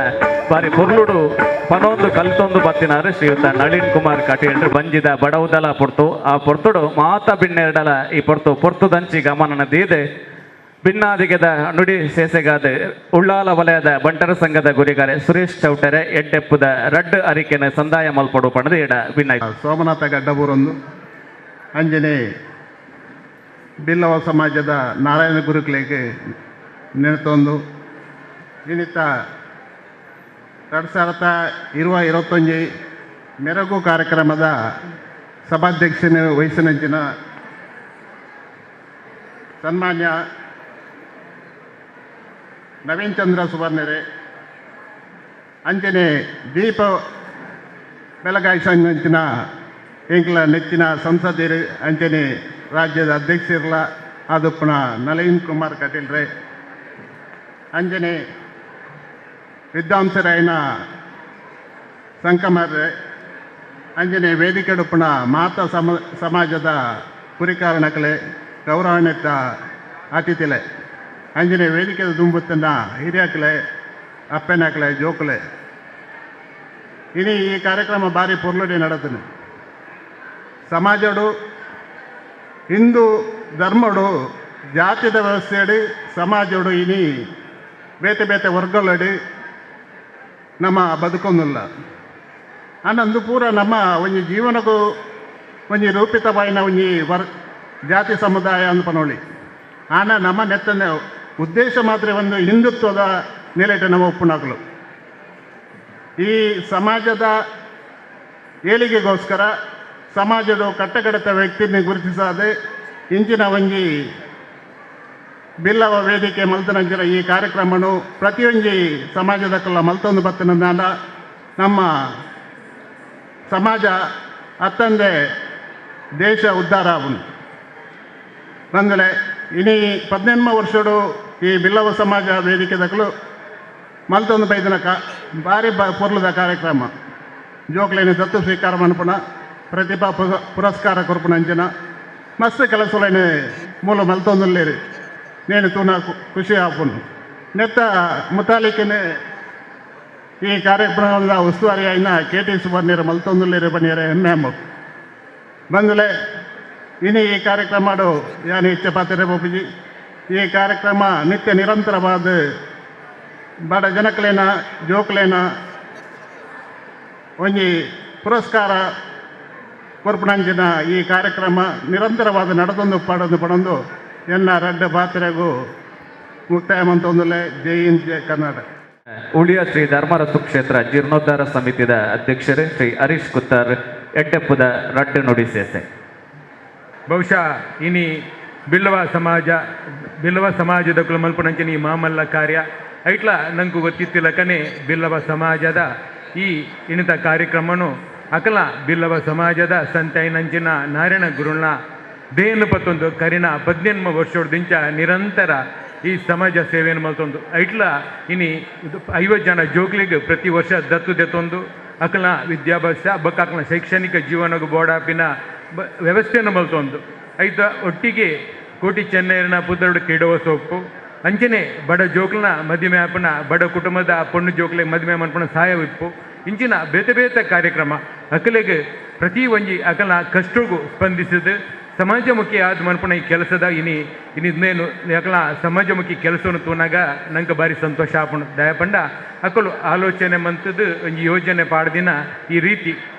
ಬಾರಿ ಪೊರ್ಲುಡು ಪನೊಂದು ಕಲ್ತೊಂದು ಬತ್ತಿನಾರು ಶ್ರೀಯುತ ನಳಿನ್ ಕುಮಾರ್ ಕಟೀಲ್ ಬಂಜಿದ ಬಡವುದಲ ಪೊರ್ತು ಆ ಪೊರ್ತುಡು ಮಾತ ಬಿನ್ನೆರಡಲ ಈ ಪೊರ್ತು ದಂಚಿ ಗಮನನ ದೀದೆ ಭಿನ್ನಾದಿಗೆದ ನುಡಿ ಸೇಸೆಗಾದ ಉಳ್ಳಾಲ ವಲಯದ ಬಂಟರ ಸಂಘದ ಗುರಿಗಾರೆ ಸುರೇಶ್ ಚೌಟರೆ ಎಡ್ಡೆಪ್ಪುದ ರಡ್ಡು ಅರಿಕೆನ ಸಂದಾಯ ಮಲ್ಪಡು ಪಣದು ಎಡ ಭಿನ್ನ ಸೋಮನಾಥ ಗಡ್ಡಬೂರೊಂದು ಅಂಜನೆ ಬಿಲ್ಲವ ಸಮಾಜದ ನಾರಾಯಣ ಗುರುಕುಲೆಗೆ ನೆನೆತೊಂದು ಇನ್ನಿತ 2021 ಮೆರಗು ಕಾರ್ಯಕ್ರಮದ ಸಭಾಧ್ಯಕ್ಷನ ವಹಿಸಿನಂಚಿನ ಸನ್ಮಾನ್ಯ ನವೀನ್ ಚಂದ್ರ ಸುವರ್ಣರೆ ಅಂಜನೆ ದೀಪ ಬೆಳಗಾಯಿಸಂಚಿನ ಎಂಕ್ಲ ನೆಚ್ಚಿನ ಸಂಸದರು ಅಂಜನೆ ರಾಜ್ಯದ ಅಧ್ಯಕ್ಷರಲ್ಲ ಆದುಪ್ಪನ ನಳಿನ್ ಕುಮಾರ್ ಕಟೀಲ್ರೆ ಅಂಜನೆ ವಿದ್ವಾಂಸರಾಯನ ಸಂಕಮರ್ರೆ ಅಂಜನೆ ವೇದಿಕೆಡುಪ್ಪನ ಮಾತ ಸಮಾಜದ ಕುರಿಕಾರಣಕಲೆ ಗೌರವಾನ್ವಿತ ಅತಿಥಿಲೆ ಅಂಜನೆ ವೇದಿಕೆ ದುಂಬುತ್ತನ್ನ ಹಿರಿಯಕಲೆ ಅಪ್ಪೆನಕಲೆ ಜೋಕಲೆ ಇನಿ ಈ ಕಾರ್ಯಕ್ರಮ ಭಾರಿ ಪೊರ್ಲುಡೆ ನಡೆದನು ಸಮಾಜಡು ಹಿಂದೂ ಧರ್ಮಡು ಜಾತಿದ ವ್ಯವಸ್ಥೆಯಡಿ ಸಮಾಜಡು ಇನಿ ಬೇತೆ ಬೇತೆ ವರ್ಗಲಡಿ ನಮ್ಮ ಬದುಕೊಂದಿಲ್ಲ ಅನ್ನೊಂದು ಪೂರ ನಮ್ಮ ಒಂಜಿ ಜೀವನಕ್ಕೂ ಒಂಜಿ ರೂಪಿತವಾಯಿನ ಒಂಜಿ ಜಾತಿ ಸಮುದಾಯ ಅನ್ಪನೋಳಿ ಆನ ನಮ್ಮ ನೆತ್ತನೆ ಉದ್ದೇಶ ಮಾತ್ರ ಒಂದು ಹಿಂದುತ್ವದ ನೆಲೆಟ ನಮ್ಮ ಒಪ್ಪುನಾಗಲು ಈ ಸಮಾಜದ ಏಳಿಗೆಗೋಸ್ಕರ ಸಮಾಜದ ಕಟ್ಟಕಡತ ವ್ಯಕ್ತಿಯನ್ನು ಗುರುತಿಸದೆ ಇಂಚಿನ ಒಂಜಿ ಬಿಲ್ಲವ ವೇದಿಕೆ ಮಲ್ತನಂಚಿನ ಈ ಕಾರ್ಯಕ್ರಮನು ಪ್ರತಿಯೊಂದು ಸಮಾಜದಕ್ಕೆಲ್ಲ ಮಲ್ತೊಂದು ಬತ್ತನಂದ ನಮ್ಮ ಸಮಾಜ ಅತ್ತಂದೆ ದೇಶ ಉದ್ಧಾರ ಆಗುನು ಬಂದಲೆ ಇನಿ 18 ವರ್ಷಡು ಈ ಬಿಲ್ಲವ ಸಮಾಜ ವೇದಿಕೆದಕ್ಕಲು ಮಲ್ತೊಂದು ಬೈದನ ಭಾರಿ ಪೊರ್ಲದ ಕಾರ್ಯಕ್ರಮ ಜೋಕ್ಲೇನೆ ದತ್ತು ಸ್ವೀಕಾರ ಮನ್ಪುಣ ಪ್ರತಿಭಾ ಪುರಸ್ಕಾರ ಕೊರ್ಪುನಂಚಿನ ಮಸ್ತ್ ಕೆಲಸಲೇನೆ ಮೂಲ ಮಲ್ತೊಂದುಲ್ಲೇರಿ నేను తూనా ఖుషి ఆపును నెత్త ముతాలికనే ఈ కార్యక్రమంలో ఉಸ್ತುವಾರಿ అయిన కేటీఎస్ బన్నీరు మల్తొందులేరు బన్నీరు ಹೆಮ್ಮೆ ಬಂದಲೆ ಇನ್ನು ಈ ಕಾರ್ಯಕ್ರಮ ಯಾನು ಇಚ್ಛೆ ಪಾತ್ರೆ ಬೋಪಿಜಿ ಈ ಕಾರ್ಯಕ್ರಮ ನಿತ್ಯ ನಿರಂತರವಾದ ಬಡ ಜನಕಲೇನ ಜೋಕ್ಲೇನ ಒಂಜಿ ಪುರಸ್ಕಾರ ಕೊರ್ಪುನಂಚಿನ ಈ ಕಾರ್ಯಕ್ರಮ ನಿರಂತರವಾದ ನಡೆದೊಂದು ಪಡೊಂದು ಎನ್ನ ರಡ್ಡ ಪಾತ್ರೆಗೂ ಮುಕ್ತಾಯ ಮಂತೊಂದುಲೆ ಜೈ ಹಿಂದ್ ಜೈ ಕರ್ನಾಟಕ. ಉಳಿಯ ಶ್ರೀ ಧರ್ಮರಸು ಕ್ಷೇತ್ರ ಜೀರ್ಣೋದ್ಧಾರ ಸಮಿತಿಯ ಅಧ್ಯಕ್ಷರು ಶ್ರೀ ಹರೀಶ್ ಕುತ್ತಾರ್ ಎಡ್ಡೆಪ್ಪದ ರಡ್ಡು ನುಡಿಸೇಸೆ. ಬಹುಶಃ ಇನಿ ಬಿಲ್ಲವ ಸಮಾಜದ ಮಲ್ಪುನಂಚಿನ ಈ ಮಾಮಲ್ಲ ಕಾರ್ಯ ಐಟ್ಲ ನಂಗೆ ಗೊತ್ತಿತ್ತಿಲ್ಲಕನೆ ಬಿಲ್ಲವ ಸಮಾಜದ ಈ ಇಣಿತ ಕಾರ್ಯಕ್ರಮನು ಅಕಲ ಬಿಲ್ಲವ ಸಮಾಜದ ಸಂತೈನಂಚಿನ ನಾರಾಯಣ ಗುರುಳ್ನ ದೇನು ಪತ್ತೊಂದು ಕರಿನ 18 ವರ್ಷದಿಂದ ನಿರಂತರ ಈ ಸಮಾಜ ಸೇವೆಯನ್ನು ಮಲ್ತೊಂದು ಐಟ್ಲ ಇನಿ 50 ಜನ ಜೋಗ್ಲಿಗೆ ಪ್ರತಿ ವರ್ಷ ದತ್ತು ದೆತ್ತೊಂದು ಅಕಲ ವಿದ್ಯಾಭ್ಯಾಸ ಬಕ್ಕಾಕಲ ಶೈಕ್ಷಣಿಕ ಜೀವನಗೂ ಬೋಡಾಪಿನ ವ್ಯವಸ್ಥೆಯನ್ನು ಮಲ್ತೊಂದು ಐತ ಒಟ್ಟಿಗೆ ಕೋಟಿ ಚೆನ್ನೈರಿನ ಪುತ್ರಡು ಕೆಡವ ಸೊಪ್ಪು ಅಂಚನೆ ಬಡ ಜೋಕ್ಲನ ಮದುವೆ ಆಪನ ಬಡ ಕುಟುಂಬದ ಪೊಣ್ಣು ಜೋಕ್ಲೆ ಮದುವೆ ಮನ್ಪನ ಸಹಾಯವಿಪ್ಪು ಇಂಚಿನ ಬೇತೆ ಕಾರ್ಯಕ್ರಮ ಅಕಲೆಗೆ ಪ್ರತಿ ಒಂಜಿ ಅಕಲ ಕಷ್ಟಗೂ ಸ್ಪಂದಿಸಿದ ಸಮಾಜಮುಖಿ ಆದ ಮನ್ಪುಣ ಈ ಕೆಲಸದ ಇನ್ನೇನು ಯಾಕಲ ಸಮಾಜಮುಖಿ ಕೆಲಸವನ್ನು ತೂನಾಗ ನಂಗೆ ಭಾರಿ ಸಂತೋಷ ಆಪುಣ ದಯಪಂಡ ಅಕಲು ಆಲೋಚನೆ ಮಂತದ್ದು ಒಂಜಿ ಯೋಜನೆ ಪಾಡ್ದಿನ ಈ ರೀತಿ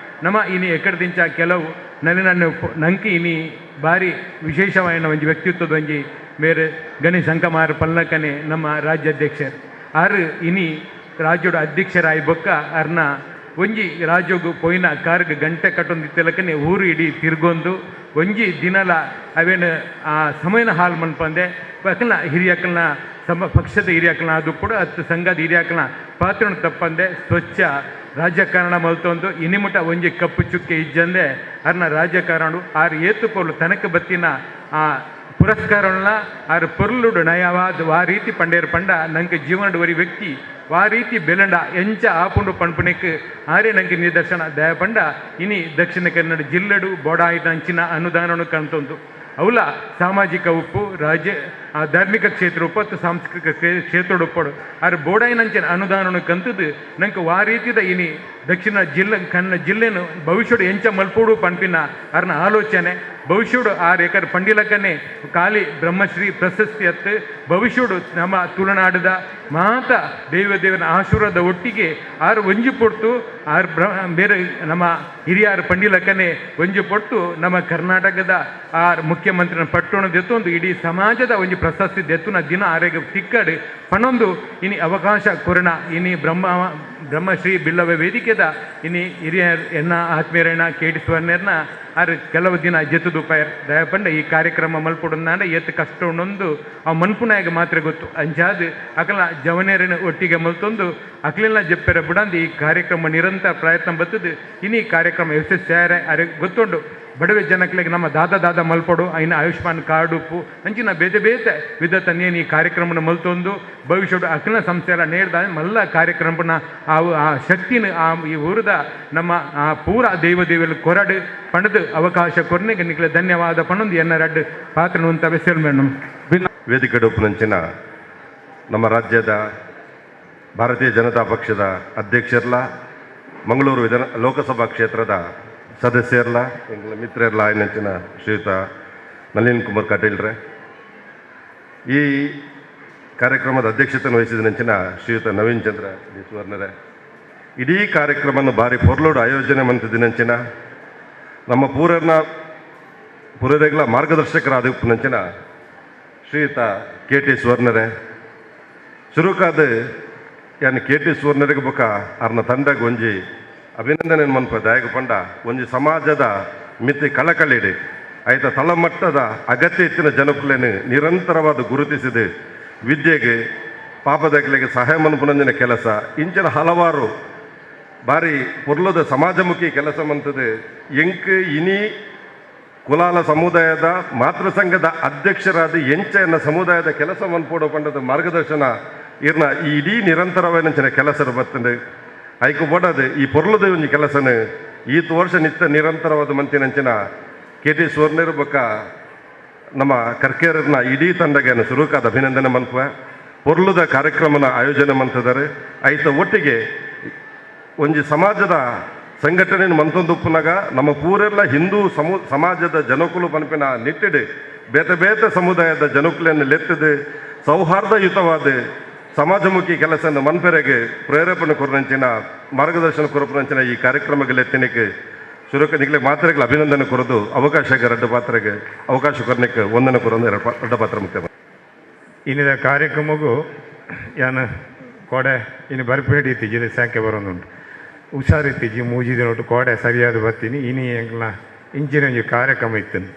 ನಮ್ಮ ಎಕ್ಕಡದಿಂಚ ಕೆಲವು ನಂಗೆ ಭಾರಿ ವಿಶೇಷವಾದ ಒಂಜಿ ವ್ಯಕ್ತಿತ್ವದ ಒಂಜಿ ಬೇರೆ ಗಣೇಶ್ ಅಂಕಮಾರ್ ಪಲ್ಲಕನೆ ನಮ್ಮ ರಾಜ್ಯಾಧ್ಯಕ್ಷರು ಆರು ರಾಜ್ಯದ ಅಧ್ಯಕ್ಷರಾಯಿ ಬೊಕ್ಕ ಅರ್ನ ಒಂಜಿ ರಾಜ್ಯಗೂ ಪೋಯಿನ ಕಾರ್ಗೆ ಗಂಟೆ ಕಟ್ಟೊಂದಿತ್ತಲಕನೆ ಊರು ಇಡೀ ತಿರ್ಗೊಂದು ಒಂಜಿ ದಿನಲ ಅವೇನು ಆ ಸಮಯನ ಹಾಲು ಮನ್ಪಂದೆ ಅಕಲ್ನ ಹಿರಿಯಕಲ್ನ ಪಕ್ಷದ ಹಿರಿಯಕಲ್ನ ಅದು ಕೂಡ ಸಂಘದ ಹಿರಿಯಕಲ್ನ ಪಾತ್ರನ ತಪ್ಪಂದೆ ಸ್ವಚ್ಛ ರಾಜಕಾರಣ ಮಲ್ತೊಂದು ಇನ್ನಿಮುಟ ಒಂಜಿ ಕಪ್ಪು ಚುಕ್ಕೆ ಇಜ್ಜಂದೆ ಅರ್ನ ರಾಜಕಾರಣ ಆರು ಏತು ಪೊರ್ಲು ತನಕ ಬತ್ತಿನ ಆ ಪುರಸ್ಕಾರಗಳನ್ನ ಆರು ಪೊರ್ಲುಡು ನಯವಾದ ಆ ರೀತಿ ಪಂಡೇರು ಪಂಡ ನಂಗೆ ಜೀವನದವರಿ ವ್ಯಕ್ತಿ ಆ ರೀತಿ ಬೆಲಂಡ ಎಂಚ ಆಪುಂಡು ಪಣ್ಪುಣಿಕ್ ಆರೇ ನಂಗೆ ನಿದರ್ಶನ ದಯಪಂಡ ದಕ್ಷಿಣ ಕನ್ನಡ ಜಿಲ್ಲೆಡು ಬೋಡಾಯಿನ ಅಂಚಿನ ಅನುದಾನವನ್ನು ಕಂತೊಂದು ಅವಲ ಸಾಮಾಜಿಕ ಉಪ್ಪು ಧಾರ್ಮಿಕ ಕ್ಷೇತ್ರ ಉಪ್ಪತ್ತು ಸಾಂಸ್ಕೃತಿಕ ಕ್ಷೇತ್ರ ಉಪ್ಪಡು ಆರು ಬೋಡಾಯಿನಂಚಿನ ಅನುದಾನವನ್ನು ಕಂತದ್ದು ನಂಗೆ ಆ ರೀತಿದ ದಕ್ಷಿಣ ಕನ್ನಡ ಜಿಲ್ಲೆನು ಭವಿಷ್ಯಡು ಎಂಚ ಮಲ್ಪೋಡು ಪಂಪಿನ ಅರ್ನ ಆಲೋಚನೆ ಭವಿಷ್ಯಡು 6 ಎಕರೆ ಪಂಡಿಲಕ್ಕನೆ ಖಾಲಿ ಬ್ರಹ್ಮಶ್ರೀ ಪ್ರಶಸ್ತಿ ಅತ್ತು ಭವಿಷ್ಯಡು ನಮ್ಮ ತುಳುನಾಡದ ಮಾತ ದೇವನ ಆಶೀರ್ವಾದ ಒಟ್ಟಿಗೆ ಆರು ಒಂಜಿ ಪೊಟ್ಟು ಬೇರೆ ನಮ್ಮ ಹಿರಿಯರು ಪಂಡಿಲಕ್ಕನೆ ಒಂಜಿ ಪೊಟ್ಟು ನಮ್ಮ ಕರ್ನಾಟಕದ ಮುಖ್ಯಮಂತ್ರಿನ ಪಟ್ಟಣ ದೆತ್ತೊಂದು ಇಡೀ ಸಮಾಜದ ಒಂಜಿ ಪ್ರಶಸ್ತಿ ದೆತ್ತುನ ದಿನ ಆರೋಗ್ಯ ತಿಕ್ಕಡು ಪಣೊಂದು ಅವಕಾಶ ಕೊರೋಣ ಬ್ರಹ್ಮಶ್ರೀ ಬಿಲ್ಲವ ವೇದಿಕೆದ ಹಿರಿಯ ಎನ್ನ ಆತ್ಮೀಯರಣ್ಣ ಕೇಟಿ ಸ್ವರ್ಣರ್ನ ಆರು ಕೆಲವು ದಿನ ಜೆತ್ತುದುಪಾಯರ್ ದಯಪಂಡ ಈ ಕಾರ್ಯಕ್ರಮ ಮಲ್ಪೊಡಂದಾಂಡ ಎತ್ತು ಕಷ್ಟ ಉಂಡೊಂದು ಆ ಮನ್ಪುನಾಗ ಮಾತ್ರ ಗೊತ್ತು ಅಂಚಾದ ಅಕಲ ಜವನೇರಿನ ಒಟ್ಟಿಗೆ ಮಲ್ತೊಂದು ಅಕಲೆಲ್ಲ ಜಪ್ಪೆರ ಬಿಡಂದು ಈ ಕಾರ್ಯಕ್ರಮ ನಿರಂತರ ಪ್ರಯತ್ನ ಬರ್ತದೆ ಈ ಕಾರ್ಯಕ್ರಮ ಯಶಸ್ವಿಯಾರೆ ಅರೆ ಗೊತ್ತುಂಡು ಬಡವೆ ಜನಕ್ಕೆ ನಮ್ಮ ದಾದ ಮಲ್ಪಡು ಐನ ಆಯುಷ್ಮಾನ್ ಕಾರ್ಡ್ ಉಪ್ಪು ಅಂಚಿನ ಬೇತೆ ವಿಧ ತನ್ನೇನು ಈ ಕಾರ್ಯಕ್ರಮನ ಮಲ್ತೊಂದು ಭವಿಷ್ಯಡು ಅಕಲ ಸಂಸ್ಥೆಲ್ಲ ನೇಡ್ದ ಮಲ್ಲ ಕಾರ್ಯಕ್ರಮನ ಆ ಶಕ್ತಿನ ಈ ಊರದ ನಮ್ಮ ಪೂರ ದೇವದೇವಿಯಲ್ಲಿ ಕೊರಡು ಪಣದು ಅವಕಾಶ ಕೊರ್ನೆಗೆ ನಿಕ್ಲೆ ಧನ್ಯವಾದ ಪಣೊಂದು ಎನ್ನ ರಡ್ಡು ಪಾತ್ರನು ಅಂತ ಬೆಸೆಲ್ ಮೇಡಮ್ ವೇದಿಕೆ ಡೊಪ್ಪುನಂಚಿನ ನಮ್ಮ ರಾಜ್ಯದ ಭಾರತೀಯ ಜನತಾ ಪಕ್ಷದ ಅಧ್ಯಕ್ಷರ್ಲ ಮಂಗಳೂರು ಲೋಕಸಭಾ ಕ್ಷೇತ್ರದ ಸದಸ್ಯರ್ಲ ಎಂಗ್ಲ ಮಿತ್ರರ್ಲ ಆಯ್ನಂಚಿನ ಶ್ರೀಯುತ ನಳಿನ್ ಕುಮಾರ್ ಕಟೀಲ್ರೆ ಈ ಕಾರ್ಯಕ್ರಮದ ಅಧ್ಯಕ್ಷತೆಯನ್ನು ವಹಿಸಿದ ನಂಚಿನ ಶ್ರೀಯುತ ನವೀನ್ ಚಂದ್ರ ಡಿ ಸುವರ್ಣರೇ ಇಡೀ ಕಾರ್ಯಕ್ರಮವನ್ನು ಭಾರಿ ಪೊರ್ಲೋಡು ಆಯೋಜನೆ ಮಂತಿದ್ದಿನಂಚಿನ ನಮ್ಮ ಪೂರೈಗಳ ಮಾರ್ಗದರ್ಶಕರಾದ ನಂಚಿನ ಶ್ರೀಯುತ KT ಸ್ವರ್ಣರೇ ಶುರುಕಾದ ಯಾನ್ KT ಸ್ವರ್ಣರಿಗೆ ಬೊಕ ಅರ್ನ ತಂಡಗೆ ಒಂಜಿ ಅಭಿನಂದನೆ ಮನ್ಪ ದಾಯಕ ಪಂಡ ಒಂಜಿ ಸಮಾಜದ ಮಿತಿ ಕಳಕಳಿಡೆ ಆಯ್ತ ತಳಮಟ್ಟದ ಅಗತ್ಯ ಇತ್ತಿನ ಜನಕುಲೆನು ನಿರಂತರವಾದ ಗುರುತಿಸಿದೆ ವಿದ್ಯೆಗೆ ಪಾಪದಗಳಿಗೆ ಸಹಾಯ ಮನ್ಪುನಂದಿನ ಕೆಲಸ ಇಂಚಿನ ಹಲವಾರು ಬಾರಿ ಪುರ್ಲದ ಸಮಾಜಮುಖಿ ಕೆಲಸ ಮಂತದೆ ಎಂಕ್ ಇನಿ ಕುಲಾಲ ಸಮುದಾಯದ ಮಾತೃ ಸಂಘದ ಅಧ್ಯಕ್ಷರಾದ ಎಂಚನ ಸಮುದಾಯದ ಕೆಲಸ ಮನ್ಪೋಡೋ ಪಂಡದ ಮಾರ್ಗದರ್ಶನ ಇರ್ನ ಈ ಇಡೀ ನಿರಂತರವಾದ ಕೆಲಸದ ಬರ್ತದೆ ಐಕು ಬೋಡದು ಈ ಪೊರ್ಲದ ಒಂದು ಕೆಲಸನ ಈತ ವರ್ಷ ನಿತ್ಯ ನಿರಂತರವಾದ ಮಂತಿನಂಚಿನ KT ಸ್ವರ್ಣರ ಬೊಕ್ಕ ನಮ್ಮ ಕರ್ಕೇರನ ಇಡೀ ತಂಡಗೆ ಶುರುಕಾದ ಅಭಿನಂದನೆ ಮನ್ಪ ಪೊರ್ಲದ ಕಾರ್ಯಕ್ರಮನ ಆಯೋಜನೆ ಮಂತಿದ್ದಾರೆ ಐತ ಒಟ್ಟಿಗೆ ಒಂಜಿ ಸಮಾಜದ ಸಂಘಟನೆ ಮಂತೊಂದುಪ್ಪನಾಗ ನಮ್ಮ ಪೂರೆಲ್ಲ ಹಿಂದೂ ಸಮಾಜದ ಜನಕುಲು ಪನ್ಪಿನ ನಿಟ್ಟಿಡು ಬೇತೆ ಬೇತೆ ಸಮುದಾಯದ ಜನಕುಲನ್ನು ಲೆತ್ತದು ಸೌಹಾರ್ದಯುತವಾದ ಸಮಾಜಮುಖಿ ಕೆಲಸ ಮನ್ಪೆರೆಗೆ ಪ್ರೇರೇಪಣೆ ಕೊರನಂಚಿನ ಮಾರ್ಗದರ್ಶನ ಕೊರಪನಂಚಿನ ಈ ಕಾರ್ಯಕ್ರಮಗಳೆತ್ತಿನಕ್ಕೆ ಶುರುಕ ನಿಗಲೆ ಮಾತ್ರೆಗಳ ಅಭಿನಂದನೆ ಕೊರದು ಅವಕಾಶಕ್ಕೆ ರಡ್ಡ ಪಾತ್ರೆಗೆ ಅವಕಾಶ ಕೊರನಕ್ಕೆ ವಂದನೆ ಕೊರೊಂದು ರಡ್ಡ ಪಾತ್ರ ಮುಖ್ಯ ಇನ್ನಿದ ಕಾರ್ಯಕ್ರಮಗೂ ಯಾನು ಕೋಡೆ ಇನ್ನು ಬರ್ಪೇಡಿ ಇತ್ತೀಜಿ ಸಾಕೆ ಬರೋದುಂಟು ಹುಷಾರಿತ್ತೀಜಿ ಮೂಜಿದಿನೊಟ್ಟು ಕೋಡೆ ಸರಿಯಾದ ಬರ್ತೀನಿ ಇನಿ ಎಂಗ್ಲ ಇಂಚಿನ ಒಂಜಿ ಕಾರ್ಯಕ್ರಮ ಇತ್ತನು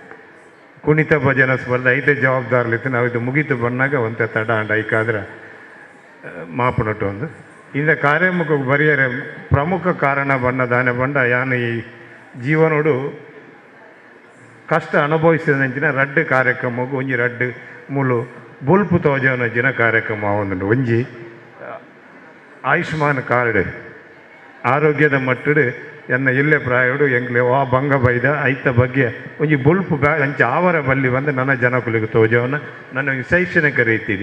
ಕುಣಿತ ಭಜನ ಸ್ಪರ್ಧೆ ಐತೆ ಜವಾಬ್ದಾರ್ಲಿತ್ತು ನಾವು ಇದು ಮುಗೀತು ಬಂದಾಗ ಒಂತೆ ತಡ ಅಂಡ ಐಕಾದ್ರೆ ಮಾಪನೊಟ್ಟು ಒಂದು ಇಂದ ಕಾರ್ಯಕ್ರಮಕ್ಕೆ ಬರೆಯರೆ ಪ್ರಮುಖ ಕಾರಣ ಬಣ್ಣದಾನೆ ಬಂಡ ಯಾನು ಈ ಜೀವನೋಡು ಕಷ್ಟ ಅನುಭವಿಸಿದಂಚಿನ ರಡ್ಡು ಕಾರ್ಯಕ್ರಮಕ್ಕೂ ಒಂಜಿ ರಡ್ಡು ಮುಳು ಬುಲ್ಪು ತೋಜನಜಿನ ಕಾರ್ಯಕ್ರಮ ಒಂದುಂಡು ಒಂಜಿ ಆಯುಷ್ಮಾನ್ ಕಾರ್ಡ್ ಆರೋಗ್ಯದ ಮಟ್ಟಡು ಎನ್ನ ಇಲ್ಲೇ ಪ್ರಾಯೋಡು ಎಂಗ್ಲೆ ಆ ಭಂಗ ಬೈದ ಐತ ಬಗ್ಗೆ ಒಂಜಿ ಬುಲ್ಪು ಅಂಚೆ ಆವರ ಬಲ್ಲಿ ಬಂದು ನನ್ನ ಜನಕುಲಿಗೆ ತೋಜವನ ನನ್ನ ಶೈಕ್ಷಣಿಕ ರೀತಿ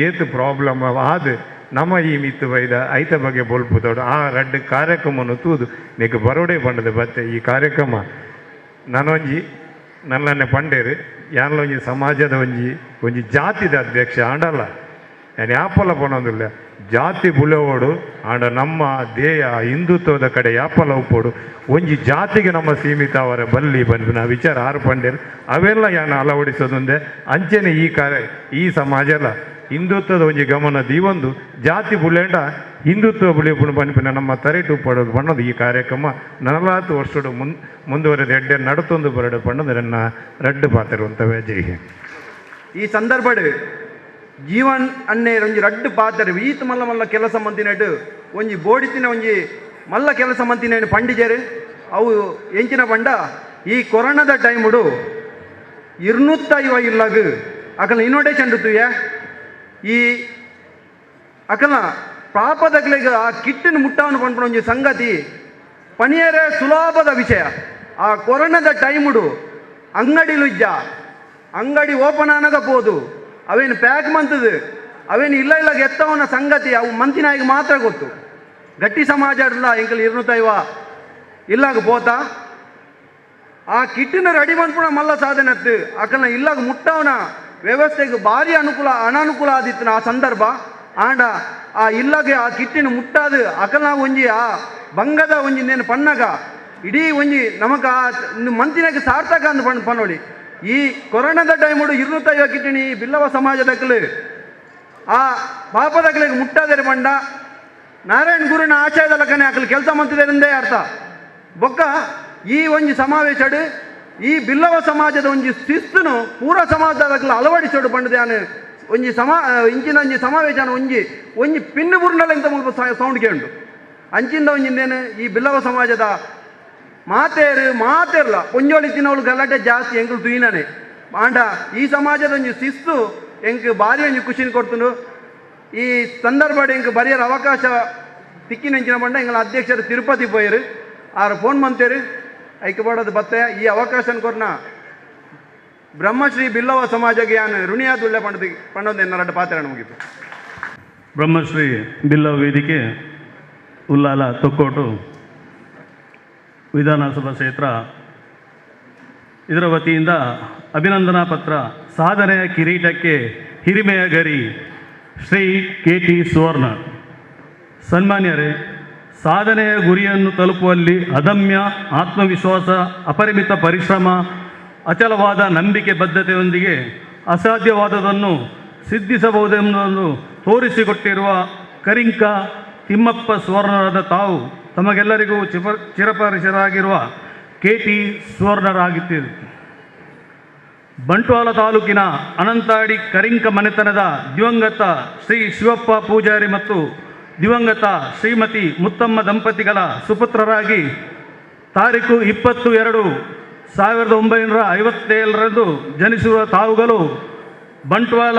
ಏತು ಪ್ರಾಬ್ಲಮ್ ಆದ ನಮ್ಮ ಈ ಮಿತ್ತು ಬೈದ ಐತ ಬಗ್ಗೆ ಬೊಲ್ಪು ತೋಡು ಆ ರಡ್ಡು ಕಾರ್ಯಕ್ರಮವನ್ನು ತೂದು ನೀಕು ಬರೋಡೆ ಬಂಡದ ಬತ್ತೆ ಈ ಕಾರ್ಯಕ್ರಮ ನಾನೊಂಜಿ ನಲ್ಲನ್ನೇ ಪಂಡೇರು ಯಾನ್ಲೊಂಜಿ ಸಮಾಜದ ಒಂಜಿ ಜಾತಿದ ಅಧ್ಯಕ್ಷ ಆಂಡಲ್ಲ ನಾನು ಯಾಪಲ ಪಣೋದಿಲ್ಲ ಜಾತಿ ಬುಲೆವೋಡು ಆಂಡ ನಮ್ಮ ದೇಯ ಹಿಂದುತ್ವದ ಕಡೆ ಯಾಪಲ ಉಪ್ಪೋಡು ಒಂಜಿ ಜಾತಿಗೆ ನಮ್ಮ ಸೀಮಿತ ಅವರ ಬಲ್ಲಿ ಬಂದು ನಾ ವಿಚಾರ ಆರು ಪಂಡೇರು ಅವೆಲ್ಲ ಯಾನು ಅಳವಡಿಸೋದುಂದೆ ಅಂಚೆನೆ ಈ ಸಮಾಜಲ ಹಿಂದುತ್ವದ ಒಂಜಿ ಗಮನ ದೀವೊಂದು ಜಾತಿ ಬುಲೆಂಡ ಹಿಂದುತ್ವ ಬುಳಿಪುಣ ಬನ್ಪಿನ ನಮ್ಮ ತರೆಟು ಪಡೋದು ಬಣ್ಣದು ಈ ಕಾರ್ಯಕ್ರಮ 40 ವರ್ಷದ ಮುಂದುವರೆದ ಎಡ್ಡೆ ನಡತೊಂದು ಬರಡು ಬಣ್ಣದ ನನ್ನ ರಡ್ಡು ಪಾತಿರುವಂಥವೇ ಜೈ ಹಿಂದ್. ಈ ಸಂದರ್ಭಡ್ ಜೀವನ್ ಅನ್ನೇ ಒಂಜಿ ರಡ್ಡು ಪಾತ್ರ ಈತ ಮಲ್ಲ ಮಲ್ಲ ಕೆಲಸ ಮಂತಿನಟ್ಟು ಒಂಜಿ ಬೋಡಿತಿನ ಒಂಜಿ ಮಲ್ಲ ಕೆಲಸ ಮಂತಿನ ಪಂಡಿಜರು ಅವು ಎಂಚಿನ ಪಂಡ ಈ ಕೊರೋನಾದ ಟೈಮುಡು 250 ಇಲ್ಲಾಗ ಅಕಲ ಇನ್ವಿಟೇಷನ್ ಇರ್ತುಯ ಈ ಅಕಲ ಪಾಪದಗಳಿಗೆ ಆ ಕಿಟ್ಟನ್ನು ಮುಟ್ಟವನ್ನು ಪಂಪಣ ಒಂಜಿ ಸಂಗತಿ ಪನಿಯರೇ ಸುಲಭದ ವಿಷಯ ಆ ಕೊರೋನಾದ ಟೈಮುಡು ಅಂಗಡಿಲು ಇಜ್ಜ ಅಂಗಡಿ ಓಪನ್ ಆನಗ ಪೋದು ಅವೇನು ಪ್ಯಾಕ್ ಮಂತದು ಅವೇನು ಇಲ್ಲ ಎತ್ತವನ ಸಂಗತಿ ಅವು ಮಂತಿನಾಯಿಗೆ ಮಾತ್ರ ಗೊತ್ತು ಗಟ್ಟಿ ಸಮಾಜ ಇಲ್ಲ ಎಂಕಲ್ 250 ಇಲ್ಲಾಗ ಪೋತಾ ಆ ಕಿಟ್ಟಿನ ರೆಡಿ ಬಂದ್ಪುಣ ಮಲ್ಲ ಸಾಧನೆ ಅತ್ತು ಅಕಲ್ನ ಇಲ್ಲಾಗ ಮುಟ್ಟವನ ವ್ಯವಸ್ಥೆಗೆ ಭಾರಿ ಅನಾನುಕೂಲ ಆದಿತ್ತು ಆ ಸಂದರ್ಭ ಆಂಡ ಆ ಇಲ್ಲಾಗೆ ಆ ಕಿಟ್ಟಿನ ಮುಟ್ಟಾದು ಅಕಲ್ನ ಒಂಜಿ ಆ ಬಂಗದ ಒಂಜಿ ನೇನು ಪನ್ನಗ ಇಡೀ ಒಂಜಿ ನಮಗ ಮಂತಿನಾಗ ಸಾರ್ಥಕ ಅಂದು ಪನ್ನೋಳಿ ಈ ಕೊರೋನಾದ ಟೈಮುಡು 250 ಕಿಟ್ಟಿನಿ ಬಿಲ್ಲವ ಸಮಾಜದಕ್ಕಲು ಆ ಪಾಪದಕ್ಕಲಿಗೆ ಮುಟ್ಟಾದರೆ ಬಂಡ ನಾರಾಯಣ ಗುರುನ ಆಶಯದ ಲಕ್ಕನೆ ಅಕಲು ಕೆಲಸ ಮಂತಿದರಿಂದೇ ಅರ್ಥ ಬೊಕ್ಕ ಈ ಒಂಜಿ ಸಮಾವೇಶಡು ಈ ಬಿಲ್ಲವ ಸಮಾಜದ ಒಂಜಿ ಶಿಸ್ತುನು ಪೂರ ಸಮಾಜದಕ್ಕಲು ಅಳವಡಿಸೋಡು ಬಂಡದೆ ನಾನು ಒಂಜಿ ಇಂಚಿನ ಒಂಜಿ ಸಮಾವೇಶನ ಒಂಜಿ ಪಿನ್ನು ಬುರ್ನಲ್ಲ ಇಂತ ಮುಲ್ಪ ಸೌಂಡ್ ಕೇಳು ಅಂಚಿಂದ ಒಂಜಿಂದೇನು ಈ ಬಿಲ್ಲವ ಸಮಾಜದ ಮಾತೇರ್ಲ ಒಂಜೋಳಿ ತಿನ್ನೋಳು ಗಲಾಟೆ ಜಾಸ್ತಿ ಎಂಕಲು ತುಯಿನಾನೆ ಆಂಡ ಈ ಸಮಾಜದ ಒಂಜಿ ಶಿಸ್ತು ಎಂಕ್ ಭಾರಿ ಒಂಜಿ ಖುಷಿನ ಕೊಡ್ತುಂಡು ಈ ಸಂದರ್ಭ ಎಂಕ್ ಬರೆಯರ ಅವಕಾಶ ತಿಕ್ಕಿನೆಂಚಿನ ಬಂಡ ಎಂಗಳ ಅಧ್ಯಕ್ಷರು ತಿರುಪತಿ ಪೋಯರು ಆರು ಫೋನ್ ಮಂತೇರು ಐಕೆ ಬಡೋದು ಬತ್ತೆ ಈ ಅವಕಾಶನ ಕೊರ್ನ ಬ್ರಹ್ಮಶ್ರೀ ಬಿಲ್ಲವ ಸಮಾಜಕ್ಕೆ ಯಾನು ಋಣಿಯಾದುಳ್ಳೆ ಪಂಡೊಂದು ಎನ್ನರಡ್ಡ ಪಾತ್ರ ಮುಗಿತು. ಬ್ರಹ್ಮಶ್ರೀ ಬಿಲ್ಲವ ವೇದಿಕೆ ಉಲ್ಲಾಲ ತೊಕ್ಕೋಟು ವಿಧಾನಸಭಾ ಕ್ಷೇತ್ರ ಇದರ ವತಿಯಿಂದ ಅಭಿನಂದನಾ ಪತ್ರ ಸಾಧನೆಯ ಕಿರೀಟಕ್ಕೆ ಹಿರಿಮೆಯ ಗರಿ ಶ್ರೀ KT ಸ್ವರ್ಣ. ಸನ್ಮಾನ್ಯರೇ, ಸಾಧನೆಯ ಗುರಿಯನ್ನು ತಲುಪುವಲ್ಲಿ ಅದಮ್ಯ ಆತ್ಮವಿಶ್ವಾಸ, ಅಪರಿಮಿತ ಪರಿಶ್ರಮ, ಅಚಲವಾದ ನಂಬಿಕೆ ಬದ್ಧತೆಯೊಂದಿಗೆ ಅಸಾಧ್ಯವಾದದನ್ನು ಸಿದ್ಧಿಸಬಹುದೆಂಬುದನ್ನು ತೋರಿಸಿಕೊಟ್ಟಿರುವ ಕರಿಂಕ ತಿಮ್ಮಪ್ಪ ಸುವರ್ಣರಾದ ತಾವು ತಮಗೆಲ್ಲರಿಗೂ ಚಿರಪರಿಚಿತರಾಗಿರುವ KT ಸುವರ್ಣರಾಗಿದ್ದೀರಿ. ಬಂಟ್ವಾಳ ತಾಲೂಕಿನ ಅನಂತಾಡಿ ಕರಿಂಕ ಮನೆತನದ ದಿವಂಗತ ಶ್ರೀ ಶಿವಪ್ಪ ಪೂಜಾರಿ ಮತ್ತು ದಿವಂಗತ ಶ್ರೀಮತಿ ಮುತ್ತಮ್ಮ ದಂಪತಿಗಳ ಸುಪುತ್ರರಾಗಿ ತಾರೀಕು 20-2-1957 ಜನಿಸಿರುವ ತಾವುಗಳು ಬಂಟ್ವಾಳ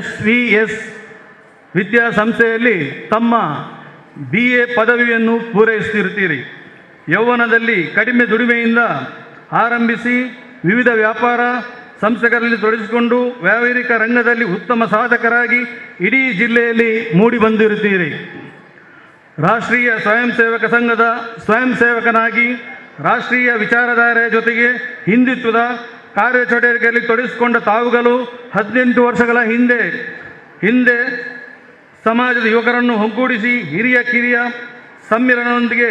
SVS ವಿದ್ಯಾಸಂಸ್ಥೆಯಲ್ಲಿ ತಮ್ಮ BA ಪದವಿಯನ್ನು ಪೂರೈಸುತ್ತಿರುತ್ತೀರಿ. ಯೌವನದಲ್ಲಿ ಕಡಿಮೆ ದುಡಿಮೆಯಿಂದ ಆರಂಭಿಸಿ ವಿವಿಧ ವ್ಯಾಪಾರ ಸಂಸ್ಥೆಗಳಲ್ಲಿ ತೊಡಗಿಸಿಕೊಂಡು ವ್ಯಾವಹಾರಿಕ ರಂಗದಲ್ಲಿ ಉತ್ತಮ ಸಾಧಕರಾಗಿ ಇಡೀ ಜಿಲ್ಲೆಯಲ್ಲಿ ಮೂಡಿಬಂದಿರುತ್ತೀರಿ. ರಾಷ್ಟ್ರೀಯ ಸ್ವಯಂ ಸೇವಕ ಸಂಘದ ಸ್ವಯಂ ಸೇವಕನಾಗಿ ರಾಷ್ಟ್ರೀಯ ವಿಚಾರಧಾರೆಯ ಜೊತೆಗೆ ಹಿಂದುತ್ವದ ಕಾರ್ಯಚಟುವಟಿಕೆಯಲ್ಲಿ ತೊಡಗಿಸಿಕೊಂಡ ತಾವುಗಳು 18 ವರ್ಷಗಳ ಹಿಂದೆ ಸಮಾಜದ ಯುವಕರನ್ನು ಒಗ್ಗೂಡಿಸಿ ಹಿರಿಯ ಕಿರಿಯ ಸಮ್ಮಿಲನದೊಂದಿಗೆ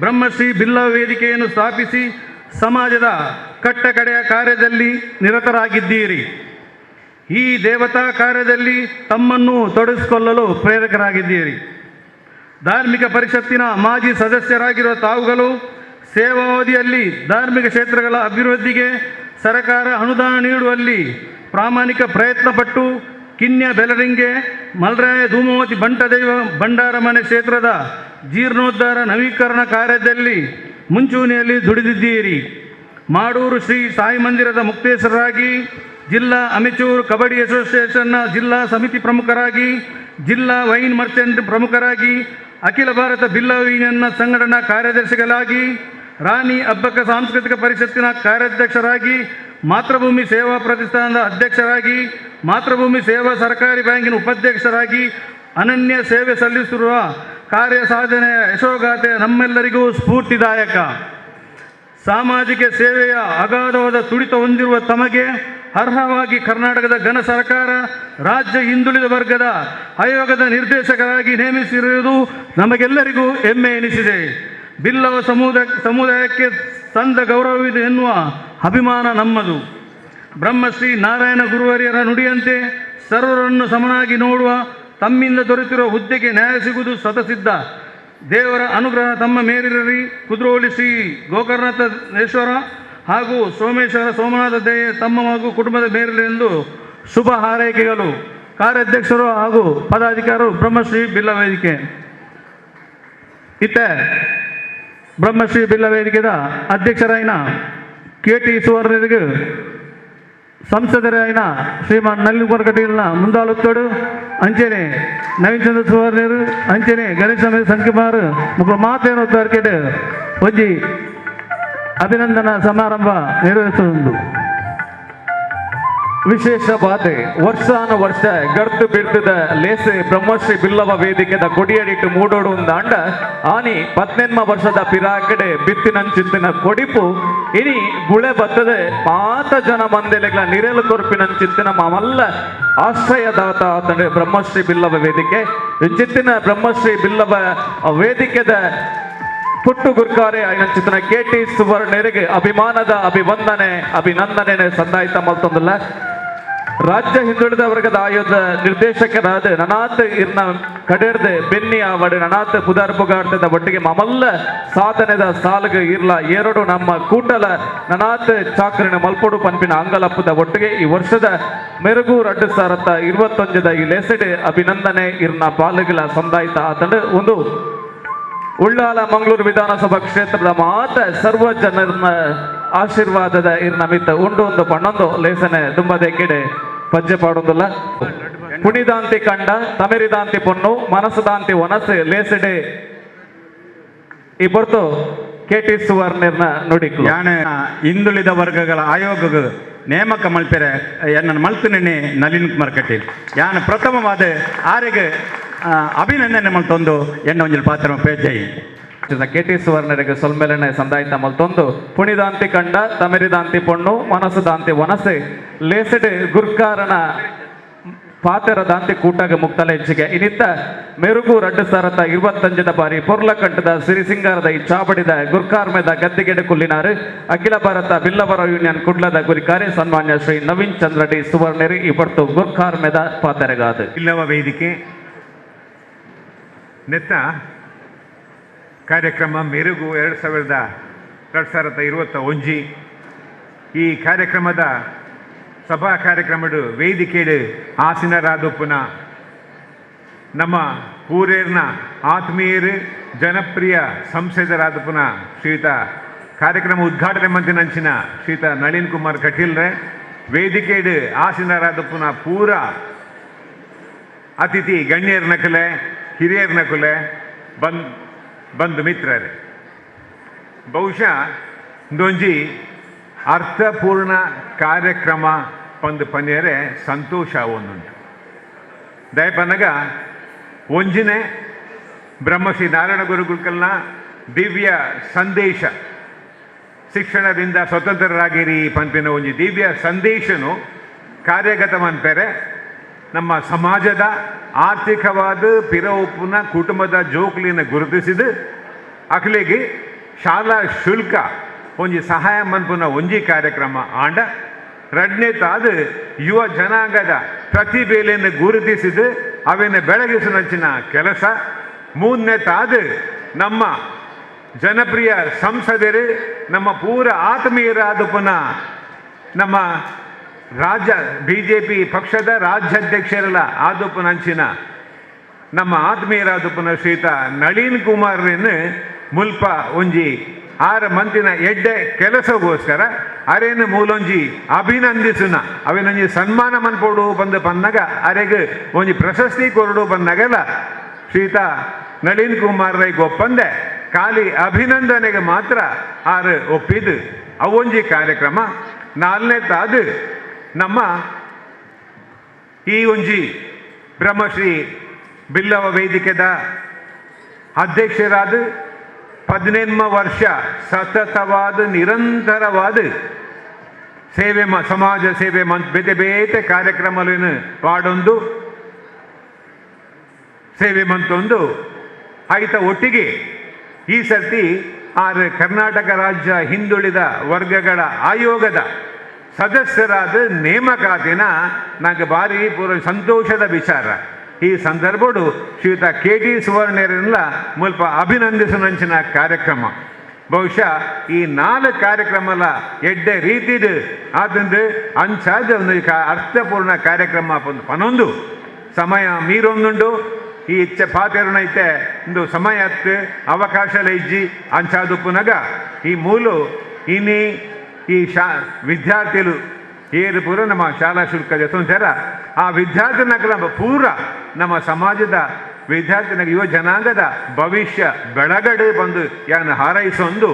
ಬ್ರಹ್ಮಶ್ರೀ ಬಿಲ್ಲವ ವೇದಿಕೆಯನ್ನು ಸ್ಥಾಪಿಸಿ ಸಮಾಜದ ಕಟ್ಟಕಡೆಯ ಕಾರ್ಯದಲ್ಲಿ ನಿರತರಾಗಿದ್ದೀರಿ. ಈ ದೇವತಾ ಕಾರ್ಯದಲ್ಲಿ ತಮ್ಮನ್ನು ತೊಡಗಿಸಿಕೊಳ್ಳಲು ಪ್ರೇರಕರಾಗಿದ್ದೀರಿ. ಧಾರ್ಮಿಕ ಪರಿಷತ್ತಿನ ಮಾಜಿ ಸದಸ್ಯರಾಗಿರುವ ತಾವುಗಳು ಸೇವಾವಧಿಯಲ್ಲಿ ಧಾರ್ಮಿಕ ಕ್ಷೇತ್ರಗಳ ಅಭಿವೃದ್ಧಿಗೆ ಸರ್ಕಾರ ಅನುದಾನ ನೀಡುವಲ್ಲಿ ಪ್ರಾಮಾಣಿಕ ಪ್ರಯತ್ನಪಟ್ಟು ಕಿನ್ಯ ಬೆಲರಿಂಗೆ ಮಲ್ರಾಯ ಧೂಮಾವತಿ ಬಂಟದೈವ ಭಂಡಾರಮನೆ ಕ್ಷೇತ್ರದ ಜೀರ್ಣೋದ್ಧಾರ ನವೀಕರಣ ಕಾರ್ಯದಲ್ಲಿ ಮುಂಚೂಣಿಯಲ್ಲಿ ದುಡಿದಿದ್ದೀರಿ. ಮಾಡೂರು ಶ್ರೀ ಸಾಯಿ ಮಂದಿರದ ಮುಕ್ತೇಶ್ವರರಾಗಿ, ಜಿಲ್ಲಾ ಅಮೆಚೂರ್ ಕಬಡ್ಡಿ ಅಸೋಸಿಯೇಷನ್ನ ಜಿಲ್ಲಾ ಸಮಿತಿ ಪ್ರಮುಖರಾಗಿ, ಜಿಲ್ಲಾ ವೈನ್ ಮರ್ಚೆಂಟ್ ಪ್ರಮುಖರಾಗಿ, ಅಖಿಲ ಭಾರತ ಬಿಲ್ಲವ ಯೂನಿಯನ್ನ ಸಂಘಟನಾ ಕಾರ್ಯದರ್ಶಿಗಳಾಗಿ, ರಾಣಿ ಅಬ್ಬಕ್ಕ ಸಾಂಸ್ಕೃತಿಕ ಪರಿಷತ್ತಿನ ಕಾರ್ಯಾಧ್ಯಕ್ಷರಾಗಿ, ಮಾತೃಭೂಮಿ ಸೇವಾ ಪ್ರತಿಷ್ಠಾನದ ಅಧ್ಯಕ್ಷರಾಗಿ, ಮಾತೃಭೂಮಿ ಸೇವಾ ಸರ್ಕಾರಿ ಬ್ಯಾಂಕಿನ ಉಪಾಧ್ಯಕ್ಷರಾಗಿ ಅನನ್ಯ ಸೇವೆ ಸಲ್ಲಿಸಿರುವ ಕಾರ್ಯ ಸಾಧನೆಯ ಯಶೋಗಾಥೆ ನಮ್ಮೆಲ್ಲರಿಗೂ ಸ್ಫೂರ್ತಿದಾಯಕ. ಸಾಮಾಜಿಕ ಸೇವೆಯ ಅಗಾಧವಾದ ತುಡಿತ ಹೊಂದಿರುವ ತಮಗೆ ಅರ್ಹವಾಗಿ ಕರ್ನಾಟಕದ ಘನ ಸರ್ಕಾರ ರಾಜ್ಯ ಹಿಂದುಳಿದ ವರ್ಗದ ಆಯೋಗದ ನಿರ್ದೇಶಕರಾಗಿ ನೇಮಿಸಿರುವುದು ನಮಗೆಲ್ಲರಿಗೂ ಹೆಮ್ಮೆ ಎನಿಸಿದೆ. ಬಿಲ್ಲವ ಸಮುದಾಯಕ್ಕೆ ಸಂದ ಗೌರವವಿದೆ ಎನ್ನುವ ಅಭಿಮಾನ ನಮ್ಮದು. ಬ್ರಹ್ಮಶ್ರೀ ನಾರಾಯಣ ಗುರುವರಿಯರ ನುಡಿಯಂತೆ ಸರ್ವರನ್ನು ಸಮನಾಗಿ ನೋಡುವ ತಮ್ಮಿಂದ ದೊರೆತಿರುವ ಹುದ್ದೆಗೆ ನ್ಯಾಯ ಸಿಗುವುದು ಸ್ವತಸಿದ್ಧ. ದೇವರ ಅನುಗ್ರಹ ತಮ್ಮ ಮೇಲಿರಲಿ. ಕುದ್ರೋಳಿ ಶ್ರೀ ಗೋಕರ್ಣೇಶ್ವರ ಹಾಗೂ ಸೋಮೇಶ್ವರ ಸೋಮನಾಥ ದಯೆ ತಮ್ಮ ಹಾಗೂ ಕುಟುಂಬದ ಮೇಲಿರಲಿ ಎಂದು ಶುಭ ಹಾರೈಕೆಗಳು. ಕಾರ್ಯಾಧ್ಯಕ್ಷರು ಹಾಗೂ ಪದಾಧಿಕಾರಿಗಳು ಬ್ರಹ್ಮಶ್ರೀ ಬಿಲ್ಲವ ವೇದಿಕೆ. ಇತ್ತೆ ಬ್ರಹ್ಮಶ್ರೀ ಬಿಲ್ಲವ ವೇದಿಕೆದ ಅಧ್ಯಕ್ಷರಾಯಿನ KT ಸುವರ್ಣರಿಗೆ ಸಂಸದರಾಯಿನ ಶ್ರೀಮಾನ್ ನಳಿನ್ ಕುಮಾರ್ ಕಟೀಲ್ನ ಮುಂದಾಳುತ್ತೋಡು ಅಂಚನೆ ನವೀನ್ ಚಂದ್ರ ಸುವರ್ಣರು ಅಂಚನೆ ಗಣೇಶ ಸಂಕುಮಾರ್ ಮುಖ ಮಾತೇನು ತಾರ್ಕೆಟ್ ಒಂಜಿ ಅಭಿನಂದನಾ ಸಮಾರಂಭ ನಿರ್ವಹಿಸುವುದು ವಿಶೇಷ ಬಾತೆ ವರ್ಷಾನುವರ್ಷ ಗರ್ತು ಬಿಡ್ತದ ಲೇಸೆ ಬ್ರಹ್ಮಶ್ರೀ ಬಿಲ್ಲವ ವೇದಿಕೆದ ಕೊಡಿಯಡಿಟ್ಟು ಮೂಡೋಡು ಅಂಡ ಆನಿ 18 ವರ್ಷದ ಪಿರಾಕಡೆ ಬಿತ್ತಿನಂಚಿತ್ತಿನ ಕೊಡಿಪು ಇನಿ ಗುಳೆ ಬತ್ತದೆ ಮಾತ ಜನ ಮಂದೆಲೆಗಳ ನಿರೇಲು ಕೊರಪಿನಂಚಿತ್ತಿನ ಮಾಮಲ್ಲ ಆಶ್ರಯದಾತ ಅಂತಂದ್ರೆ ಬ್ರಹ್ಮಶ್ರೀ ಬಿಲ್ಲವ ವೇದಿಕೆ ಚಿತ್ತಿನ ಬ್ರಹ್ಮಶ್ರೀ ಬಿಲ್ಲವ ವೇದಿಕೆದ ಪುಟ್ಟು ಗುರ್ಕಾರೆ ಆಯ್ನ ಚಿತ್ರನ KT ಸುವರ್ಣರಿಗೆ ಅಭಿಮಾನದ ಅಭಿನಂದನೆ ಸಂದಾಯಿತ ಮಲ್ತೊಂದಿಲ್ಲ. ರಾಜ್ಯ ಹಿಂದುಳಿದ ವರ್ಗದ ಆಯೋಗದ ನಿರ್ದೇಶಕರಾದ ನನಾಥ್ ಇರ್ನ ಕಡೆರ್ದೆ ಬೆನ್ನಿ ಆವಡೆ ನನಾಥ್ ಪುದಾರ್ ಪುಗಾಡ್ತದ ಒಟ್ಟಿಗೆ ಮಮಲ್ಲ ಸಾಧನೆದ ಸಾಲಗ ಇರ್ಲ ಎರಡು ನಮ್ಮ ಕೂಟಲ ನನಾಥ್ ಚಾಕ್ರಿನ ಮಲ್ಪೊಡು ಪಂಪಿನ ಅಂಗಲಪ್ಪದ ಒಟ್ಟಿಗೆ ಈ ವರ್ಷದ ಮೆರುಗು 2021 ಈ ಲೆಸೆಡೆ ಅಭಿನಂದನೆ ಇರ್ನ ಪಾಲುಗಳ ಸಂದಾಯಿತ ಆತಂಡ ಒಂದು ಉಳ್ಳಾಲ ಮಂಗಳೂರು ವಿಧಾನಸಭಾ ಕ್ಷೇತ್ರದ ಮಾತ ಸರ್ವ ಜನರ ಆಶೀರ್ವಾದದ ಇರ್ನಮಿತ್ತ ಉಂಡು ಒಂದು ಪಣ್ಣೊಂದು ಲೇಸನೆ ದುಂಬದೆ ಕೆಡೆ ಪಜ್ಜೆ ಪಾಡೋದಿಲ್ಲ. ಪುಣಿದಾಂತಿ ಕಂಡ ತಮಿರಿದಾಂತಿ ಪೊನ್ನು ಮನಸ್ಸುದಾಂತಿ ಒನಸೆ ಲೇಸಡೆ ಈ ಬರ್ತು KT ಸುವರ್ಣರ್ನ ನುಡಿಕು ಯಾನ ಹಿಂದುಳಿದ ವರ್ಗಗಳ ಆಯೋಗ ನೇಮಕ ಮಲ್ಪೆರೆ ಎನ್ನ ಮಲ್ತುನೆ ನಳಿನ್ ಕುಮಾರ್ ಕಟೀಲ್ ಯಾನ ಪ್ರಥಮವಾದ ಆರೆಗೆ ಅಭಿನಂದನೆ ಮಲ್ತೊಂದು ಎನ್ನ ಒಂಜಲ್ ಪಾತ್ರ ಪೇಜೈ KT ಸುವರ್ಣರಿಗೆ ಸೊಲ್ಮೇಲನೆ ಸಂದಾಯಿತ ಮಲ್ತೊಂದು ಪುಣಿದಾಂತಿ ಕಂಡ ತಮಿರಿದಾಂತಿ ಪೊಣ್ಣು ಮನಸ್ಸುದಾಂತಿ ಒನಸೆ ಲೇಸಡೆ ಗುರ್ಕಾರನ ಪಾತೆರ ದಾಂತಿ ಕೂಟಾಗ ಮುಕ್ತಲ ಹೆಚ್ಚಿಗೆ ಇನ್ನಿತ್ತ ಮೆರುಗು 2025 ಬಾರಿ ಪೊರ್ಲಕಂಠದ ಸಿರಿಸಿಂಗಾರದ ಈ ಚಾಬಡಿದ ಗುರ್ಕಾರ್ಮೆದ ಗದ್ದಿಗೆಡೆ ಕುಲ್ಲಿನಾರು ಅಖಿಲ ಭಾರತ ಬಿಲ್ಲವರ ಯೂನಿಯನ್ ಕುಡ್ಲದ ಗುರಿಕಾರೆ ಸನ್ಮಾನ್ಯ ಶ್ರೀ ನವೀನ್ ಚಂದ್ರ ಡಿ ಸುವರ್ಣೇರಿ ಇಪ್ಪತ್ತು ಗುರ್ಕಾರ್ಮೆದ ಪಾತೆರೆಗಾದು ಬಿಲ್ಲವ ವೇದಿಕೆ ನೆತ್ತ ಕಾರ್ಯಕ್ರಮ ಮೆರುಗು 2021 ಈ ಕಾರ್ಯಕ್ರಮದ ಸಭಾ ಕಾರ್ಯಕ್ರಮಡು ವೇದಿಕೆಡು ಆಸೀನರಾದಪ್ಪುನ ನಮ್ಮ ಪೂರೇರ್ನ ಆತ್ಮೀಯರು ಜನಪ್ರಿಯ ಸಂಸದರಾದಪ್ಪುನ ಶ್ರೀಯುತ ಕಾರ್ಯಕ್ರಮ ಉದ್ಘಾಟನೆ ಮಂತಿನಂಚಿನ ಶ್ರೀಯುತ ನಳಿನ್ ಕುಮಾರ್ ಕಟೀಲ್ರೆ ವೇದಿಕೆಡು ಆಸೀನರಾದಪ್ಪುನ ಪೂರ ಅತಿಥಿ ಗಣ್ಯರ ನಕಲೆ ಹಿರಿಯರ ನಕಲೆ ಬಂಧು ಮಿತ್ರರೇ ಬಹುಶಃ ಇದೊಂಜಿ ಅರ್ಥಪೂರ್ಣ ಕಾರ್ಯಕ್ರಮ ಪಂದು ಪನ್ಯರೆ ಸಂತೋಷ ಒಂದುಂಟು ದಯಪನ್ನಗ ಒಂಜಿನೇ ಬ್ರಹ್ಮಶ್ರೀ ನಾರಾಯಣ ಗುರುಕುಲ್ಕಲ್ನ ದಿವ್ಯ ಸಂದೇಶ ಶಿಕ್ಷಣದಿಂದ ಸ್ವತಂತ್ರರಾಗಿರಿ ಪಂಪಿನ ಒಂಜಿ ದಿವ್ಯ ಸಂದೇಶನು ಕಾರ್ಯಗತ ಮನ್ಪೆರೆ ನಮ್ಮ ಸಮಾಜದ ಆರ್ಥಿಕವಾದ ಪಿರವುಪ್ಪುನ ಕುಟುಂಬದ ಜೋಕ್ಲಿನ ಗುರುತಿಸಿದು ಅಕ್ಲಿಗೆ ಶಾಲಾ ಶುಲ್ಕ ಒಂಜಿ ಸಹಾಯ ಮನ್ಪುನ ಒಂಜಿ ಕಾರ್ಯಕ್ರಮ ಆಂಡ ಎರಡನೇತಾದ ಯುವ ಜನಾಂಗದ ಪ್ರತಿಭೆಯನ್ನು ಗುರುತಿಸಿದು ಅವೇನು ಬೆಳಗಿಸುವಂಚಿನ ಕೆಲಸ ಮೂರನೇತಾದ ನಮ್ಮ ಜನಪ್ರಿಯ ಸಂಸದರು ನಮ್ಮ ಪೂರ ಆತ್ಮೀಯರಾದ ಪುನಃ ನಮ್ಮ ರಾಜ್ಯ BJP ಪಕ್ಷದ ರಾಜ್ಯಾಧ್ಯಕ್ಷರಲ್ಲ ಆದುಪುನಂಚಿನ ನಮ್ಮ ಆತ್ಮೀಯರಾದುಪುನ ಶ್ರೀಯುತ ನಳಿನ್ ಕುಮಾರ್ರನ್ನು ಮುಲ್ಪ ಒಂಜಿ 6 ಮಂತಿನ ಎಡ್ಡೆ ಕೆಲಸಗೋಸ್ಕರ ಅರೇನು ಮೂಲೊಂಜಿ ಅಭಿನಂದಿಸುನ ಅವೇನೊಂಜಿ ಸನ್ಮಾನ ಮನ್ಪೋಡು ಬಂದು ಪನ್ನಗ ಅರೆಗೆ ಒಂಜಿ ಪ್ರಶಸ್ತಿ ಕೊರಡು ಬಂದಾಗಲ್ಲ ಶ್ರೀಯುತ ನಳಿನ್ ಕುಮಾರ್ ರೈಗೆ ಒಪ್ಪಂದೆ ಖಾಲಿ ಅಭಿನಂದನೆಗೆ ಮಾತ್ರ ಆರು ಒಪ್ಪಿದು ಅವೊಂಜಿ ಕಾರ್ಯಕ್ರಮ ನಾಲ್ನೇತಾದು ನಮ್ಮ ಈ ಒಂಜಿ ಬ್ರಹ್ಮಶ್ರೀ ಬಿಲ್ಲವ ವೇದಿಕೆದ ಅಧ್ಯಕ್ಷರಾದ 18 ವರ್ಷ ಸತತವಾದ ನಿರಂತರವಾದ ಸೇವೆ ಸಮಾಜ ಸೇವೆ ಬೇತೆ ಬೇತೆ ಕಾರ್ಯಕ್ರಮಗಳನ್ನು ಪಾಡೊಂದು ಸೇವೆ ಮಂತೊಂದು ಆಯ್ತ ಒಟ್ಟಿಗೆ ಈ ಸರ್ತಿ ಕರ್ನಾಟಕ ರಾಜ್ಯ ಹಿಂದುಳಿದ ವರ್ಗಗಳ ಆಯೋಗದ ಸದಸ್ಯರಾದ ನೇಮಕಾತಿನ ನನಗೆ ಭಾರಿ ಪೂರ್ವ ಸಂತೋಷದ ವಿಚಾರ ಈ ಸಂದರ್ಭಡು ಶ್ರೀಯುತ KT ಸುವರ್ಣೇರನ್ಲ ಮುಲ್ಪ ಅಭಿನಂದಿಸುವಂಚಿನ ಕಾರ್ಯಕ್ರಮ ಬಹುಶಃ ಈ 4 ಕಾರ್ಯಕ್ರಮಲ ಎಡ್ಡೆ ರೀತಿದು ಆದಂದು ಅಂಚಾದ ಒಂದು ಅರ್ಥಪೂರ್ಣ ಕಾರ್ಯಕ್ರಮ ಪನೊಂದು ಸಮಯ ಮೀರೊಂದುಂಡು ಈ ಇಚ್ಛೆ ಪಾತೆರಣ ಐತೆ ಒಂದು ಸಮಯ ಹತ್ತು ಅವಕಾಶ ಇಜ್ಜಿ ಅಂಚಾದು ಪುನಗ ಈ ಮೂಲು ಇನಿ ಈ ವಿದ್ಯಾರ್ಥಿಗಳು ಏರು ಪೂರ ನಮ್ಮ ಶಾಲಾ ಶುಲ್ಕ ಜೊತೆ ಆ ವಿದ್ಯಾರ್ಥಿನಗಳ ಪೂರ ನಮ್ಮ ಸಮಾಜದ ವಿದ್ಯಾರ್ಥಿನ ಯುವ ಜನಾಂಗದ ಭವಿಷ್ಯ ಬೆಳಗಡೆ ಬಂದು ಯಾನ ಹಾರೈಸೊಂದು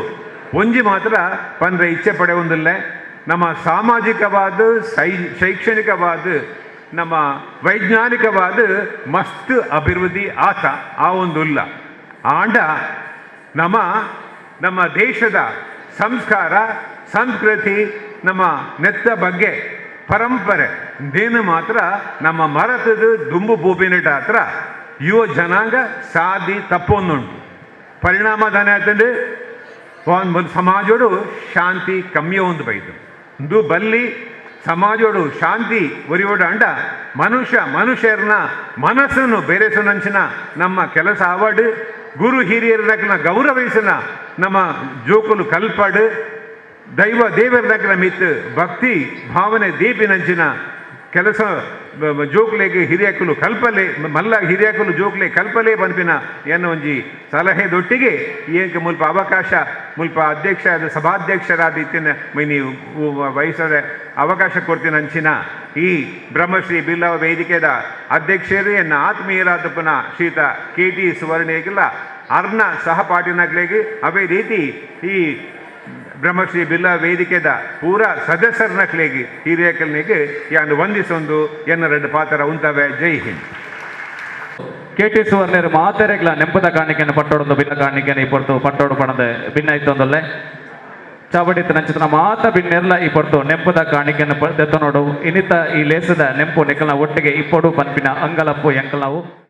ಒಂಜಿ ಮಾತ್ರ ಪಂದ್ರೆ ಇಚ್ಛೆ ಪಡೆಯೊಂದಿಲ್ಲ ನಮ್ಮ ಸಾಮಾಜಿಕವಾದ ಶೈಕ್ಷಣಿಕವಾದ ನಮ್ಮ ವೈಜ್ಞಾನಿಕವಾದ ಮಸ್ತ್ ಅಭಿವೃದ್ಧಿ ಆತ ಆ ಒಂದುಲ್ಲ ಆಂಡ ನಮ್ಮ ದೇಶದ ಸಂಸ್ಕಾರ ಸಂಸ್ಕೃತಿ ನಮ್ಮ ನೆತ್ತ ಬಗ್ಗೆ ಪರಂಪರೆ ಇದೇನು ಮಾತ್ರ ನಮ್ಮ ಮರತದ ದುಂಬು ಭೂಪಿನಟ ಹತ್ರ ಯುವ ಜನಾಂಗ ಸಾಧಿ ತಪ್ಪೊಂದುಂಟು ಪರಿಣಾಮ ದಾನೆ ಆತಂದು ಸಮಾಜೋಡು ಶಾಂತಿ ಕಮ್ಮಿ ಒಂದು ಬೈದು ಇಂದು ಬಲ್ಲಿ ಸಮಾಜೋಡು ಶಾಂತಿ ಒರಿಯೋಡು ಅಂಡ ಮನುಷ್ಯರನ್ನ ಮನಸ್ಸನ್ನು ಬೆರೆಸುನಂಚಿನ ನಮ್ಮ ಕೆಲಸ ಆವಡು ಗುರು ಹಿರಿಯರನ್ನ ಗೌರವಿಸನ ನಮ್ಮ ಜೋಕುಲು ಕಲ್ಪಡು ದೈವ ದೇವರನ್ನ ಮಿತ್ ಭಕ್ತಿ ಭಾವನೆ ದೀಪಿನಂಚಿನ ಕೆಲಸ ಜೋಕ್ಲೆಗೆ ಹಿರಿಯಕಲು ಕಲ್ಪಲೆ ಮಲ್ಲ ಹಿರಿಯಕಲು ಜೋಕ್ಲೆ ಕಲ್ಪಲೆ ಪನ್ಪಿನ ಎನ್ನ ಒಂಜಿ ಸಲಹೆದೊಟ್ಟಿಗೆ ಏಕೆ ಮುಲ್ಪ ಅವಕಾಶ ಮುಲ್ಪ ಅಧ್ಯಕ್ಷ ಸಭಾಧ್ಯಕ್ಷರಾದ ಇತ್ತಿನ ನೀವು ವಹಿಸದ ಅವಕಾಶ ಕೊಡ್ತೀನಂಚಿನ ಈ ಬ್ರಹ್ಮಶ್ರೀ ಬಿಲ್ಲವ ವೇದಿಕೆದ ಅಧ್ಯಕ್ಷರು ಎನ್ನ ಆತ್ಮೀಯರಾದ ಪುನಃ ಶ್ರೀಯುತ KT ಸುವರ್ಣೇಗಿಲ್ಲ ಅರ್ನ ಸಹಪಾಠಿನಗ್ಲೆಗೆ ಅವೇ ರೀತಿ ಈ ಬ್ರಹ್ಮಶ್ರೀ ಬಿಲ್ಲ ವೇದಿಕೆದ ಪೂರ ಸದಸ್ಯರನಕ್ಲೆಗೆ ಹಿರಿಯಕಲ್ನಿಗೆ ಯಾನು ವಂದಿಸೊಂದು ಎನ್ನ 2 ಪಾತ್ರ ಉಂಟವೆ. ಜೈ ಹಿಂದ್. KT ಸುವರ್ಣೇರು ಮಾತೆರೆಗ್ಲ ನೆಂಪದ ಕಾಣಿಕೆಯನ್ನು ಪಟ್ಟೋಡೊಂದು ಬಿನ್ನ ಕಾಣಿಕೆಯನ್ನು ಇಪ್ಪತ್ತು ಪಟ್ಟೋಡು ಪಣದ ಭಿನ್ನ ಇತ್ತೊಂದಲ್ಲೇ ಚಾವಡಿತ ನಂಚಿತನ ಮಾತ ಬಿನ್ನೆರ್ಲ ಈ ಪಡ್ತು ನೆಂಪದ ಕಾಣಿಕೆಯನ್ನು ದೆತ್ತ ನೋಡು ಇನ್ನಿತ ಈ ಲೇಸದ ನೆಂಪು ನೆಕ್ಕಲ ಒಟ್ಟಿಗೆ ಇಪ್ಪಡು ಪನ್ಪಿನ ಅಂಗಲಪ್ಪು ಎಂಕಲವು